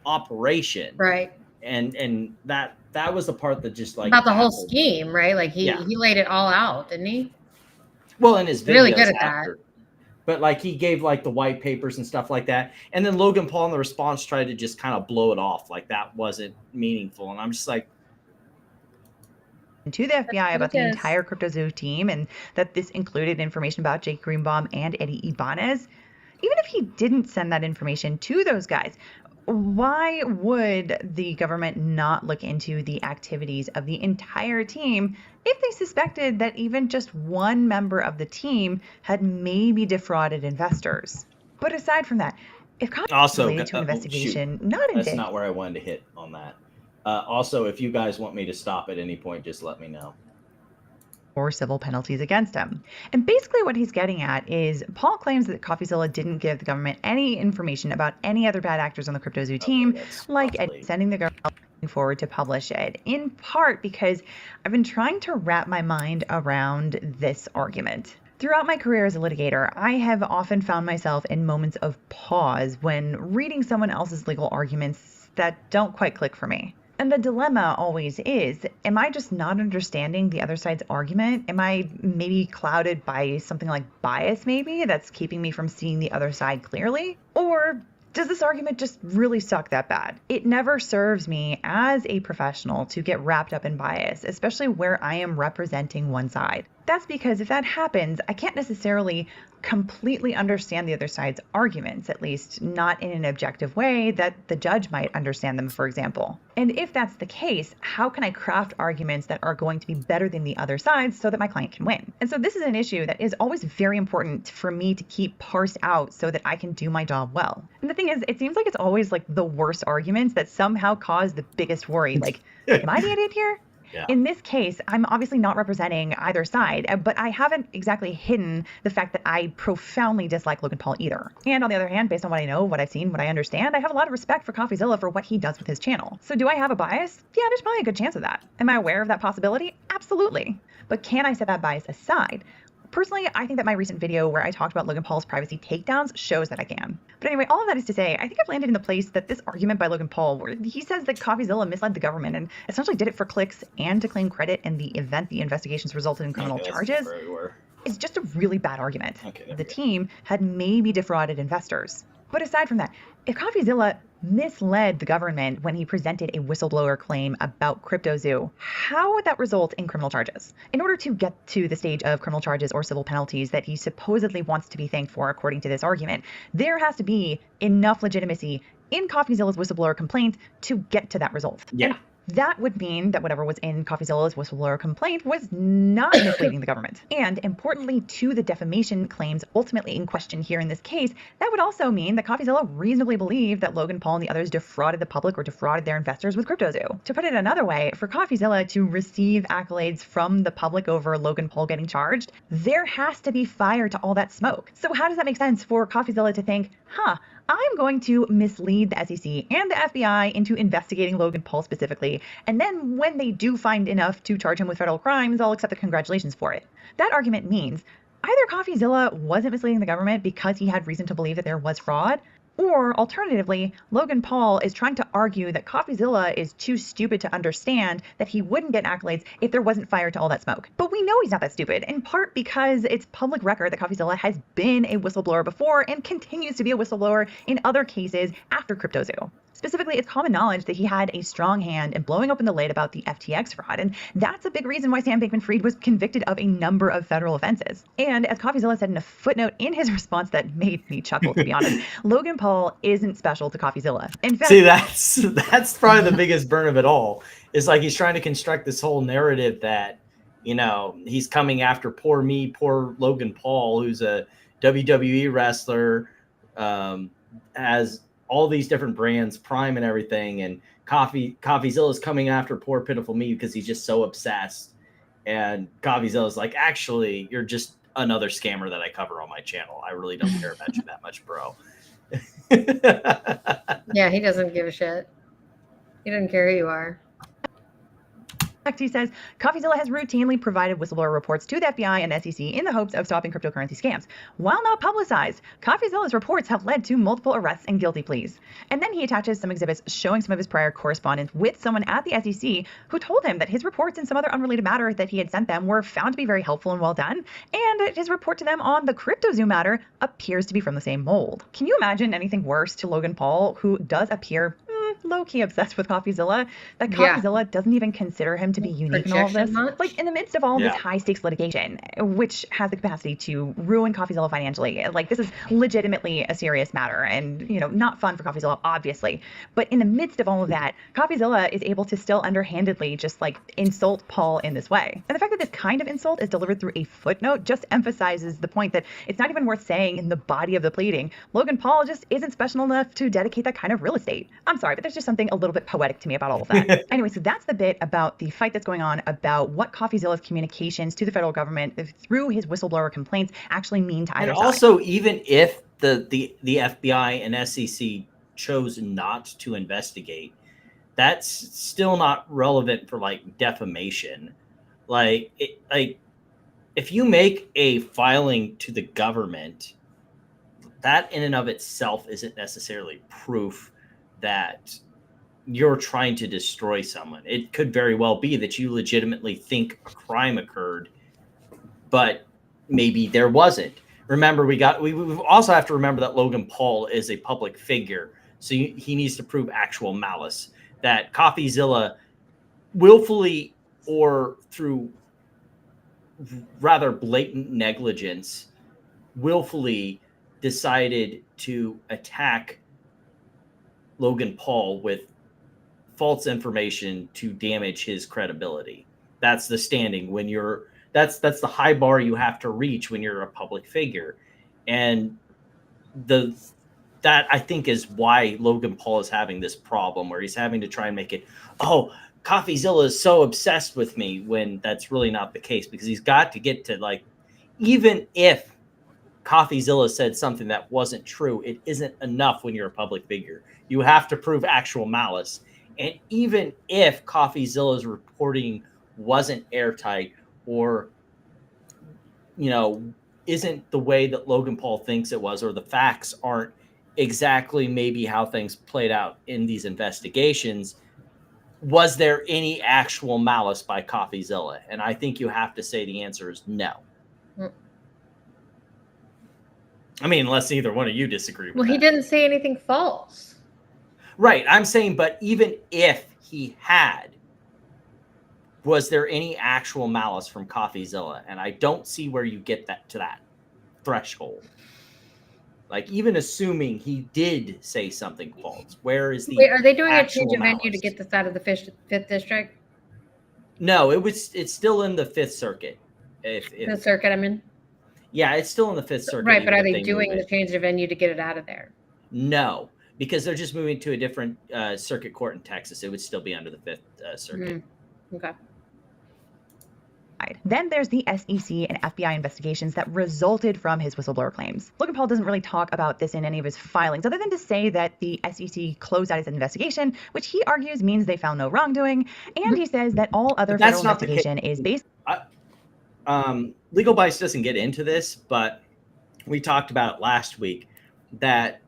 operation. Right. And that was the part that just like about the whole scheme, right? Like he laid it all out, didn't he? Well, in his videos, really good at that. But like he gave like the white papers and stuff like that, and then Logan Paul in the response tried to just kind of blow it off like that wasn't meaningful, and I'm just like, to the FBI about the entire CryptoZoo team, and that this included information about Jake Greenbaum and Eddie Ibanez. Even if he didn't send that information to those guys, why would the government not look into the activities of the entire team if they suspected that even just one member of the team had maybe defrauded investors? But aside from that, if also related to investigation, that's not where I wanted to hit on that. Also, if you guys want me to stop at any point, just let me know. Or civil penalties against him. And basically what he's getting at is Paul claims that Coffeezilla didn't give the government any information about any other bad actors on the CryptoZoo team, like sending the government forward to publish it, in part because I've been trying to wrap my mind around this argument. Throughout my career as a litigator, I have often found myself in moments of pause when reading someone else's legal arguments that don't quite click for me. And the dilemma always is, am I just not understanding the other side's argument? Am I maybe clouded by something like bias maybe that's keeping me from seeing the other side clearly? Or does this argument just really suck that bad? It never serves me as a professional to get wrapped up in bias, especially where I am representing one side. That's because if that happens, I can't necessarily completely understand the other side's arguments, at least not in an objective way that the judge might understand them, for example. And if that's the case, how can I craft arguments that are going to be better than the other side so that my client can win? And so this is an issue that is always very important for me to keep parsed out so that I can do my job well. And the thing is, it seems like it's always like the worst arguments that somehow cause the biggest worry. Like, am I the idiot here? Yeah. In this case, I'm obviously not representing either side, but I haven't exactly hidden the fact that I profoundly dislike Logan Paul either. And on the other hand, based on what I know, what I've seen, what I understand, I have a lot of respect for Coffeezilla for what he does with his channel. So do I have a bias? Yeah, there's probably a good chance of that. Am I aware of that possibility? Absolutely. But can I set that bias aside? Personally, I think that my recent video where I talked about Logan Paul's privacy takedowns shows that I can. But anyway, all of that is to say, I think I've landed in the place that this argument by Logan Paul, where he says that Coffeezilla misled the government and essentially did it for clicks and to claim credit in the event the investigations resulted in criminal charges, is just a really bad argument. The team had maybe defrauded investors. But aside from that, if Coffeezilla misled the government when he presented a whistleblower claim about CryptoZoo, how would that result in criminal charges? In order to get to the stage of criminal charges or civil penalties that he supposedly wants to be thanked for, according to this argument, there has to be enough legitimacy in Coffeezilla's whistleblower complaint to get to that result. Yeah. And that would mean that whatever was in Coffeezilla's whistleblower complaint was not misleading the government. And importantly, to the defamation claims ultimately in question here in this case, that would also mean that Coffeezilla reasonably believed that Logan Paul and the others defrauded the public or defrauded their investors with CryptoZoo. To put it another way, for Coffeezilla to receive accolades from the public over Logan Paul getting charged, there has to be fire to all that smoke. So how does that make sense for Coffeezilla to think, I'm going to mislead the SEC and the FBI into investigating Logan Paul specifically, and then when they do find enough to charge him with federal crimes, I'll accept the congratulations for it. That argument means either Coffeezilla wasn't misleading the government because he had reason to believe that there was fraud, Or alternatively, Logan Paul is trying to argue that Coffeezilla is too stupid to understand that he wouldn't get accolades if there wasn't fire to all that smoke. But we know he's not that stupid, in part because it's public record that Coffeezilla has been a whistleblower before and continues to be a whistleblower in other cases after CryptoZoo. Specifically, it's common knowledge that he had a strong hand in blowing open the lid about the FTX fraud, and that's a big reason why Sam Bankman-Fried was convicted of a number of federal offenses. And as Coffeezilla said in a footnote in his response that made me chuckle, to be honest, Logan Paul isn't special to Coffeezilla. In fact, see, that's probably the biggest burn of it all. It's like he's trying to construct this whole narrative that, you know, he's coming after poor me, poor Logan Paul, who's a WWE wrestler, has all these different brands, Prime and everything, and Coffeezilla is coming after poor pitiful me because he's just so obsessed. And Coffeezilla is like, actually, you're just another scammer that I cover on my channel. I really don't care about you that much, bro. Yeah, he doesn't give a shit. He doesn't care who you are. He says Coffeezilla has routinely provided whistleblower reports to the FBI and SEC in the hopes of stopping cryptocurrency scams. While not publicized, Coffeezilla's reports have led to multiple arrests and guilty pleas. And then he attaches some exhibits showing some of his prior correspondence with someone at the SEC who told him that his reports and some other unrelated matter that he had sent them were found to be very helpful and well done, and his report to them on the CryptoZoo matter appears to be from the same mold. Can you imagine anything worse to Logan Paul, who does appear low-key obsessed with Coffeezilla, that Coffeezilla doesn't even consider him to be unique in all of this? Like, in the midst of all this high-stakes litigation, which has the capacity to ruin Coffeezilla financially, like, this is legitimately a serious matter and, you know, not fun for Coffeezilla, obviously. But in the midst of all of that, Coffeezilla is able to still underhandedly just, like, insult Paul in this way. And the fact that this kind of insult is delivered through a footnote just emphasizes the point that it's not even worth saying in the body of the pleading. Logan Paul just isn't special enough to dedicate that kind of real estate. I'm sorry, but there's just something a little bit poetic to me about all of that. Anyway, so that's the bit about the fight that's going on about what Coffeezilla's communications to the federal government through his whistleblower complaints actually mean to either side. And also, even if the FBI and SEC chose not to investigate, that's still not relevant for, like, defamation. Like, if you make a filing to the government, that in and of itself isn't necessarily proof that you're trying to destroy someone. It could very well be that you legitimately think a crime occurred, but maybe there wasn't. Remember, we also have to remember that Logan Paul is a public figure, so he needs to prove actual malice. That Coffeezilla willfully or through rather blatant negligence willfully decided to attack Logan Paul with false information to damage his credibility. That's the standing when you're that's the high bar you have to reach when you're a public figure. And that I think is why Logan Paul is having this problem where he's having to try and make it, oh, Coffeezilla is so obsessed with me, when that's really not the case, because he's got to get to, like, even if Coffeezilla said something that wasn't true, it isn't enough when you're a public figure. You have to prove actual malice. And even if Coffeezilla's reporting wasn't airtight or, you know, isn't the way that Logan Paul thinks it was, or the facts aren't exactly maybe how things played out in these investigations, was there any actual malice by Coffeezilla? And I think you have to say the answer is no. I mean, unless either one of you disagree with that. Well, he didn't say anything false. Right. I'm saying, but even if he had, was there any actual malice from Coffeezilla? And I don't see where you get that to that threshold. Like, even assuming he did say something false, where is the Wait, are they doing a change of malice? venue to get this out of the Fifth District? No, it's still in the Fifth Circuit. The circuit I'm in? Yeah, it's still in the Fifth Circuit. Right, but are even if they doing move the it. change of venue to get it out of there? No, because they're just moving to a different circuit court in Texas. It would still be under the Fifth Circuit. Okay. Then there's the SEC and FBI investigations that resulted from his whistleblower claims. Logan Paul doesn't really talk about this in any of his filings, other than to say that the SEC closed out its investigation, which he argues means they found no wrongdoing. And he says that all other federal investigation is based. Legal Bias doesn't get into this, but we talked about it last week that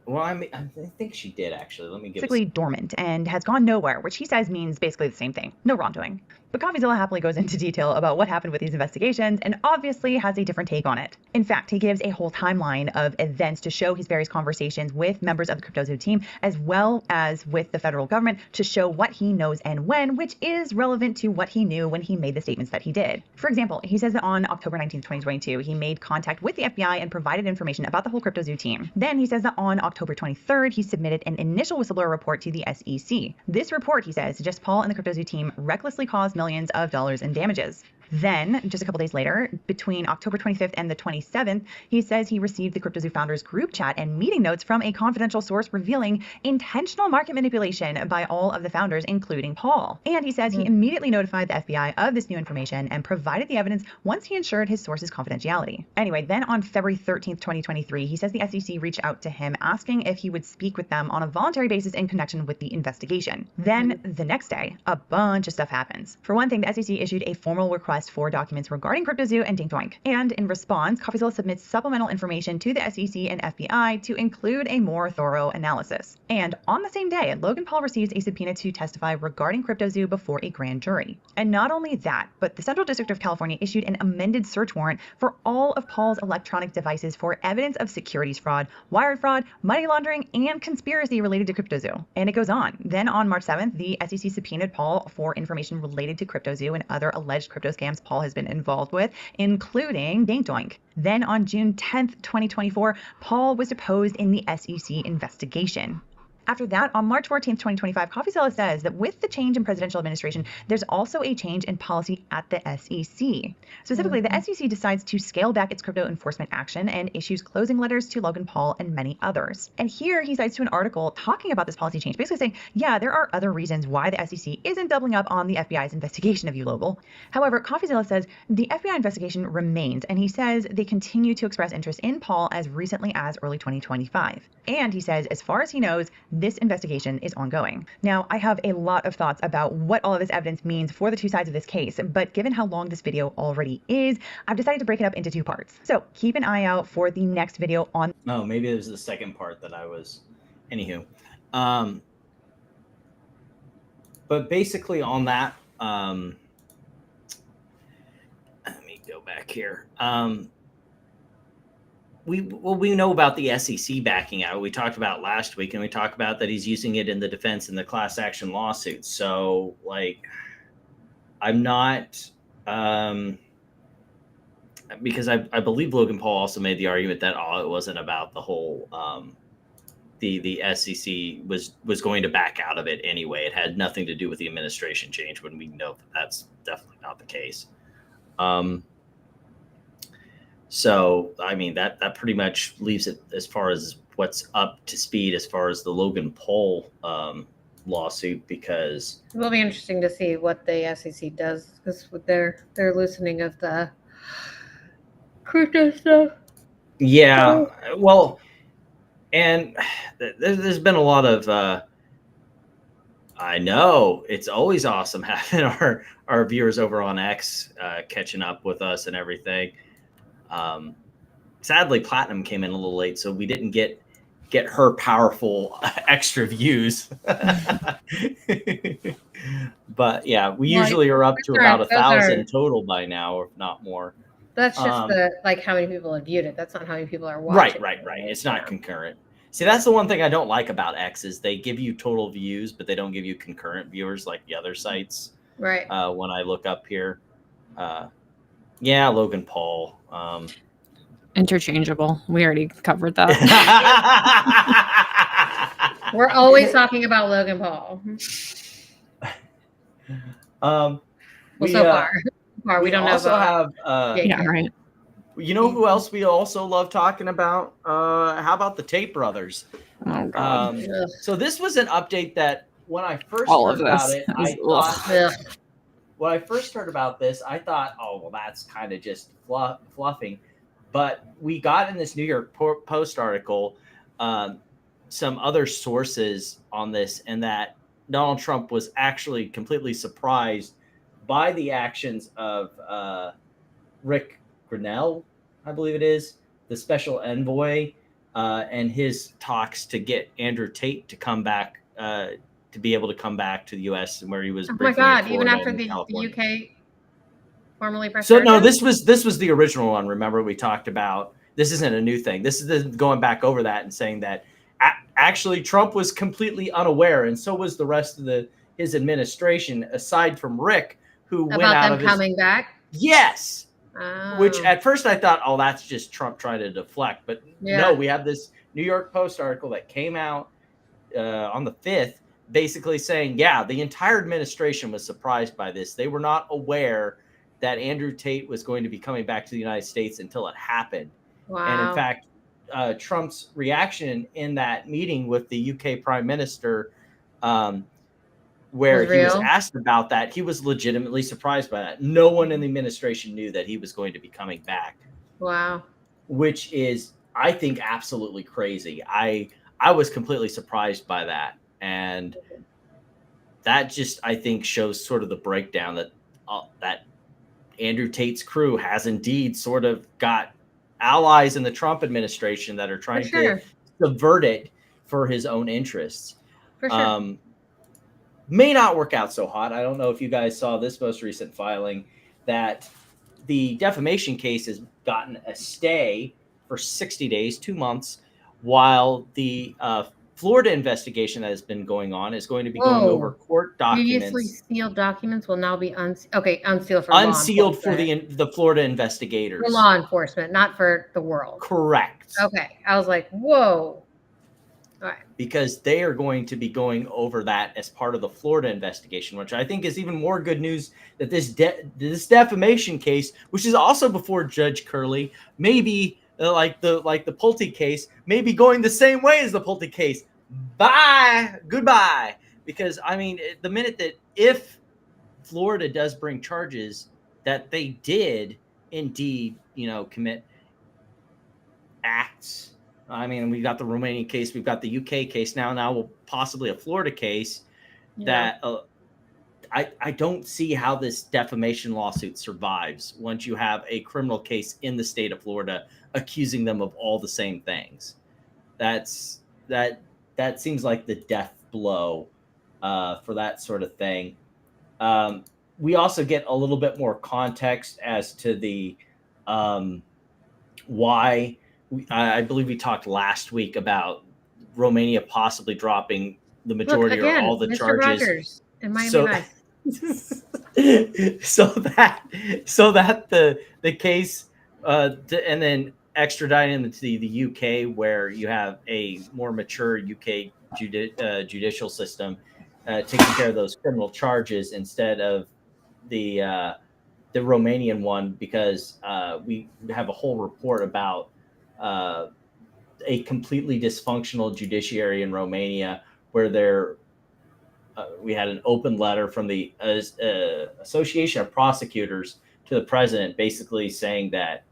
Well, I think she did actually. Let me give basically dormant and has gone nowhere, which he says means basically the same thing. No wrongdoing. But Coffeezilla happily goes into detail about what happened with these investigations and obviously has a different take on it. In fact, he gives a whole timeline of events to show his various conversations with members of the CryptoZoo team, as well as with the federal government, to show what he knows and when, which is relevant to what he knew when he made the statements that he did. For example, he says that on October 19th, 2022, he made contact with the FBI and provided information about the whole CryptoZoo team. Then he says that on October 23rd, he submitted an initial whistleblower report to the SEC. This report, he says, suggests Paul and the CryptoZoo team recklessly caused millions of dollars in damages. Then, just a couple days later, between October 25th and the 27th, he says he received the CryptoZoo founders group chat and meeting notes from a confidential source revealing intentional market manipulation by all of the founders, including Paul. And he says he immediately notified the FBI of this new information and provided the evidence once he ensured his source's confidentiality. Anyway, then on February 13th, 2023, he says the SEC reached out to him asking if he would speak with them on a voluntary basis in connection with the investigation. Then, the next day, a bunch of stuff happens. For one thing, the SEC issued a formal request for documents regarding CryptoZoo and Dink Doink. And in response, Coffeezilla submits supplemental information to the SEC and FBI to include a more thorough analysis. And on the same day, Logan Paul receives a subpoena to testify regarding CryptoZoo before a grand jury. And not only that, but the Central District of California issued an amended search warrant for all of Paul's electronic devices for evidence of securities fraud, wire fraud, money laundering, and conspiracy related to CryptoZoo. And it goes on. Then on March 7th, the SEC subpoenaed Paul for information related to CryptoZoo and other alleged crypto scams Paul has been involved with, including Dink Doink. Then on June 10th, 2024, Paul was deposed in the SEC investigation. After that, on March 14th, 2025, Coffeezilla says that with the change in presidential administration, there's also a change in policy at the SEC. Specifically, the SEC decides to scale back its crypto enforcement action and issues closing letters to Logan Paul and many others. And here he cites to an article talking about this policy change, basically saying, yeah, there are other reasons why the SEC isn't doubling up on the FBI's investigation of you, Logan. However, Coffeezilla says the FBI investigation remains, and he says they continue to express interest in Paul as recently as early 2025. And he says, as far as he knows, this investigation is ongoing. Now, I have a lot of thoughts about what all of this evidence means for the two sides of this case, but given how long this video already is, I've decided to break it up into two parts. So keep an eye out for the next video on... Oh, maybe it was the second part that I was... Anywho. But basically on that, let me go back here. We know about the SEC backing out. We talked about last week, and we talked about that he's using it in the defense in the class action lawsuits. So, like, I'm not, because I believe Logan Paul also made the argument that it wasn't about the whole, the SEC was going to back out of it anyway. It had nothing to do with the administration change, when we know that that's definitely not the case. So, I mean, that pretty much leaves it as far as what's up to speed as far as the Logan Paul lawsuit, because It will be interesting to see what the SEC does, because with their loosening of the crypto stuff. yeah, well, and there's been a lot of I know it's always awesome having our viewers over on X catching up with us and everything. Sadly, Platinum came in a little late, so we didn't get her powerful extra views. But yeah, we usually are up to about 1,000 total by now, or if not more. That's just like how many people have viewed it. That's not how many people are watching. Right. It's not concurrent. See, that's the one thing I don't like about X is they give you total views, but they don't give you concurrent viewers like the other sites. Right. When I look up here, yeah, Logan Paul. Interchangeable. We already covered that. We're always talking about Logan Paul. So far we don't know about. Yeah, right. You know who else we also love talking about? How about the Tate brothers? Oh, God. So this was an update that when I first All heard of about this it, is- I thought, when I first heard about this, I thought, oh, well, that's kind of just fluffing. But we got in this New York Post article some other sources on this, and that Donald Trump was actually completely surprised by the actions of Rick Grinnell, I believe it is, the special envoy, and his talks to get Andrew Tate to come back, to be able to come back to the U.S. where he was. Oh my briefly in God! Even Florida after and the California. UK formally pressed So no, charges? this was the original one. Remember, we talked about this isn't a new thing. This is going back over that and saying that actually Trump was completely unaware, and so was the rest of his administration, aside from Rick, who went About out them of his. coming back? Yes. Which Oh, at first I thought, oh, that's just Trump trying to deflect. But yeah. no, we have this New York Post article that came out on the 5th, basically saying, yeah, the entire administration was surprised by this. They were not aware that Andrew Tate was going to be coming back to the United States until it happened. Wow. And in fact, Trump's reaction in that meeting with the UK Prime Minister, where he was asked about that, he was legitimately surprised by that. No one in the administration knew that he was going to be coming back. Wow. Which is, I think, absolutely crazy. I was completely surprised by that. And that just, I think, shows sort of the breakdown that that Andrew Tate's crew has indeed sort of got allies in the Trump administration that are trying to subvert it for his own interests. For sure. May not work out so hot. I don't know if you guys saw this most recent filing that the defamation case has gotten a stay for 60 days, 2 months, while the Florida investigation that has been going on is going to be going over court documents. Previously sealed documents will now be unsealed for unsealed for the Florida investigators. For law enforcement, not for the world. Correct. Okay. I was like, whoa. All right. Because they are going to be going over that as part of the Florida investigation, which I think is even more good news that this defamation case, which is also before Judge Curley, maybe like the Pulte case, may be going the same way as the Pulte case. Goodbye. Because I mean, the minute that if Florida does bring charges that they did indeed, commit acts. I mean, we've got the Romanian case, we've got the UK case now possibly a Florida case that I don't see how this defamation lawsuit survives once you have a criminal case in the state of Florida accusing them of all the same things. That seems like the death blow for that sort of thing. We also get a little bit more context as to the why. I believe we talked last week about Romania possibly dropping the majority or all the Mr. charges. Rogers in Miami so that the case and then extraditing into the UK, where you have a more mature UK judicial system taking care of those criminal charges instead of the Romanian one, because we have a whole report about a completely dysfunctional judiciary in Romania, where we had an open letter from the Association of Prosecutors to the president, basically saying that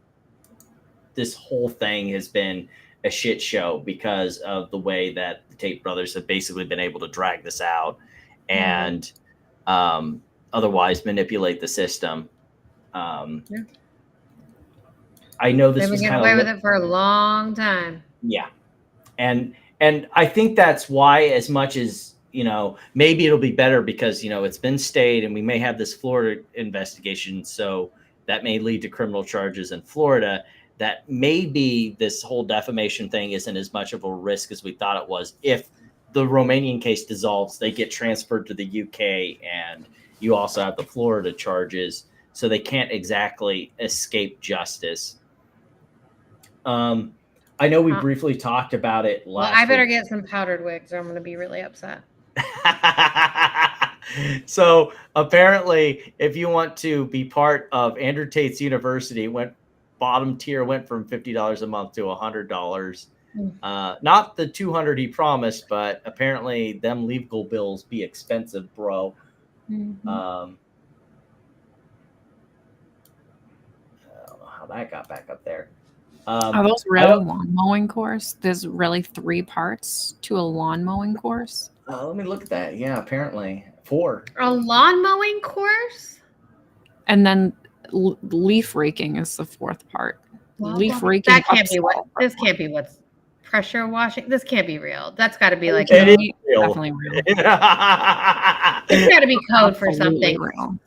this whole thing has been a shit show because of the way that the Tate brothers have basically been able to drag this out and otherwise manipulate the system. I know this was kind of away with it for a long time. Yeah. And I think that's why, as much as, maybe it'll be better because, it's been stayed and we may have this Florida investigation. So that may lead to criminal charges in Florida, that maybe this whole defamation thing isn't as much of a risk as we thought it was. If the Romanian case dissolves, they get transferred to the UK, and you also have the Florida charges. So they can't exactly escape justice. I know we briefly talked about it last I better week. get some powdered wigs or I'm going to be really upset. So apparently, if you want to be part of Andrew Tate's university, bottom tier went from $50 a month to $100. Not the $200 he promised, but apparently them legal bills be expensive, bro. Mm-hmm. I don't know how that got back up there. Are those real lawn mowing course? There's really 3 parts to a lawn mowing course. Let me look at that. Yeah, apparently 4. A lawn mowing course? And then leaf raking is the 4th part. Well, Leaf raking. That can't be what. This can't be what's pressure washing. This can't be real. That's got to be like It is real. Definitely real. it's got to be code for Absolutely something. real.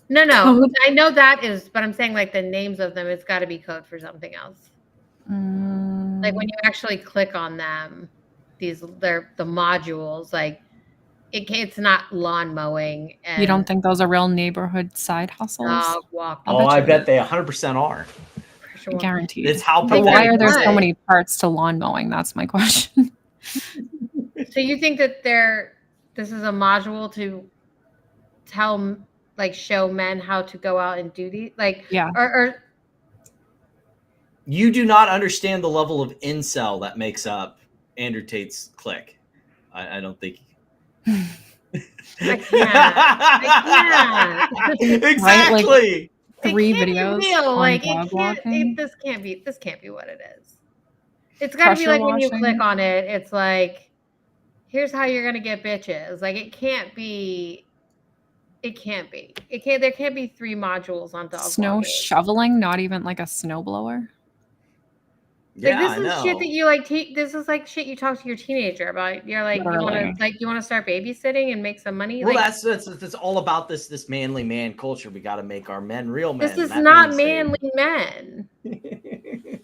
No, Code? I know that is, but I'm saying like the names of them. It's got to be code for something else. Like when you actually click on them, they're the modules. Like it's not lawn mowing. And You don't think those are real neighborhood side hustles? dog walking. I'll Oh, I you bet they 100% are. pressure washing. Guaranteed. It's how But people why are there so What? many parts to lawn mowing? That's my question. So you think that this is a module to tell, like, show men how to go out and do these, like, Yeah. or You do not understand the level of incel that makes up Andrew Tate's clique. I don't think. I can't. Exactly. It 3 can't be videos real. on Like dog it can't. walking. This can't be what it is. It's got to be Pressure like when you washing. click on it. It's like, here's how you're gonna get bitches. Like it can't be. It can't be. It can't. There can't be 3 modules on dog Snow walking. shoveling, not even like a snowblower. Yeah, Like I this is know. shit that you like. This is like shit you talk to your teenager about. You're like, Literally. you want to start babysitting and make some money. Well, Like that's all about this manly man culture. We got to make our men real men. this is That not means they- manly men.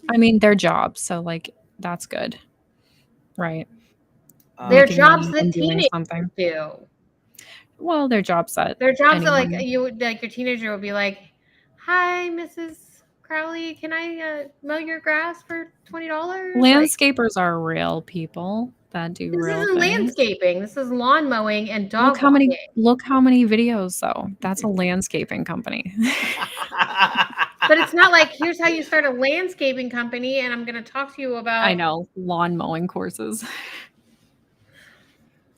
I mean, their job, so like that's good, right? They're Making jobs money that and doing teenagers something. do. Well, their jobs that They're jobs that like anyone- you would like your teenager would be like, "Hi, Mrs. Crowley, can I mow your grass for $20?" landscapers are real people that do This real isn't things. landscaping. This is lawn mowing and dog Look how many walking. videos though. That's a landscaping company. But it's not like, here's how you start a landscaping company, and I'm going to talk to you about. I know, lawn mowing courses.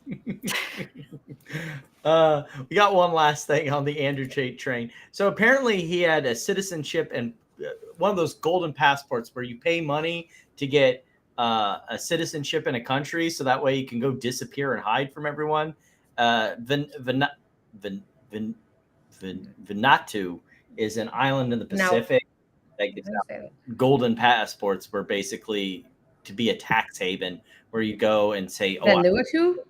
We got one last thing on the Andrew Tate train. So apparently he had a citizenship and one of those golden passports where you pay money to get a citizenship in a country, so that way you can go disappear and hide from everyone. Vanuatu is an island in the Pacific that gets golden passports, where basically to be a tax haven, where you go and say, "Oh, I'm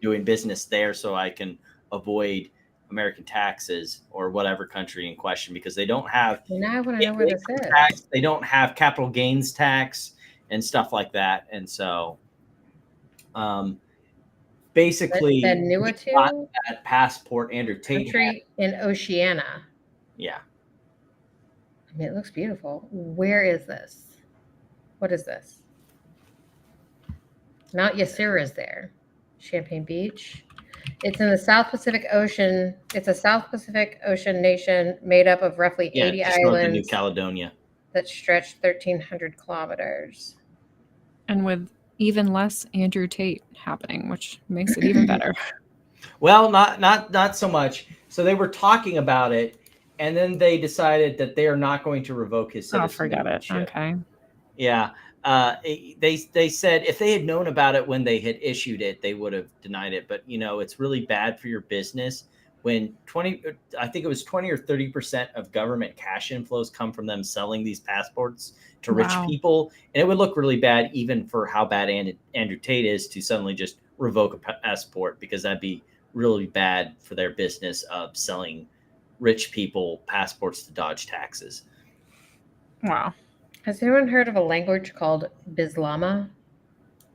doing business there, so I can avoid American taxes," or whatever country in question, because they don't have. Now I want to know where this is. Tax, they don't have capital gains tax and stuff like that, and so, basically, Vanuatu, that passport Andrew Tate country in Oceania. Yeah. I mean, it looks beautiful. Where is this? What is this? Mount Yasura is there. Champagne Beach. It's in the South Pacific Ocean. It's a South Pacific Ocean nation made up of roughly 80 just north of New islands Caledonia. that stretch 1,300 kilometers. And with even less Andrew Tate happening, which makes it even better. Well, not so much. So they were talking about it, and then they decided that they are not going to revoke his citizenship. Oh, forget it. Okay. Yeah. They said if they had known about it when they had issued it, they would have denied it. But, it's really bad for your business when 20 or 30% of government cash inflows come from them selling these passports to rich people. And it would look really bad even for how bad Andrew Tate is to suddenly just revoke a passport, because that'd be really bad for their business of selling rich people passports to dodge taxes. Wow. Has anyone heard of a language called Bislama?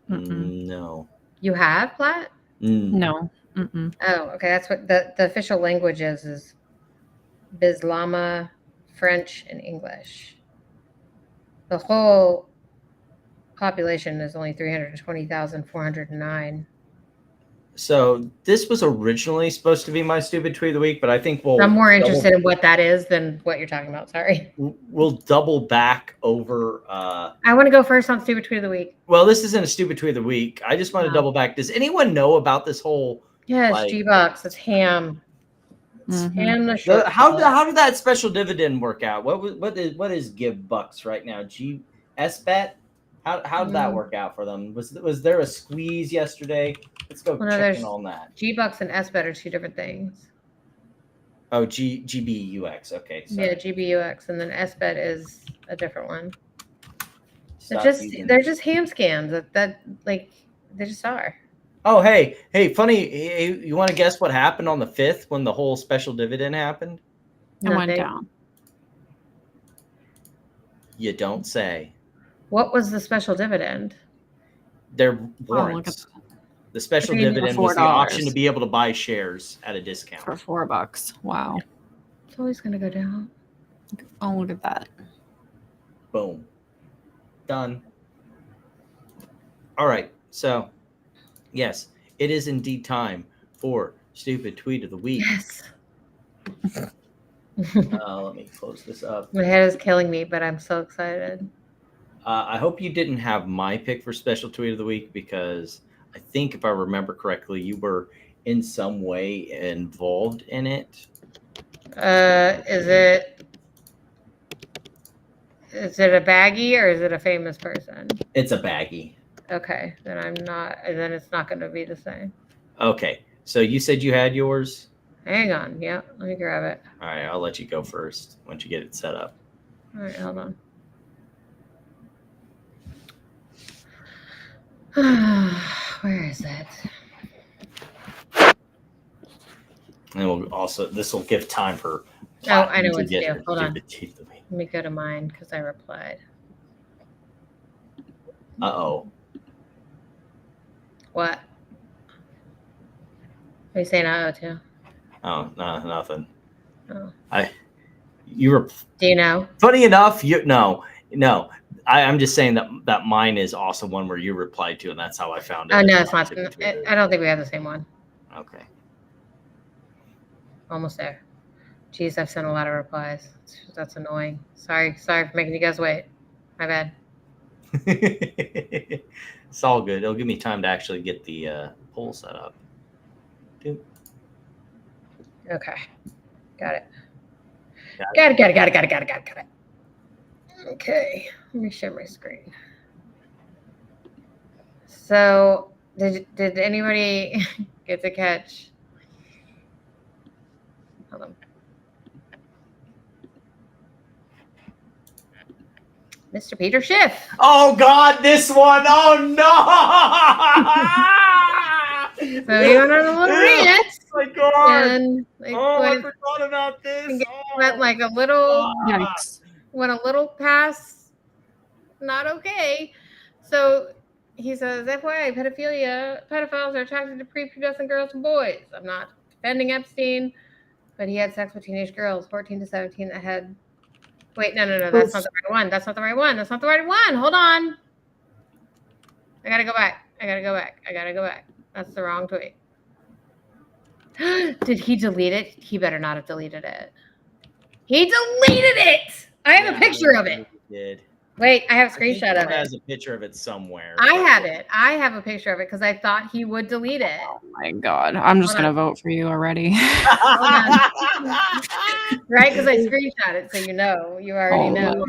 No. You have, Platt? No. Oh, okay. That's what the official language is Bislama, French, and English. The whole population is only 320,409. So this was originally supposed to be my stupid tweet of the week, but I think I'm more interested in what that is than what you're talking about. Sorry. We'll double back over. I want to go first on stupid tweet of the week. Well, this isn't a stupid tweet of the week. I just want to double back. Does anyone know about this whole? Yeah, it's G-Bucks. It's ham. Ham the short. How did that special dividend work out? What is give bucks right now? SBET? How did that work out for them? Was there a squeeze yesterday? Let's go check in on that. G-Bucks and SBET are two different things. Oh, GBUX. Okay. Sorry. Yeah, GBUX, and then SBET is a different one. They're just ham scams. That like they just are. Oh, hey, funny. Hey, you want to guess what happened on the 5th when the whole special dividend happened? It went Nothing. down. You don't say. What was the special dividend? They're Oh, look at warrants. The special What do you mean dividend for was the $4? option to be able to buy shares at a discount. for $4. Wow. It's always going to go down. Oh, look at that. Boom. Done. All right. So, yes, it is indeed time for Stupid Tweet of the Week. Yes. Let me close this up. My head is killing me, but I'm so excited. I hope you didn't have my pick for Special Tweet of the Week because I think if I remember correctly, you were in some way involved in it. Is it a baggie or is it a famous person? It's a baggie. Okay, then it's not going to be the same. Okay, so you said you had yours? Hang on. Yeah, let me grab it. All right, I'll let you go first once you get it set up. All right, hold on. Where is it? And we'll also, this will give time for. Oh, I know what to do. her Hold on. stupid teeth of me. Let me go to mine because I replied. Uh-oh. What? Are you saying uh-oh too? Oh, no, nothing. Oh. You were. Do you know? Funny enough, no. I'm just saying that mine is also one where you replied to, and that's how I found it. Oh, no, it's not. I don't think we have the same one. Okay. Almost there. Jeez, I've sent a lot of replies. That's annoying. Sorry for making you guys wait. My bad. It's all good. It'll give me time to actually get the poll set up. Okay. Got it. Got it. Okay. Let me share my screen. So, did anybody get to catch? Hold on. Mr. Peter Schiff. Oh God, this one! Oh no! So he went on a little rant. Oh my God! And I forgot about this. Went like a little. Yikes. Went a little past. Not okay. So he says, FYI, pedophiles are attracted to prepubescent girls and boys. I'm not defending Epstein, but he had sex with teenage girls, 14 to 17, that had. Wait, no. That's not the right one. That's not the right one. Hold on. I gotta go back. That's the wrong tweet. Did he delete it? He better not have deleted it. He deleted it. I have a picture of it. He did. Wait, I have a screenshot of it. Has a picture of it somewhere. I have it. I have a picture of it because I thought he would delete it. Oh my God. I'm just going to vote for you already. Right? Because I screenshot it so you know. You already know.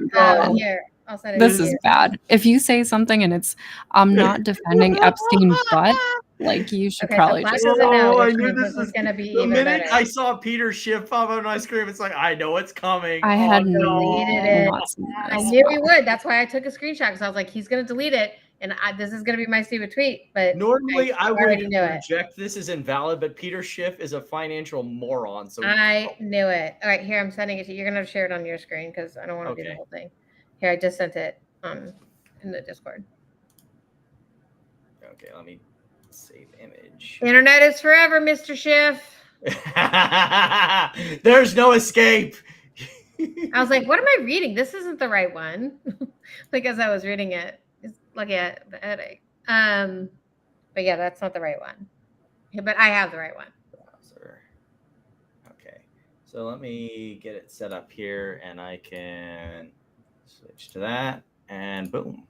Here, I'll send it This to is you. bad. If you say something and it's, I'm not defending Epstein, but like you should Okay, probably so just. Black doesn't know, I which knew means this this is going to be The even minute better. I saw Peter Schiff pop up on my screen, it's like, I know it's coming. I had deleted it. not seen I this. knew he would. That's why I took a screenshot because I was like, he's going to delete it. And this is going to be my stupid tweet. But Normally, I would already knew it. reject this as invalid, but Peter Schiff is a financial moron. So I knew it. All right, here, I'm sending it to you. You're going to share it on your screen because I don't want to do the Okay. whole thing. Here, I just sent it in the Discord. Okay, let me save image. Internet is forever, Mr. Schiff. There's no escape. I was like, what am I reading? This isn't the right one. Because I was reading it. Look at the headache. But yeah, that's not the right one. But I have the right one. Browser. Okay, so let me get it set up here, and I can switch to that, and boom.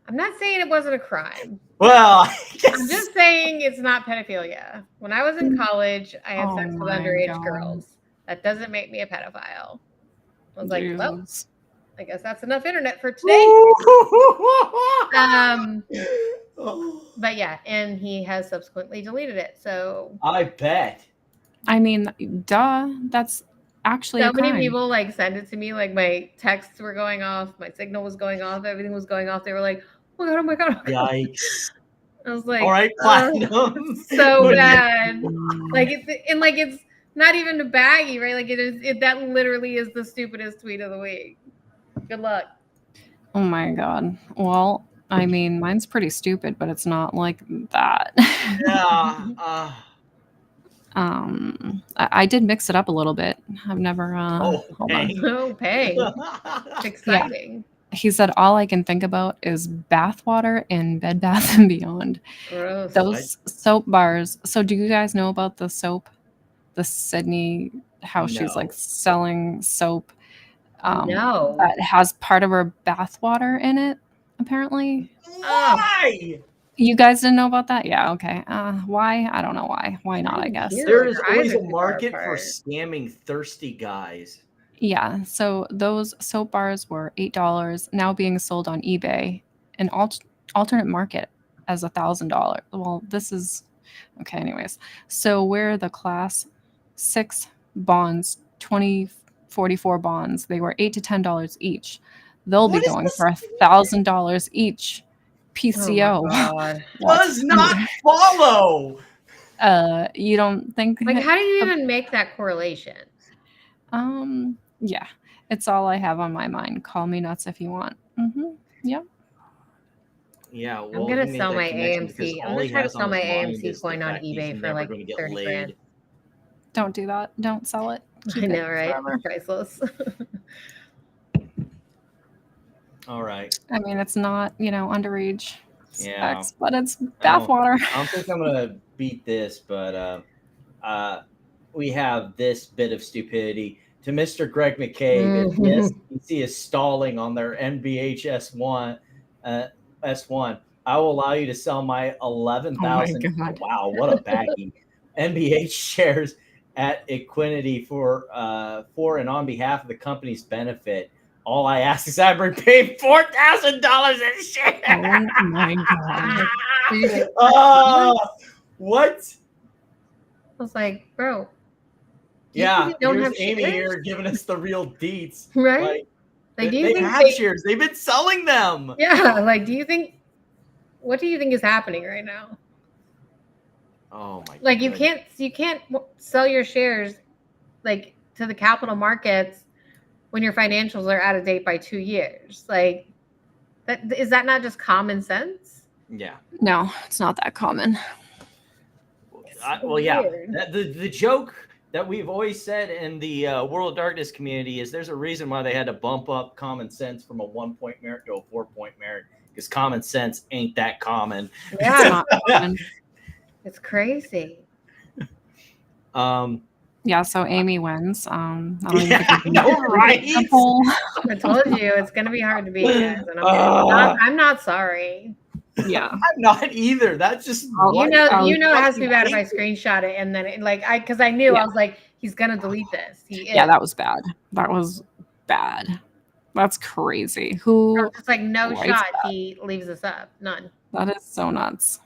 I'm not saying it wasn't a crime. Well, I'm just saying it's not pedophilia. When I was in college, I had sex with my underage God. girls. That doesn't make me a pedophile. I was like, well, Jesus. I guess that's enough internet for today. But yeah, and he has subsequently deleted it. So I bet. I mean, duh. That's actually So a many crime. people like send it to me. Like my texts were going off, my signal was going off, everything was going off. They were like, "Oh my god, oh my god!" Oh my god. Yikes! I was like, All right, Platinum. so What do you- bad. Like it's not even a baggy, right? Like that literally is the stupidest tweet of the week. Good luck. Oh my god. Well, I mean, mine's pretty stupid, but it's not like that. Yeah. I did mix it up a little bit. I've never. Oh, Hold on. dang. Oh, pang. It's exciting. He said all I can think about is bathwater and Bed Bath and Beyond. Gross. Those soap bars. So, do you guys know about the soap? The Sydney, how she's like No. selling soap No. that has part of her bathwater in it, apparently. Why? You guys didn't know about that? Yeah, okay. Why? I don't know why. Why not, I didn't guess. hear There Your is eyes always are a too far market for apart. scamming thirsty guys. Yeah, so those soap bars were $8, now being sold on eBay, an alternate market as $1,000. Well, this is okay. Anyways, so we're the class 6 bonds, 2044 bonds. They were $8 to $10 each. They'll What be is going this? for $1,000 each. PCO. Oh my god. Does not follow. You don't think? Like, how do you even make that correlation? Yeah, it's all I have on my mind. Call me nuts if you want. Yep. Yeah, well, I'm gonna he made sell that my connection because AMC. I'm all gonna he try to has sell on my his mind AMC is the coin on fact he's eBay for never like gonna get 30 laid. grand. Don't do that. Don't sell it. Keep I know, it right? forever. Priceless. All right. I mean, it's not, underage Yeah. sex, but it's I bathwater. don't think I'm gonna beat this, but we have this bit of stupidity. To Mr. Greg McCabe, if the SEC is stalling on their NBH S1, I will allow you to sell my 11,000. Oh my God. Wow, what a baggie! NBH shares at Equinity for and on behalf of the company's benefit. All I ask is I repay $4,000 in shares. Oh my God. What? I was like, bro. Yeah, you don't here's have Amy shares? here giving us the real deets. Right? Like, do you they think have shares. They've been selling them. Yeah, like, what do you think is happening right now? Oh my! Like, goodness. you can't sell your shares like to the capital markets when your financials are out of date by 2 years. Like, is that not just common sense? Yeah. No, it's not that common. Well, yeah. Weird. The joke that we've always said in the World of Darkness community is there's a reason why they had to bump up common sense from a 1-point merit to a 4-point merit, because common sense ain't that common. Yeah, It's not common. it's crazy. Yeah, so Amy wins. I don't even Yeah, think we can no, right? the poll. I told you it's gonna be hard to beat, guys, and I'm not sorry. Yeah. I'm not either. That's just You know, it has to be fucking bad if I hate. screenshot it and then because I knew Yeah. I was like, he's gonna delete this. He is. Yeah, that was bad. That was bad. That's crazy. Who? It's like no writes shot. that? He leaves us up. None. That is so nuts.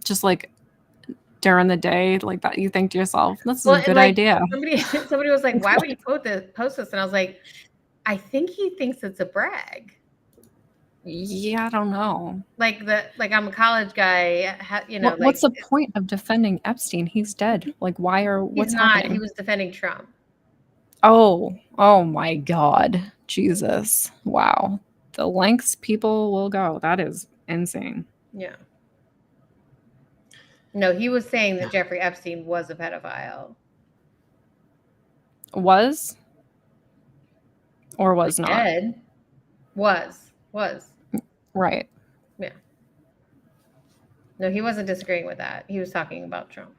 Just like during the day, like that, you think to yourself, "This is a good idea." Somebody was like, "Why would he post this?" And I was like, "I think he thinks it's a brag." Yeah, I don't know. Like I'm a college guy. What's the point of defending Epstein? He's dead. Like, what's he's not. happening? He was defending Trump. Oh my God, Jesus! Wow, the lengths people will go. That is insane. Yeah. No, he was saying that Jeffrey Epstein was a pedophile. Was or was not? Dead. Was. Right. Yeah. No, he wasn't disagreeing with that. He was talking about Trump.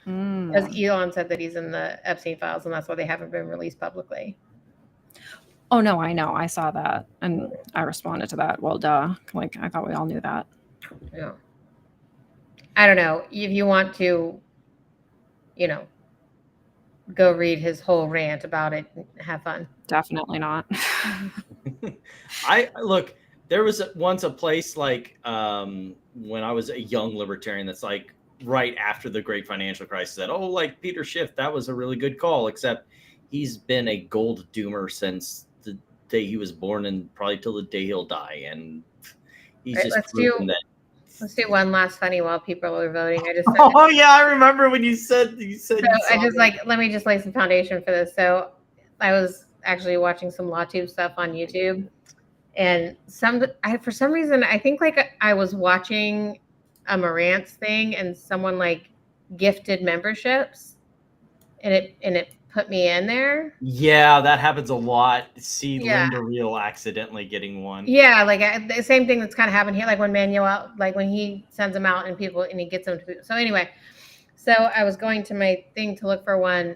Because Elon said that he's in the Epstein files, and that's why they haven't been released publicly. Oh, no, I know. I saw that, and I responded to that. Well, duh. Like, I thought we all knew that. Yeah. I don't know. If you want to, go read his whole rant about it, have fun. Definitely not. Look, there was once a place like when I was a young libertarian that's like right after the great financial crisis said, oh, like Peter Schiff, that was a really good call, except he's been a gold doomer since the day he was born and probably till the day he'll die. And he's Right, just let's proven that. Let's do one last funny while people are voting. I just Oh yeah, I remember when you said so I just like, let me just lay some foundation for this. So I was actually watching some LawTube stuff on YouTube, and for some reason I think like I was watching a Marantz thing, and someone like gifted memberships, and it put me in there. Yeah, that happens a lot. See Yeah. Linda Reel accidentally getting one. Yeah, like the same thing that's kind of happened here. Like when Manuel, like when he sends them out and he gets them to people. So anyway, so I was going to my thing to look for one,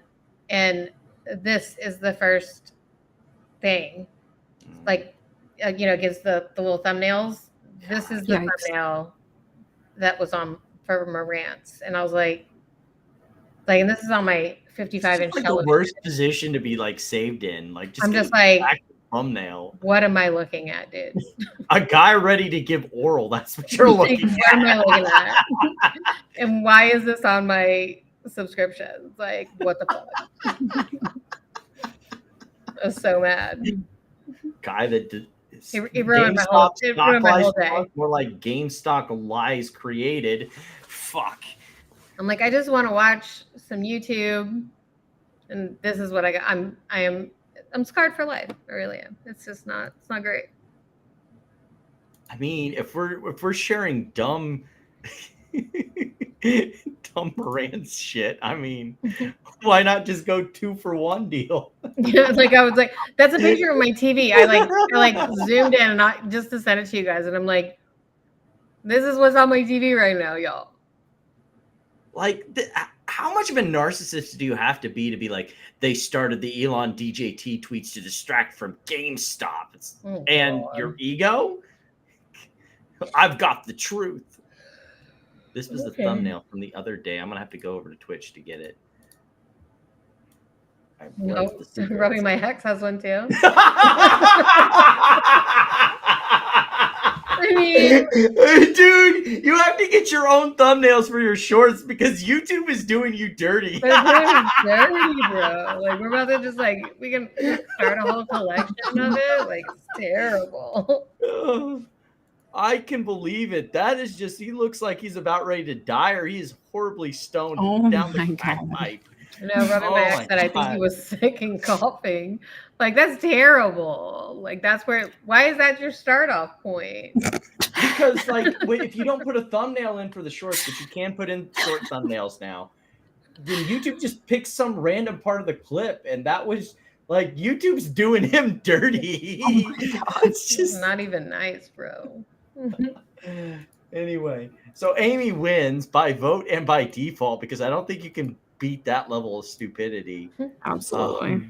and this is the first thing. Like, gives the little thumbnails. This is the thumbnail that was on for Marantz, and I was like, and this is on my 55-inch like television. The worst position to be like saved in. Like, I'm just like, thumbnail. What am I looking at, dude? A guy ready to give oral. That's what you're looking at. What am I looking at? And why is this on my subscriptions? Like, what the fuck? I was so mad. Guy that did. It ruined my whole day. More like GameStop lies created. Fuck. I'm like, I just want to watch some YouTube, and this is what I got. I'm scarred for life. I really am. It's just not. It's not great. I mean, if we're sharing dumb Marantz shit, I mean, why not just go 2-for-1 deal? Yeah, I was like, that's a picture of my TV. I zoomed in just to send it to you guys, and I'm like, this is what's on my TV right now, y'all. Like, how much of a narcissist do you have to be like, they started the Elon DJT tweets to distract from GameStop? And your ego? I've got the truth. This was the thumbnail from the other day. I'm going to have to go over to Twitch to get it. Nope. Rubbing my Hex has one too. I mean, dude, you have to get your own thumbnails for your shorts because YouTube is doing you dirty. They're doing dirty, bro. Like, we're about to just we can start a whole collection of it. Like, it's terrible. I can believe it. That is just, he looks like he's about ready to die, or he is horribly stoned down the crack pipe. No, rubbing my Hex said I think he was sick and coughing. Like, that's terrible. Like, why is that your start off point? Because if you don't put a thumbnail in for the shorts, but you can put in short thumbnails now, then YouTube just picks some random part of the clip, and that was like, YouTube's doing him dirty. Oh my God. It's just not even nice, bro. Anyway, so Amy wins by vote and by default, because I don't think you can beat that level of stupidity. Absolutely.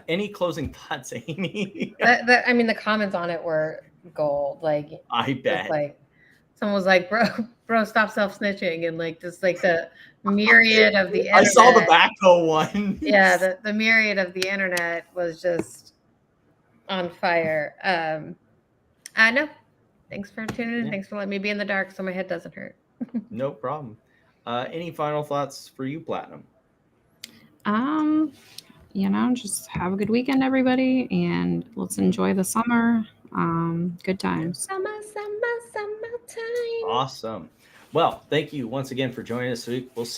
Any closing thoughts, Amy? I mean, the comments on it were gold. Like, I bet. Someone was like, bro, stop self-snitching, and the myriad of the internet. I saw the backhoe one. Yeah, the myriad of the internet was just on fire. I know. Thanks for tuning in. Yeah. Thanks for letting me be in the dark so my head doesn't hurt. No problem. Any final thoughts for you, Platinum? Just have a good weekend, everybody, and let's enjoy the summer. Good times. Summertime. Awesome. Well, thank you once again for joining us this week. We'll see